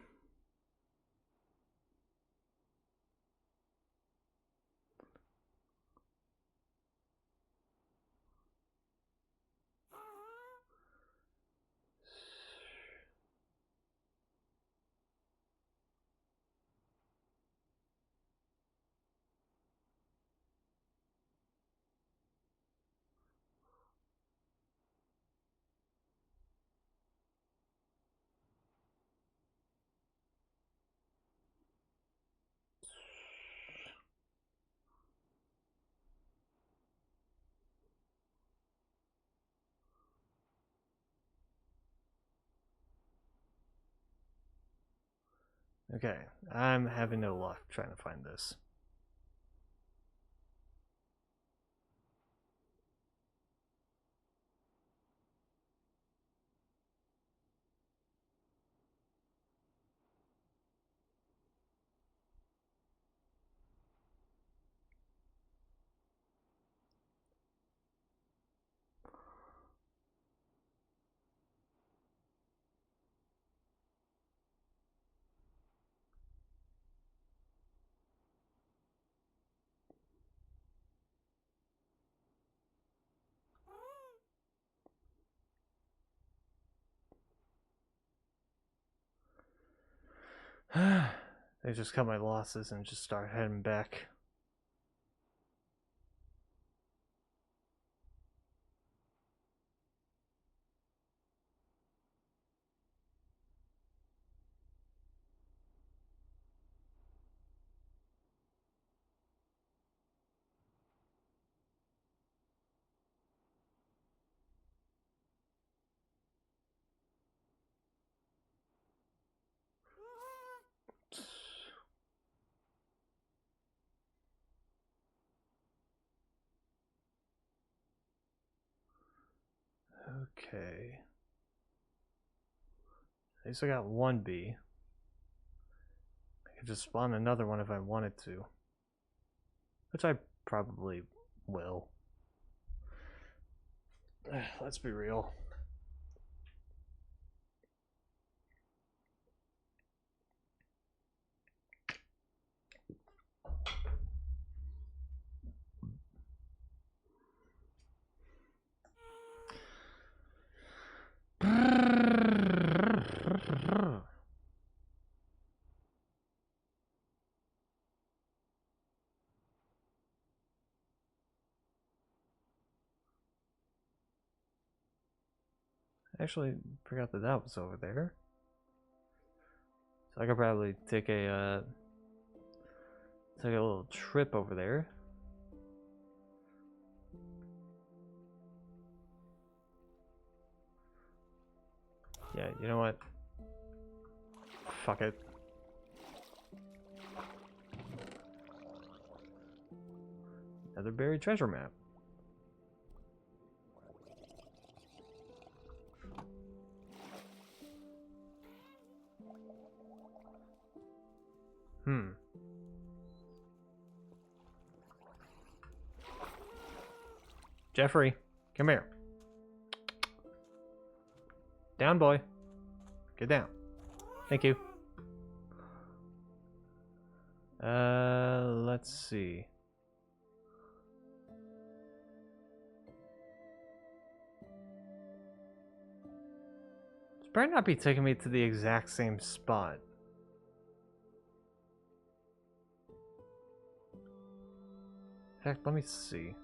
Okay, I'm having no luck trying to find this. They just cut my losses and just start heading back. Okay. At least I got one bee. I could just spawn another one if I wanted to. Which I probably will. Let's be real. Actually, forgot that that was over there. So I could probably take a little trip over there. Yeah, you know what? Fuck it. Another buried treasure map. Jeffrey, come here. Down, boy. Get down. Thank you. Let's see. This better not be taking me to the exact same spot. Heck, let me see.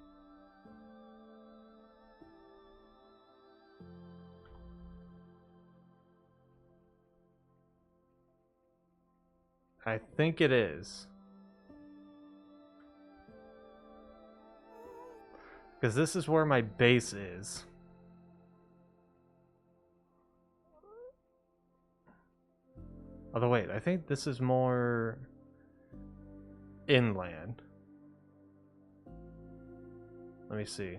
I think it is. Because this is where my base is. Although wait, I think this is more inland. Let me see.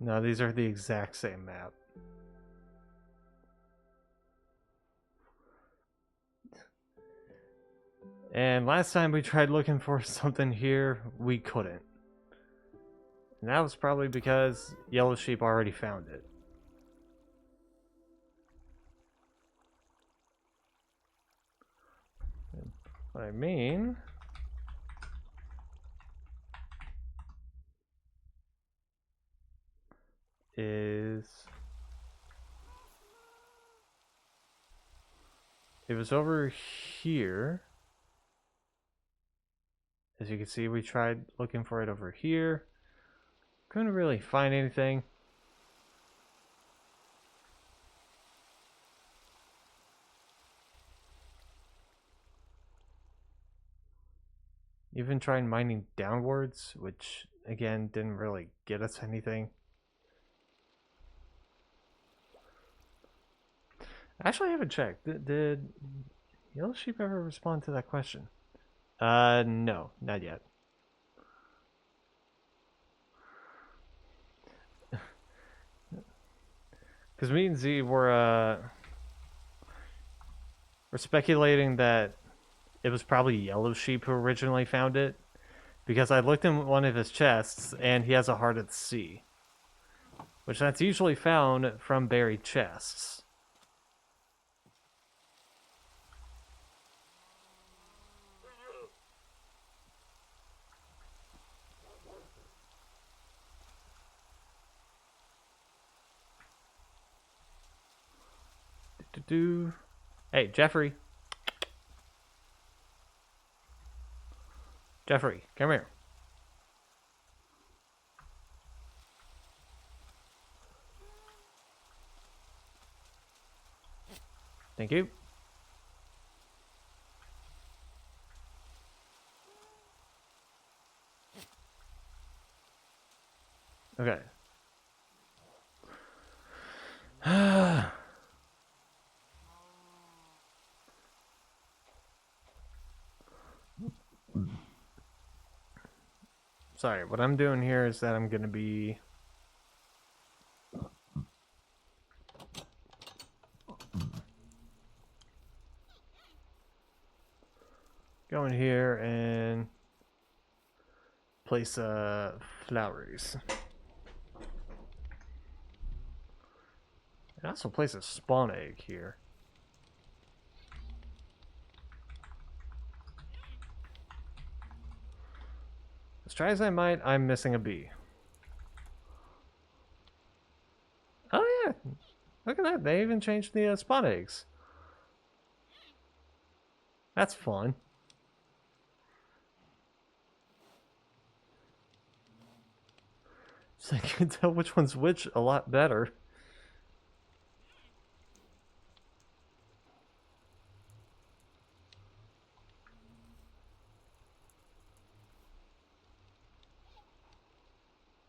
No, these are the exact same map. And last time we tried looking for something here, we couldn't. And that was probably because Yellow Sheep already found it. And what I mean is it was over here. As you can see, we tried looking for it over here. Couldn't really find anything. Even tried mining downwards, which again didn't really get us anything. Actually, I haven't checked. Did Yellow Sheep ever respond to that question? No, not yet. Because me and Z were speculating that it was probably Yellow Sheep who originally found it. Because I looked in one of his chests, and he has a Heart of the Sea. Which that's usually found from buried chests. Hey, Jeffrey. Jeffrey, come here. Thank you. Okay. Sorry, what I'm doing here is that I'm going to be going here and place flowers. And also place a spawn egg here. As try as I might, I'm missing a bee. Oh yeah, look at that. They even changed the spawn eggs. That's fun. So I can tell which one's which a lot better.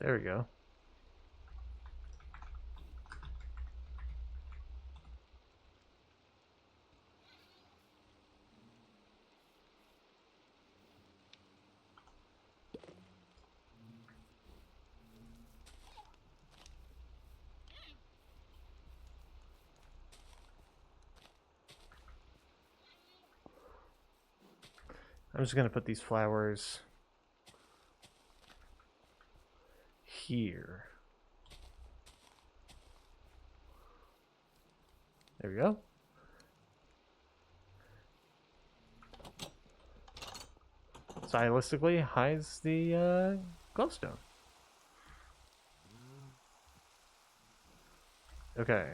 There we go. I'm just gonna put these flowers here. There we go. Stylistically hides the glowstone. Okay.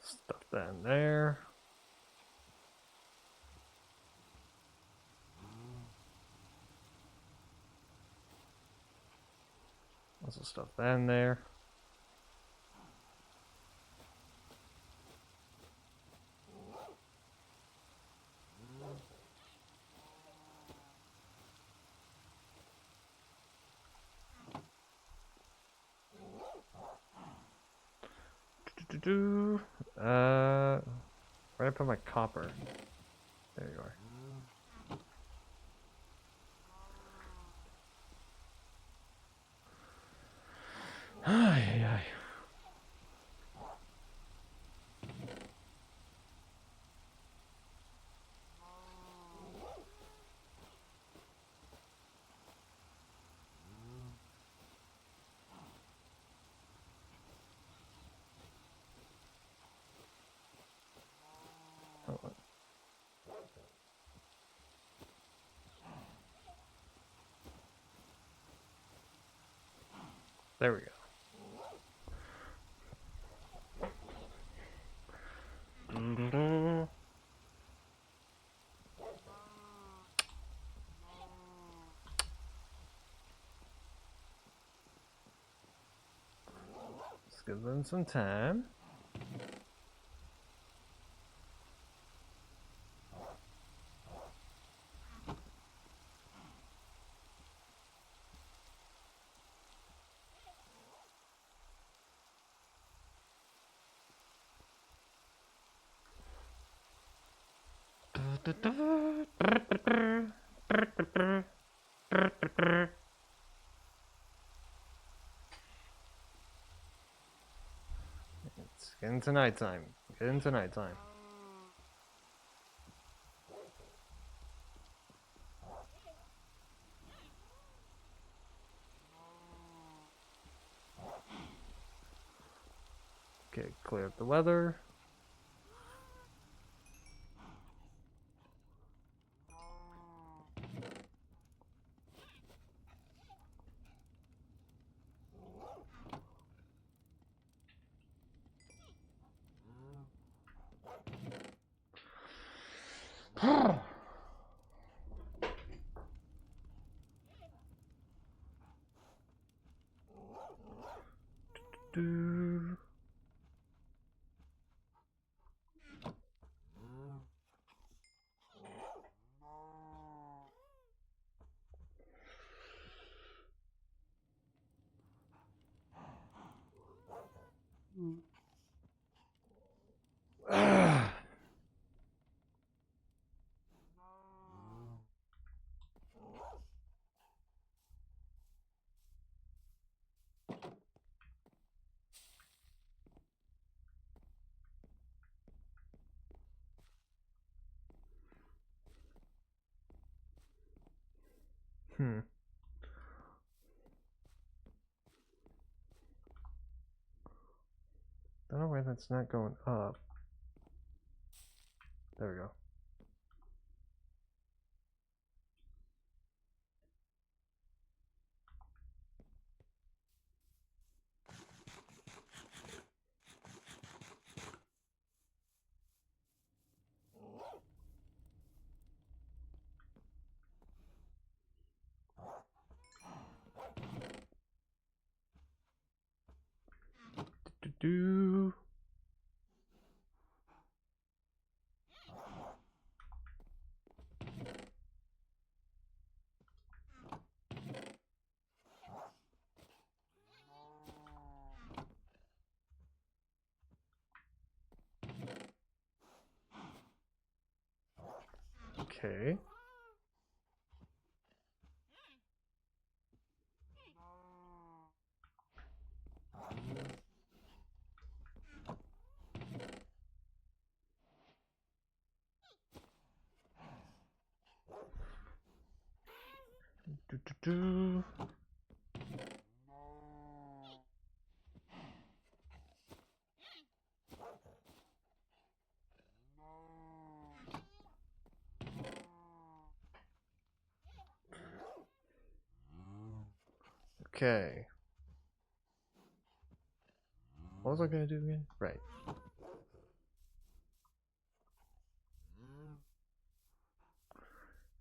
Stuff that in there. Also stuff that in there. Where'd I put my copper? There you are. Ay, ay. Oh, there we go. Let's give them some time. It's getting to nighttime. Getting to nighttime. Okay, clear up the weather. Do. Don't know why that's not going up. There we go. Do. Okay. Do. Okay. What was I gonna do again? Right.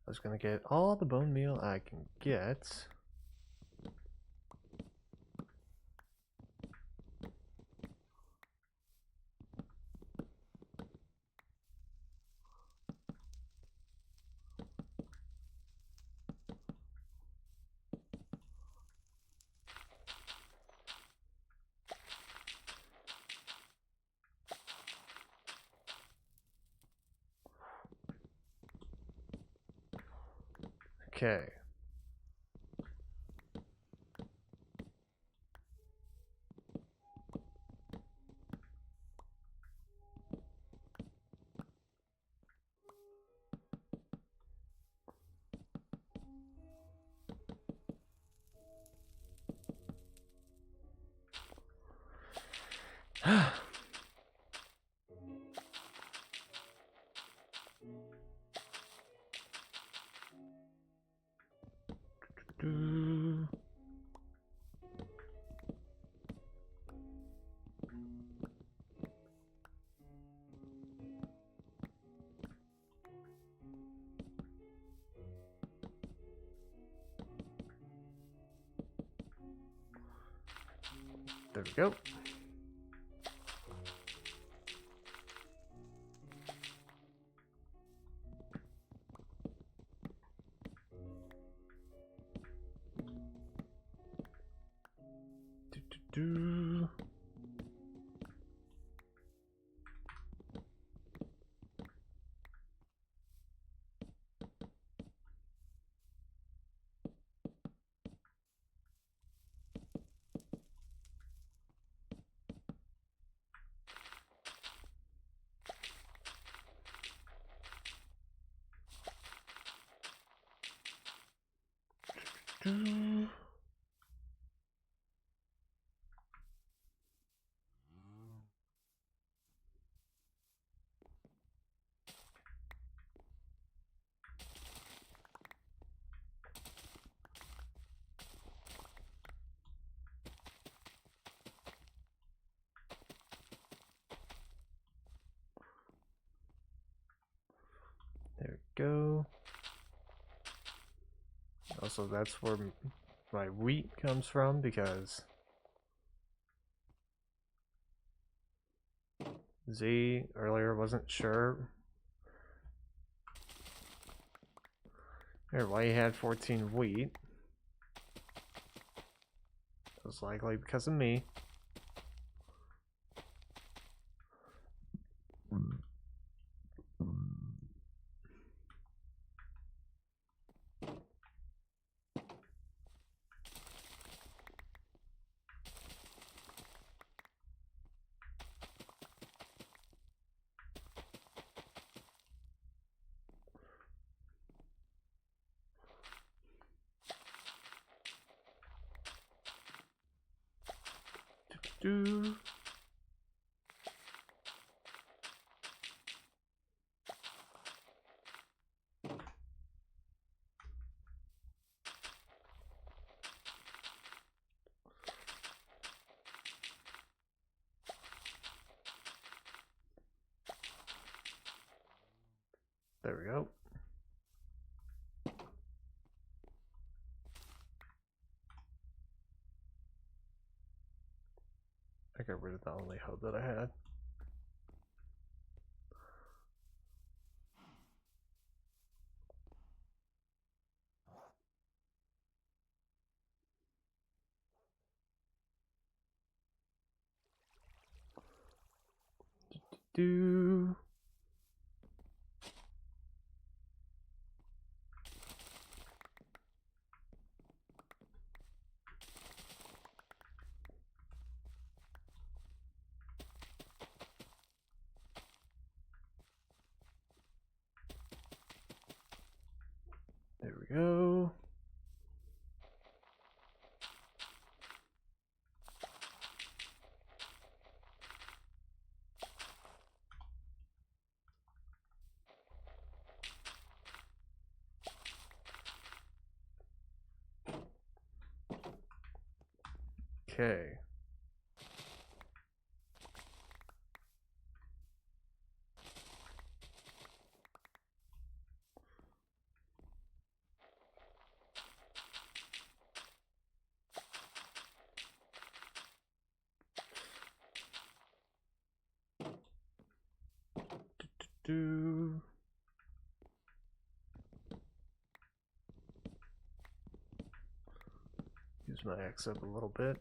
I was gonna get all the bone meal I can get. Okay. There we go. Do. Do. There we go. Also, that's where my wheat comes from, because Z earlier wasn't sure why he had 14 wheat. It was likely because of me. Do. There we go. I got rid of the only hoe that I had. Do. There we go. Okay. Do. Use my axe up a little bit.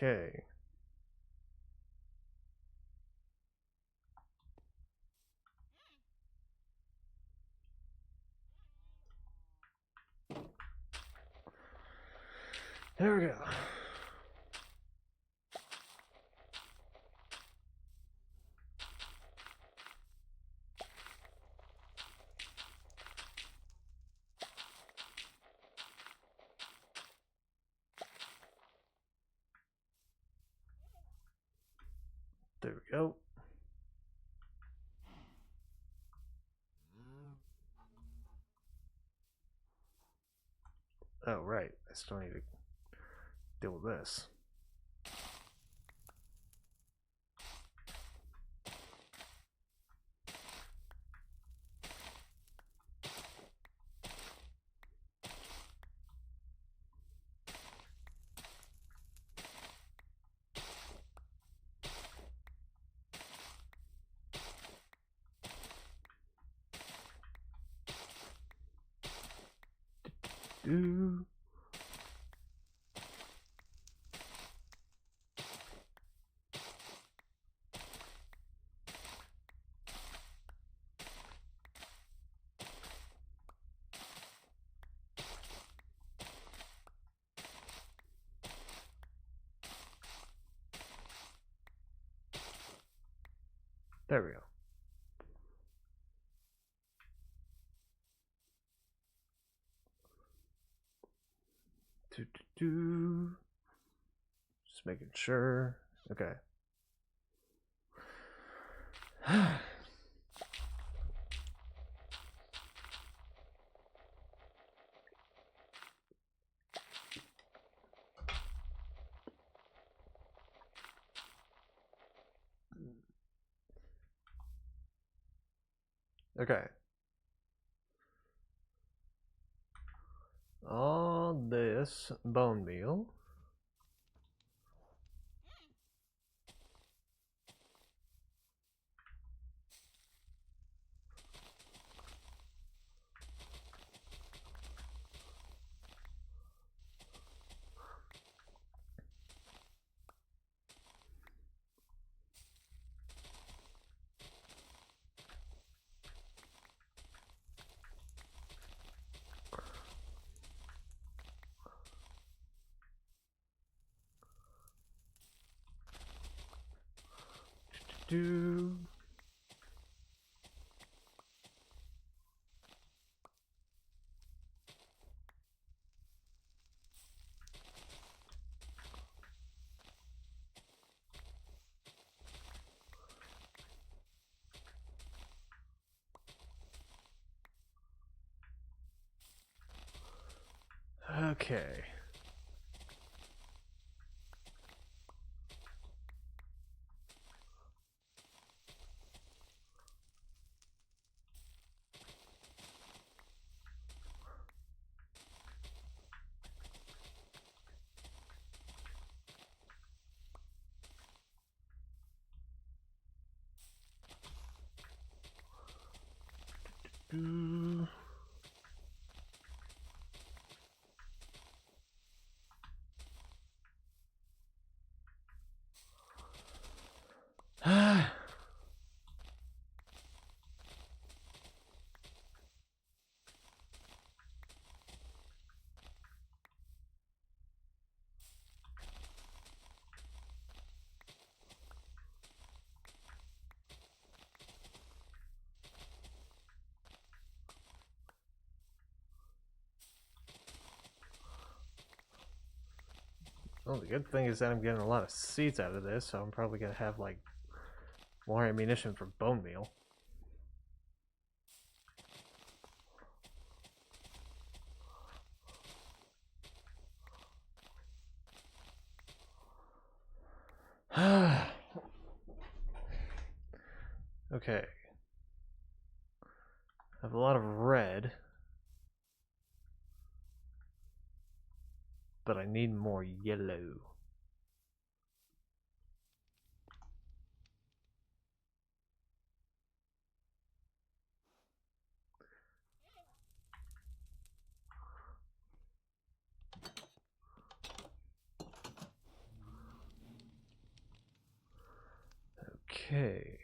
Okay. There we go. There we go. Oh, right. I still need to deal with this. Do. There we go. Just making sure. Okay. Okay. All this bone meal. Do. Okay. Do. Well, the good thing is that I'm getting a lot of seeds out of this, so I'm probably gonna have like more ammunition for bone meal. Okay. I have a lot of red, but I need more yellow. Okay.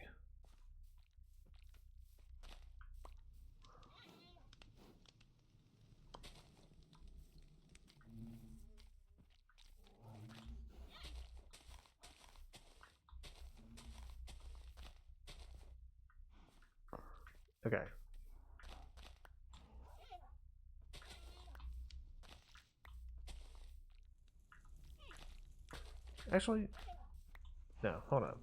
Okay. Actually, no, hold on.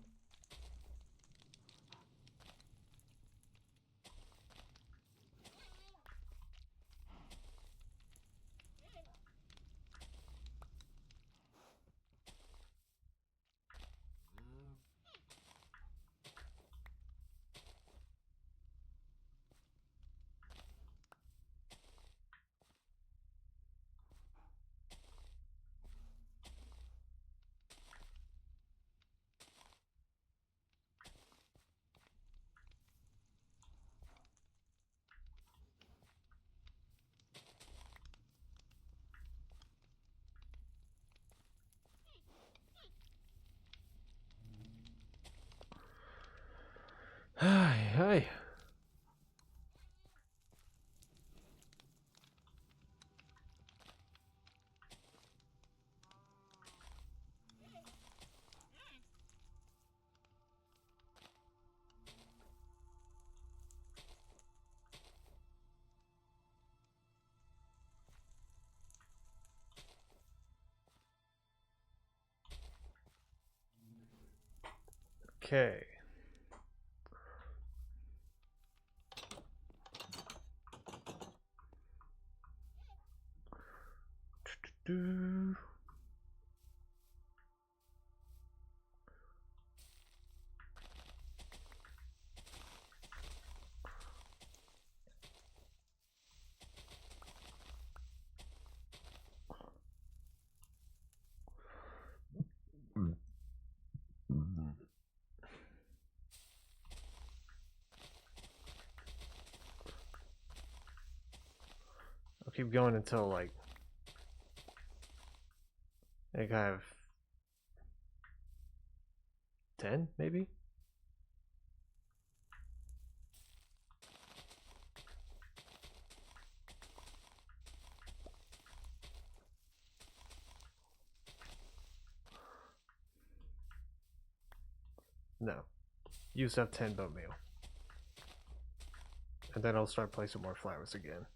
Hi, hi. Okay. Do. I'll keep going until like I think I have 10, maybe? No. Used up 10 bone meal. And then I'll start placing more flowers again.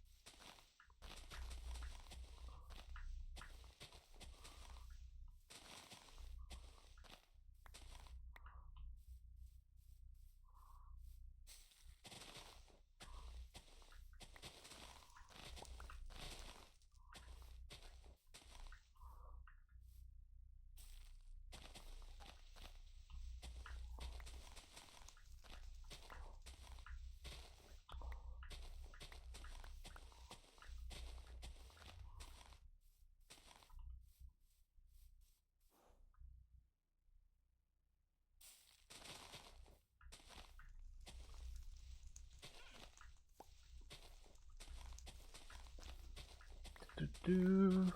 Do.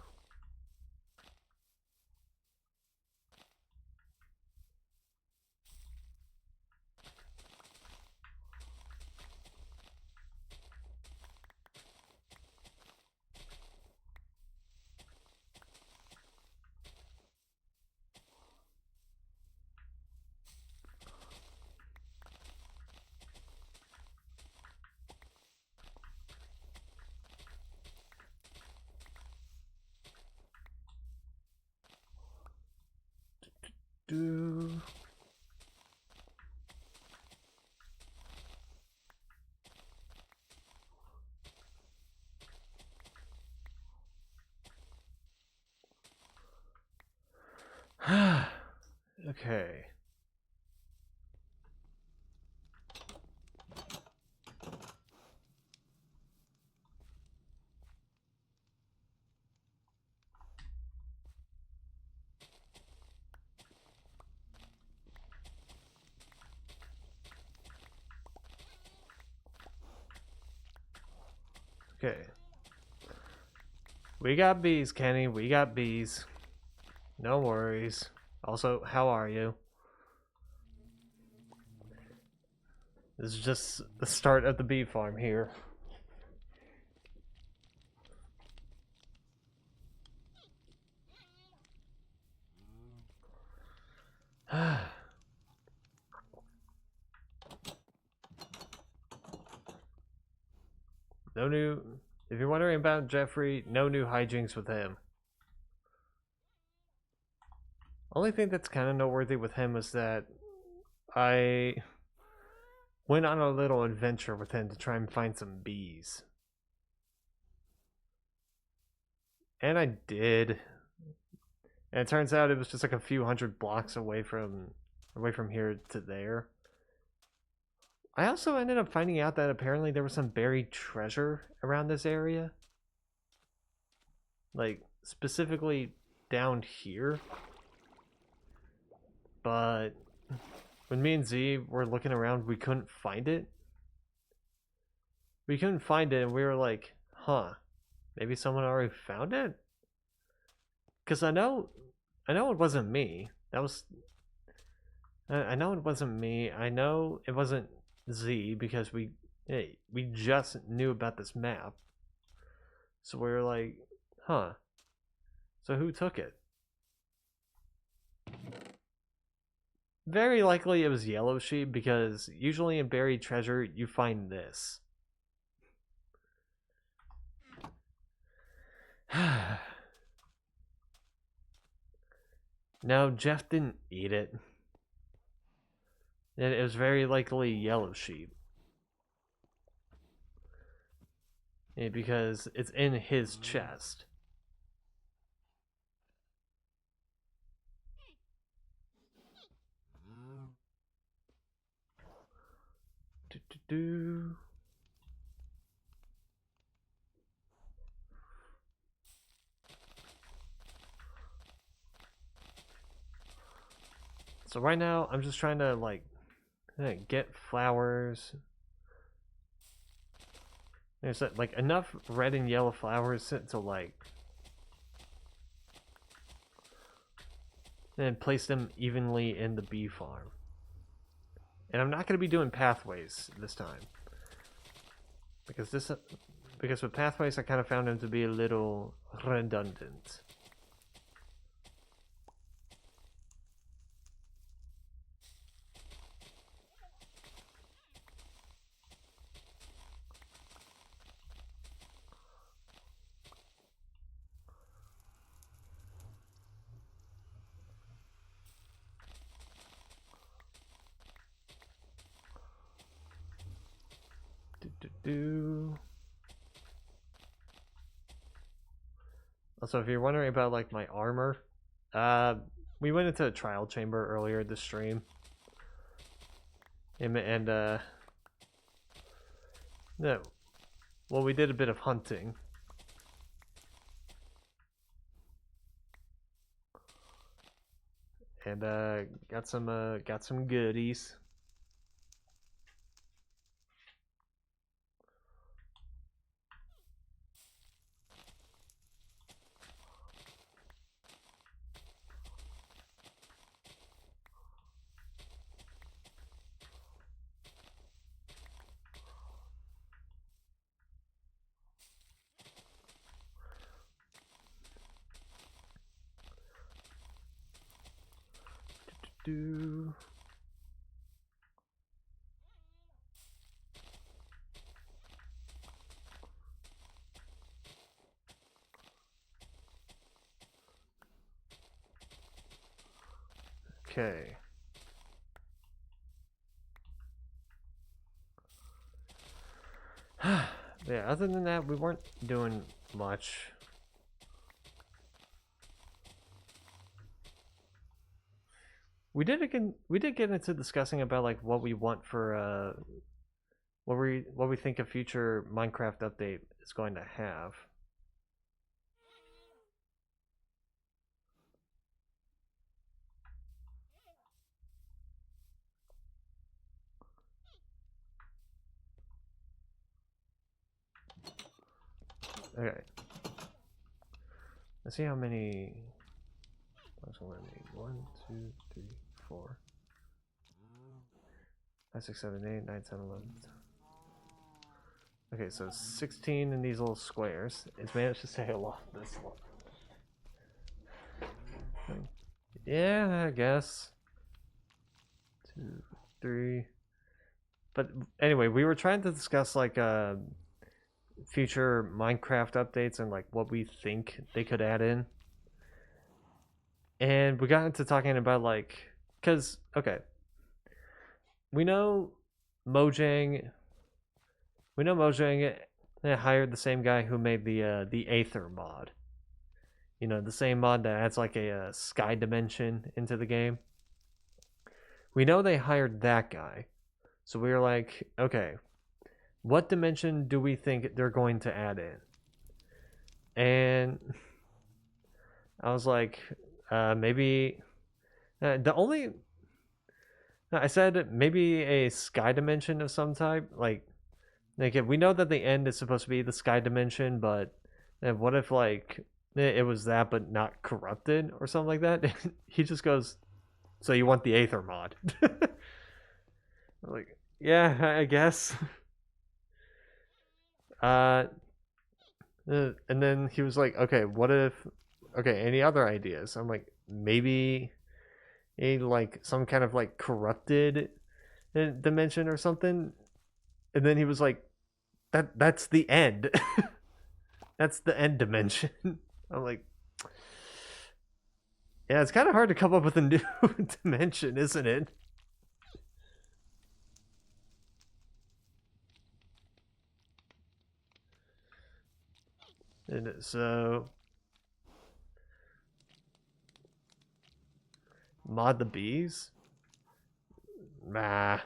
Do. Okay. Okay. We got bees, Kenny. We got bees. No worries. Also, how are you? This is just the start of the bee farm here. No new... If you're wondering about Jeffrey, no new hijinks with him. Only thing that's kind of noteworthy with him is that I went on a little adventure with him to try and find some bees. And I did. And it turns out it was just like a few hundred blocks away from here to there. I also ended up finding out that apparently there was some buried treasure around this area. Like, specifically down here. But when me and Z were looking around, we couldn't find it. We couldn't find it, and we were like, huh, maybe someone already found it? Because I know it wasn't me. That was... I know it wasn't me. I know it wasn't Z, because we just knew about this map. So we were like, huh. So who took it? Very likely it was Yellow Sheep, because usually in buried treasure you find this. No, Jeff didn't eat it. And it was very likely Yellow Sheep. Yeah, because it's in his chest. Do. So right now I'm just trying to like get flowers. There's like enough red and yellow flowers to like and place them evenly in the bee farm. And I'm not going to be doing pathways this time. Because with pathways I kind of found them to be a little redundant. Also, if you're wondering about like my armor, we went into a trial chamber earlier this stream, and no, well, we did a bit of hunting. And got some goodies. Do. Okay. Yeah, other than that, we weren't doing much. We did get into discussing about like what we want for what we think a future Minecraft update is going to have. Okay. Let's see how many. That's what I need. 1, 2, 3, 4. 5, 6, 7, 8, 9, 10, 11. Okay, so 16 in these little squares. It's managed to stay alive this long. Yeah, I guess. 2, 3. But anyway, we were trying to discuss like future Minecraft updates and like what we think they could add in. And we got into talking about like, because okay, we know Mojang. We know Mojang hired the same guy who made the Aether mod. You know, the same mod that adds like a sky dimension into the game. We know they hired that guy. So we were like, okay, what dimension do we think they're going to add in? And I was like, maybe the only I said maybe a sky dimension of some type. Like we know that the end is supposed to be the sky dimension, but what if like it was that but not corrupted or something like that? He just goes, "So you want the Aether mod?" I'm like, yeah, I guess. Uh, and then he was like, "Okay, what if? Okay, any other ideas?" I'm like, maybe a like some kind of like corrupted dimension or something. And then he was like, that's the end. That's the end dimension." I'm like, yeah, it's kind of hard to come up with a new dimension, isn't it? And so mod the bees? Nah,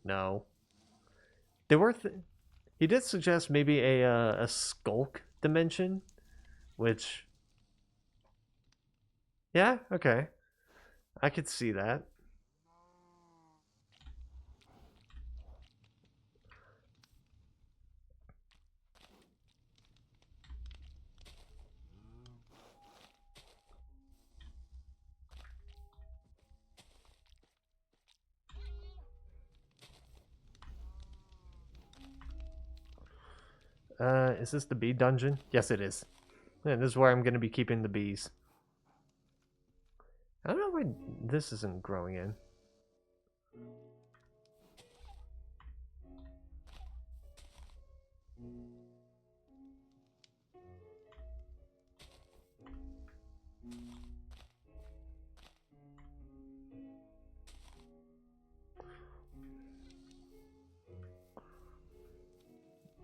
no. They were. He did suggest maybe a skulk dimension, which yeah, okay, I could see that. Is this the bee dungeon? Yes, it is. And this is where I'm going to be keeping the bees. I don't know why this isn't growing in.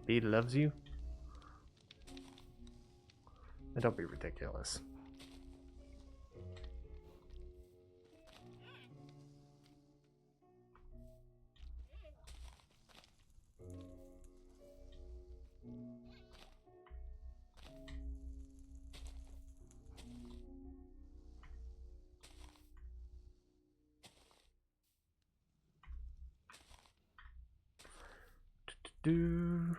Bee loves you. And don't be ridiculous. Do.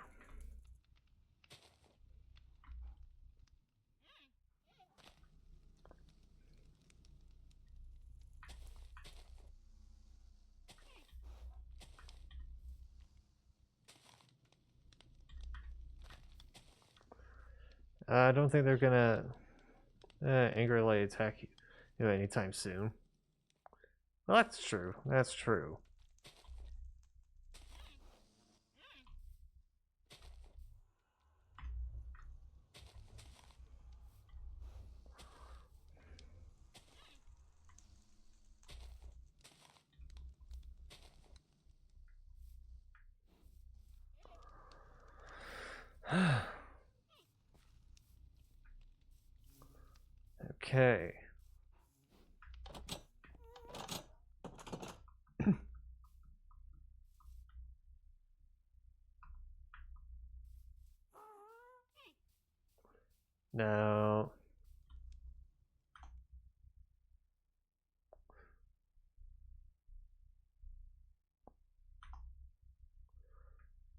I don't think they're gonna angrily attack you anytime soon. Well, that's true. That's true. Okay. Now,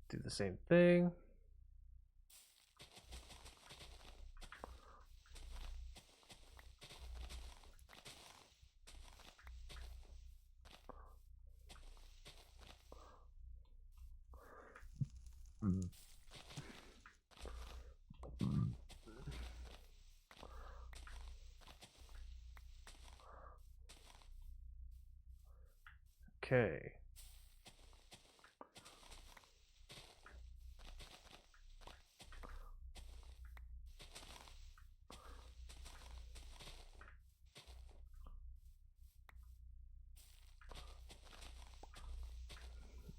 do the same thing. Okay.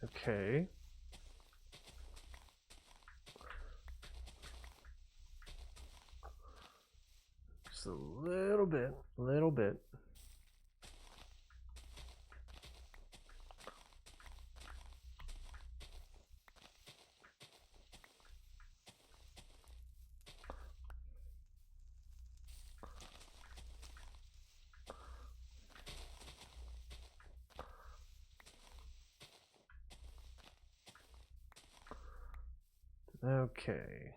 Okay. Just a little bit, Okay.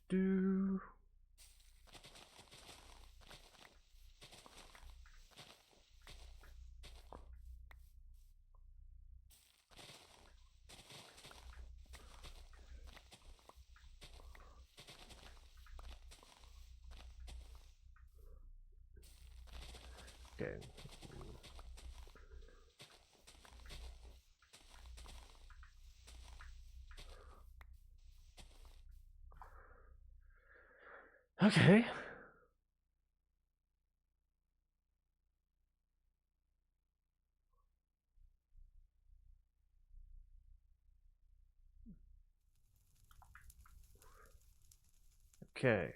Do. Okay. Okay. Okay.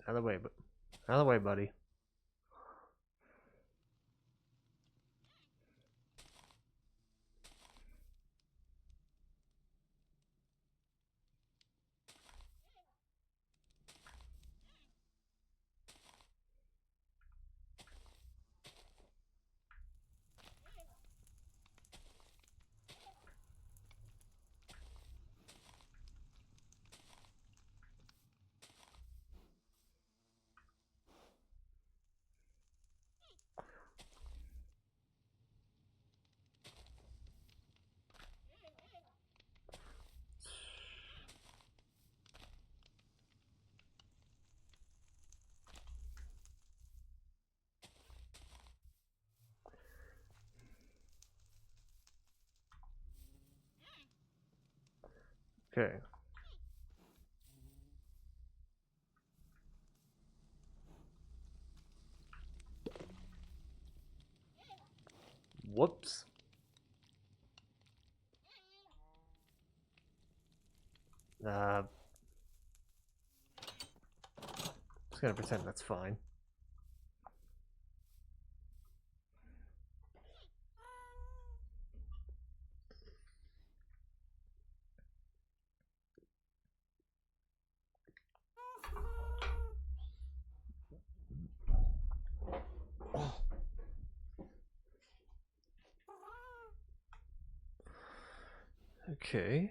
Out of the way, but out of the way, buddy. Okay. Whoops. Just gonna pretend that's fine. Okay.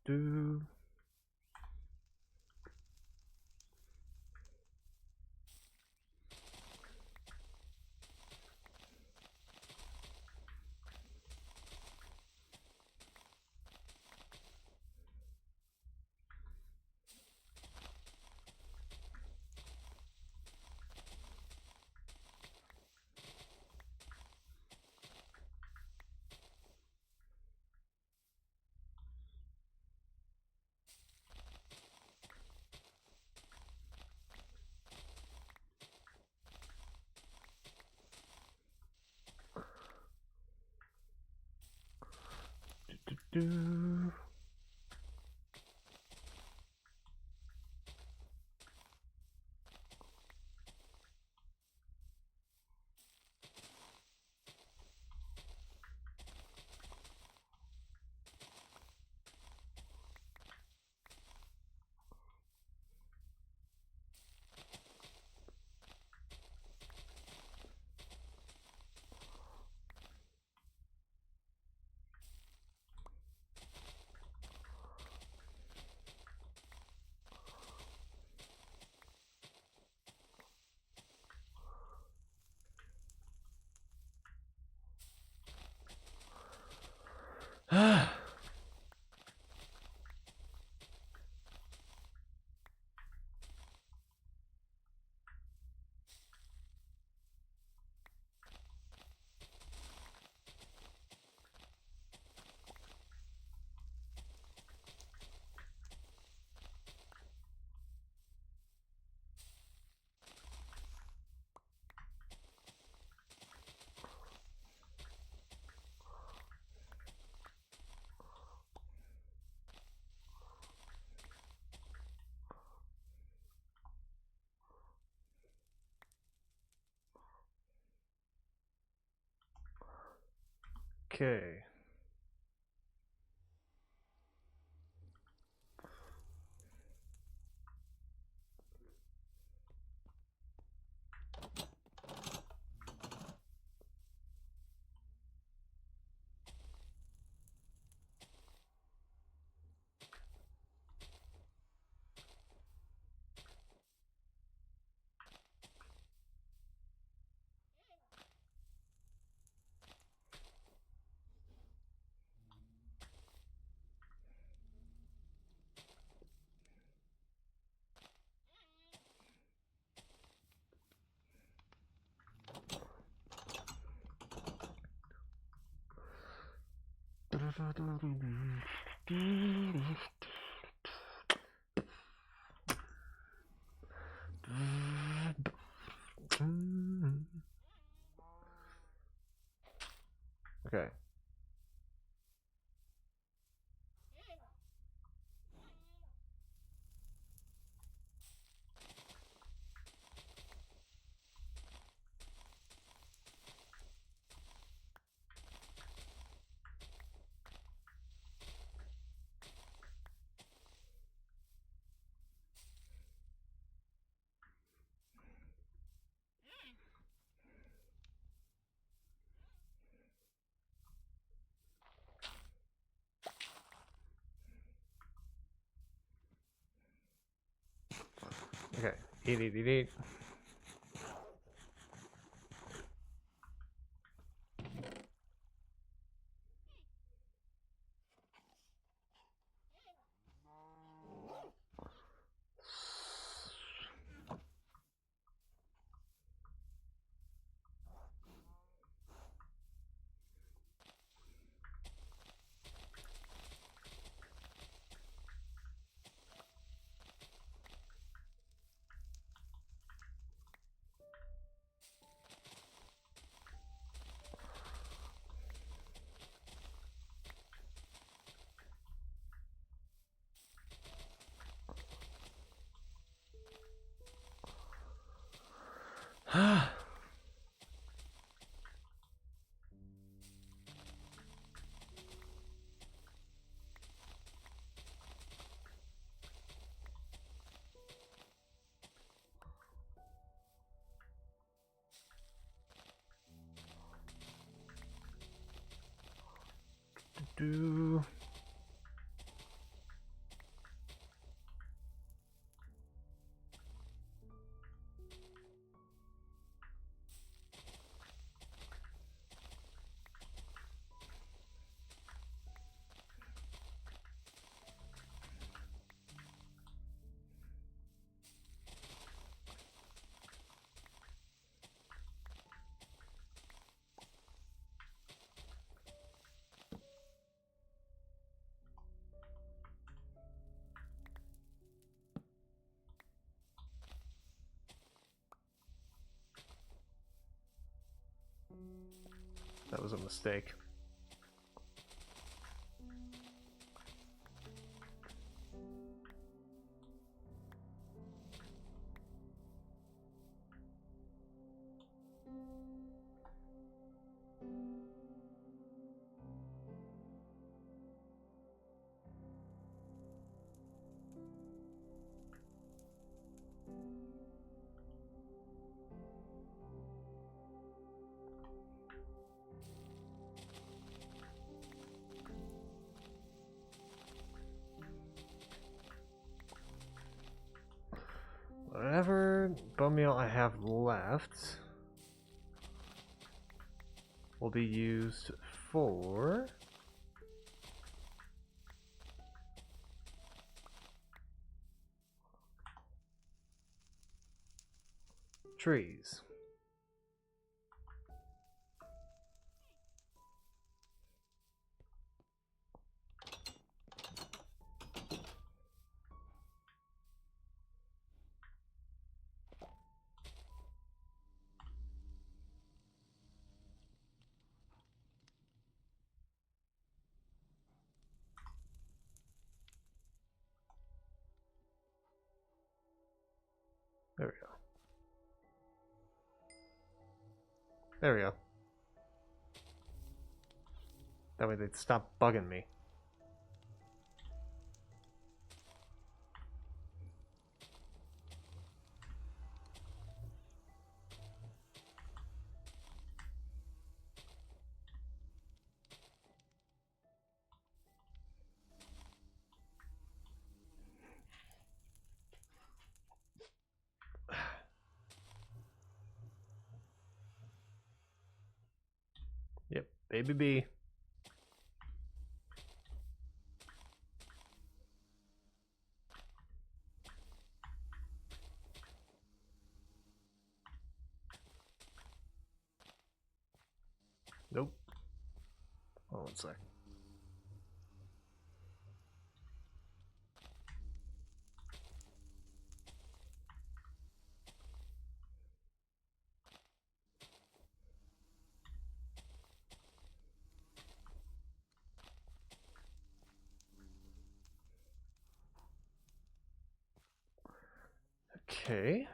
Do. Do. Okay. Okay. Okay. Eat. Do. That was a mistake. Whatever bone meal I have left will be used for trees. There we go. There we go. That way they'd stop bugging me. Yep, baby bee. Nope. Hold on one sec. Okay.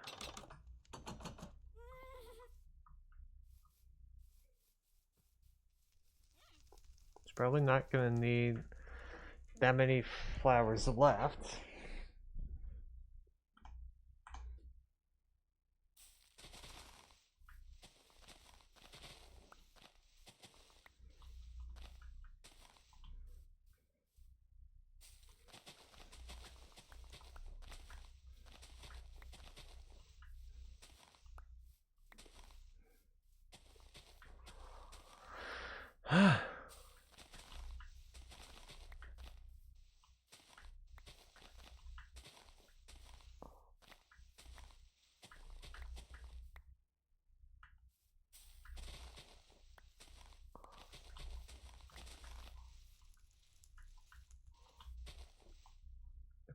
It's probably not gonna need that many flowers left.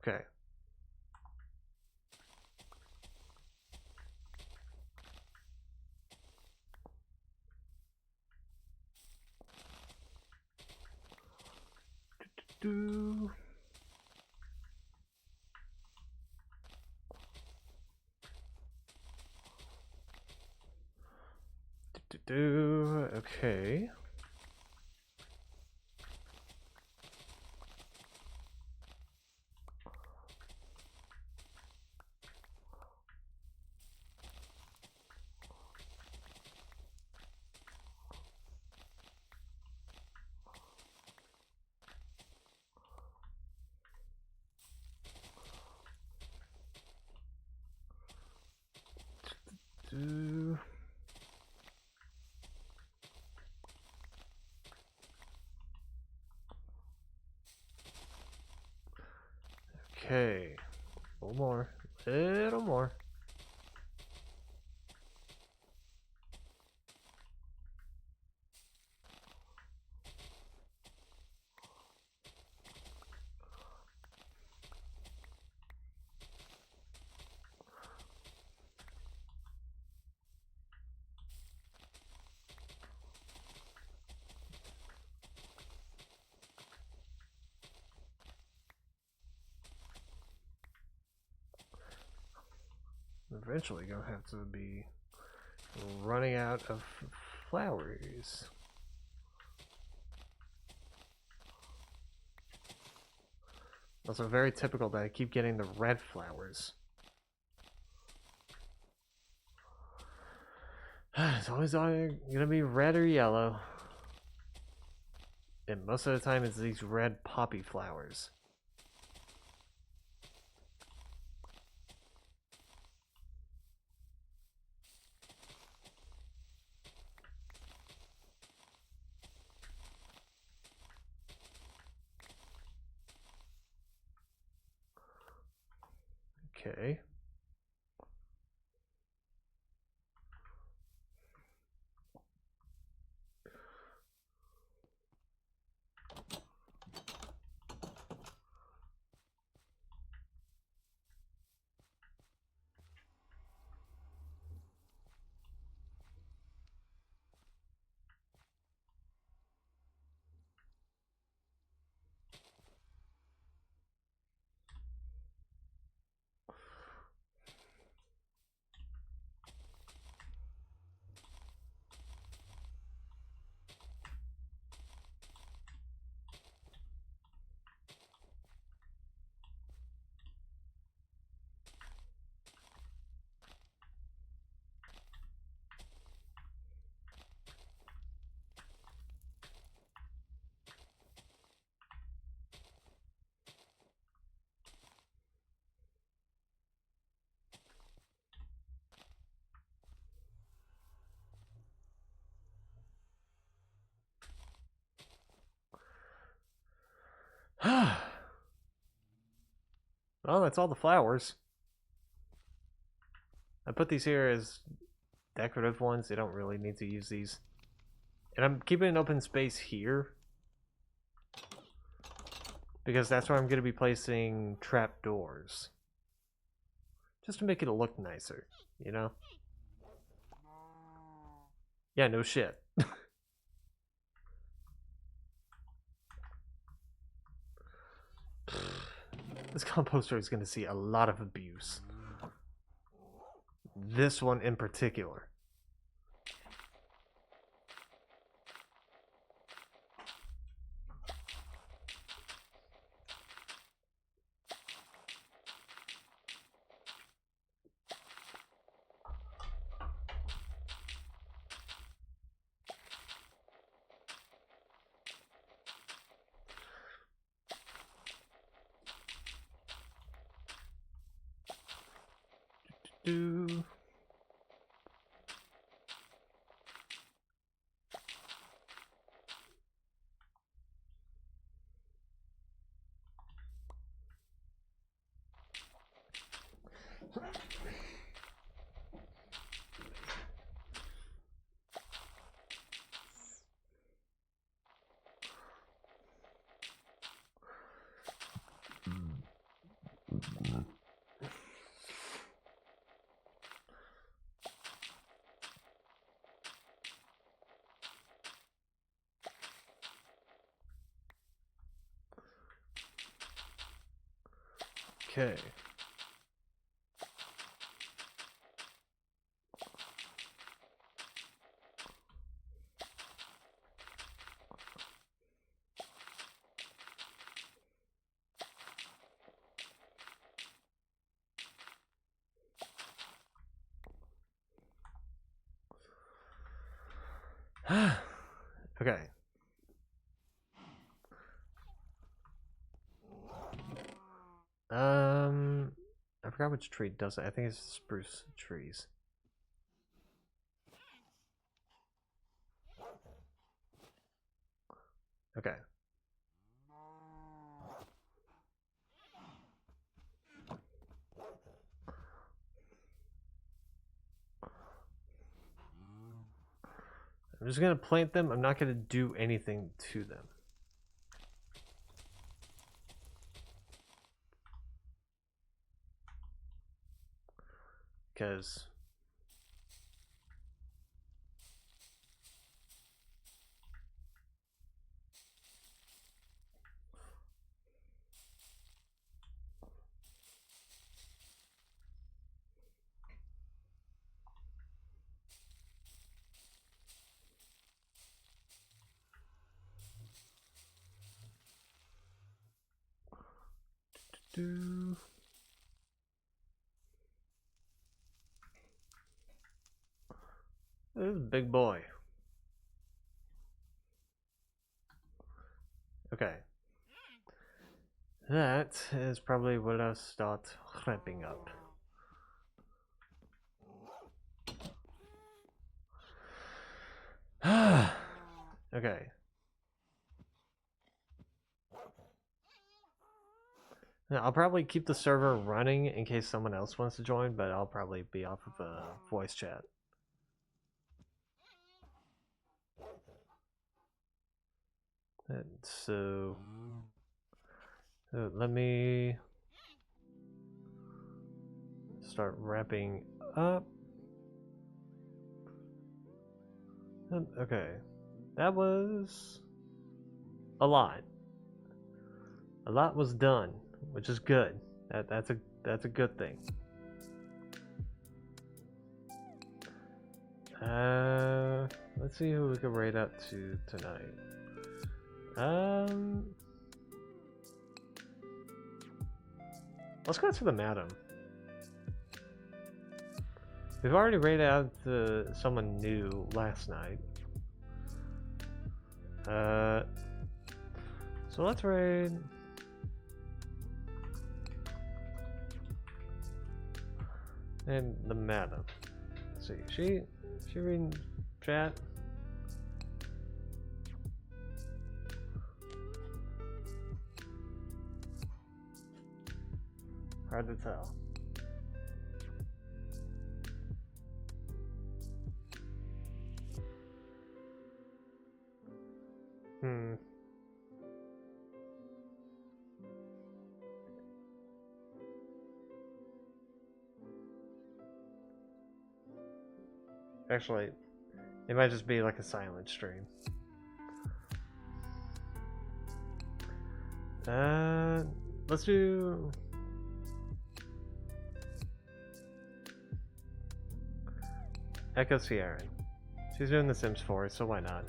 Okay. Do. Okay. Do. Okay. A little more. A little more. Eventually gonna have to be running out of flowers. Also very typical that I keep getting the red flowers. It's always either gonna be red or yellow. And most of the time it's these red poppy flowers. Okay. Oh, that's all the flowers. I put these here as decorative ones. They don't really need to use these. And I'm keeping an open space here, because that's where I'm going to be placing trapdoors. Just to make it look nicer, you know? Yeah, no shit. This composter is going to see a lot of abuse. This one in particular. Do. Okay. Okay. I forgot which tree does it. I think it's spruce trees. Okay. I'm just gonna plant them. I'm not gonna do anything to them. Because do. This is a big boy. Okay. That is probably what I'll start wrapping up. Okay. Now, I'll probably keep the server running in case someone else wants to join, but I'll probably be off of a voice chat. And so let me start wrapping up. Okay, that was a lot. A lot was done, which is good. That's a good thing. Let's see who we can rate out to tonight. Let's go to the madam. We've already rated out someone new last night. So let's raid. And the madam. Let's see, she reading chat. Hard to tell. Actually, it might just be like a silent stream. Let's do... Echo Sierra. She's doing The Sims 4, so why not?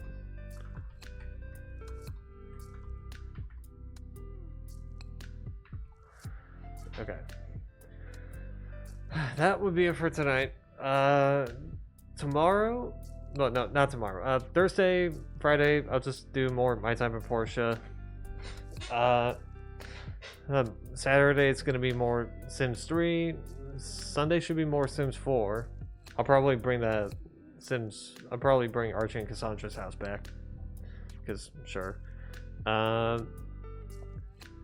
Okay. That would be it for tonight. Tomorrow? No, not tomorrow. Thursday, Friday, I'll just do more My Time in Portia. Saturday, it's gonna be more Sims 3. Sunday should be more Sims 4. I'll probably bring Archie and Cassandra's house back. Because, sure. And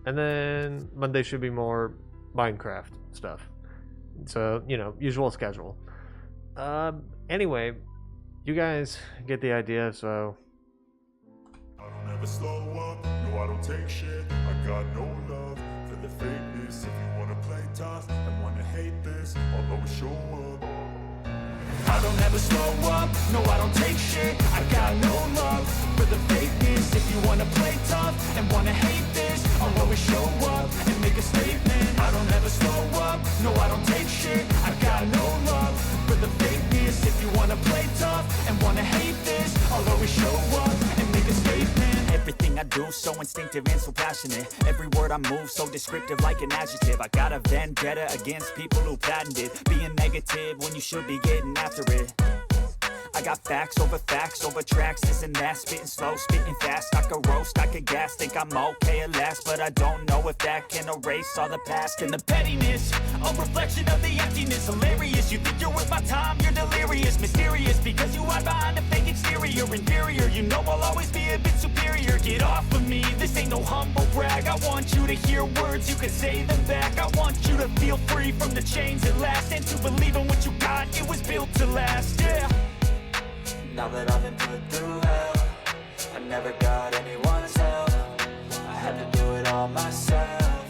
then Monday should be more Minecraft stuff. So, you know, usual schedule. Anyway, you guys get the idea, so... I don't ever slow up, no I don't take shit. I got no love for the fakeness. If you wanna play tough and wanna hate this, I'll always show up. I don't ever slow up, no I don't take shit. I got no love for the fakeness. If you wanna play tough and wanna hate this, I'll always show up and make a statement. I don't ever slow up, no I don't take shit. I got no love for the fakeness. If you wanna play tough and wanna hate this, I'll always show up and make a statement. Everything I do so instinctive and so passionate. Every word I move so descriptive like an adjective. I got a vendetta against people who patented being negative when you should be getting after it. I got facts over tracks, this and that. Spitting slow, spitting fast. I could roast, I could gas. Think I'm okay at last, but I don't know if that can erase all the past. And the pettiness, a reflection of the emptiness. Hilarious, you think you're worth my time, you're delirious. Mysterious, because you hide behind a fake exterior. Inferior, you know I'll always be a bit superior. Get off of me, this ain't no humble brag. I want you to hear words, you can say them back. I want you to feel free from the chains at last, and to believe in what you got, it was built to last, yeah. Now that I've been put through hell, I never got anyone's help. I had to do it all myself.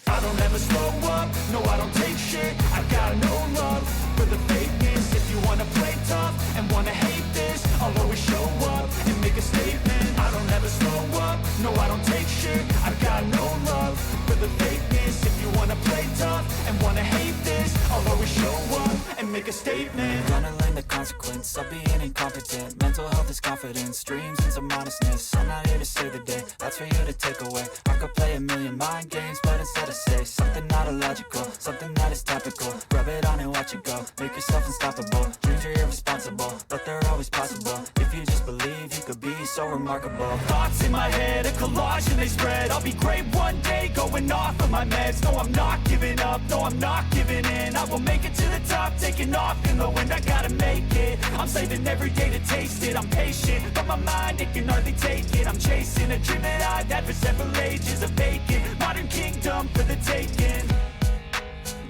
I don't ever slow up, no I don't take shit. I got no love for the fakeness. If you wanna play tough and wanna hate this, I'll always show up and make a statement. I don't ever slow up, no I don't take shit. I got no love for the fakeness. If you wanna play tough and wanna hate this, I'll always show up and make a statement. Gonna learn the consequence of being incompetent. Mental health is confidence, dreams and some honestness. I'm not here to save the day, that's for you to take away. I could play a million mind games, but instead I say something not illogical, something that is topical. Rub it on and watch it go, make yourself unstoppable. Dreams are irresponsible, but they're always possible. If you just believe, you could be so remarkable. Thoughts in my head, a collage and they spread. I'll be great one day, going off of my meds. No, I'm not giving up, no, I'm not giving in. I will make it to the top, taking off in the wind. I gotta make it, I'm saving every day to taste it. I'm patient, but my mind, it can hardly take it. I'm chasing a dream that I've had for several ages. A vacant, modern kingdom for the taking.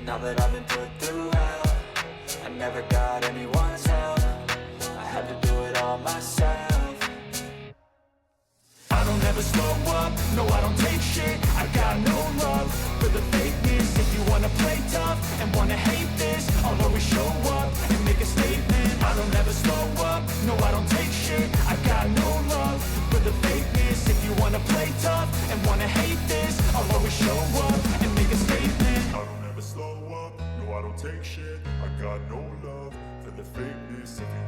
Now that I've been put through hell, I never got anyone's help. I had to do it all myself. I don't ever slow up, no I don't take shit. I got no love for the fakeness. If you wanna play tough and wanna hate this, I'll always show up and make a statement. I don't ever slow up, no I don't take shit. I got no love for the fakeness. If you wanna play tough and wanna hate this, I'll always show up and make a statement. I don't ever slow up, no I don't take shit. I got no love for the fakeness. If you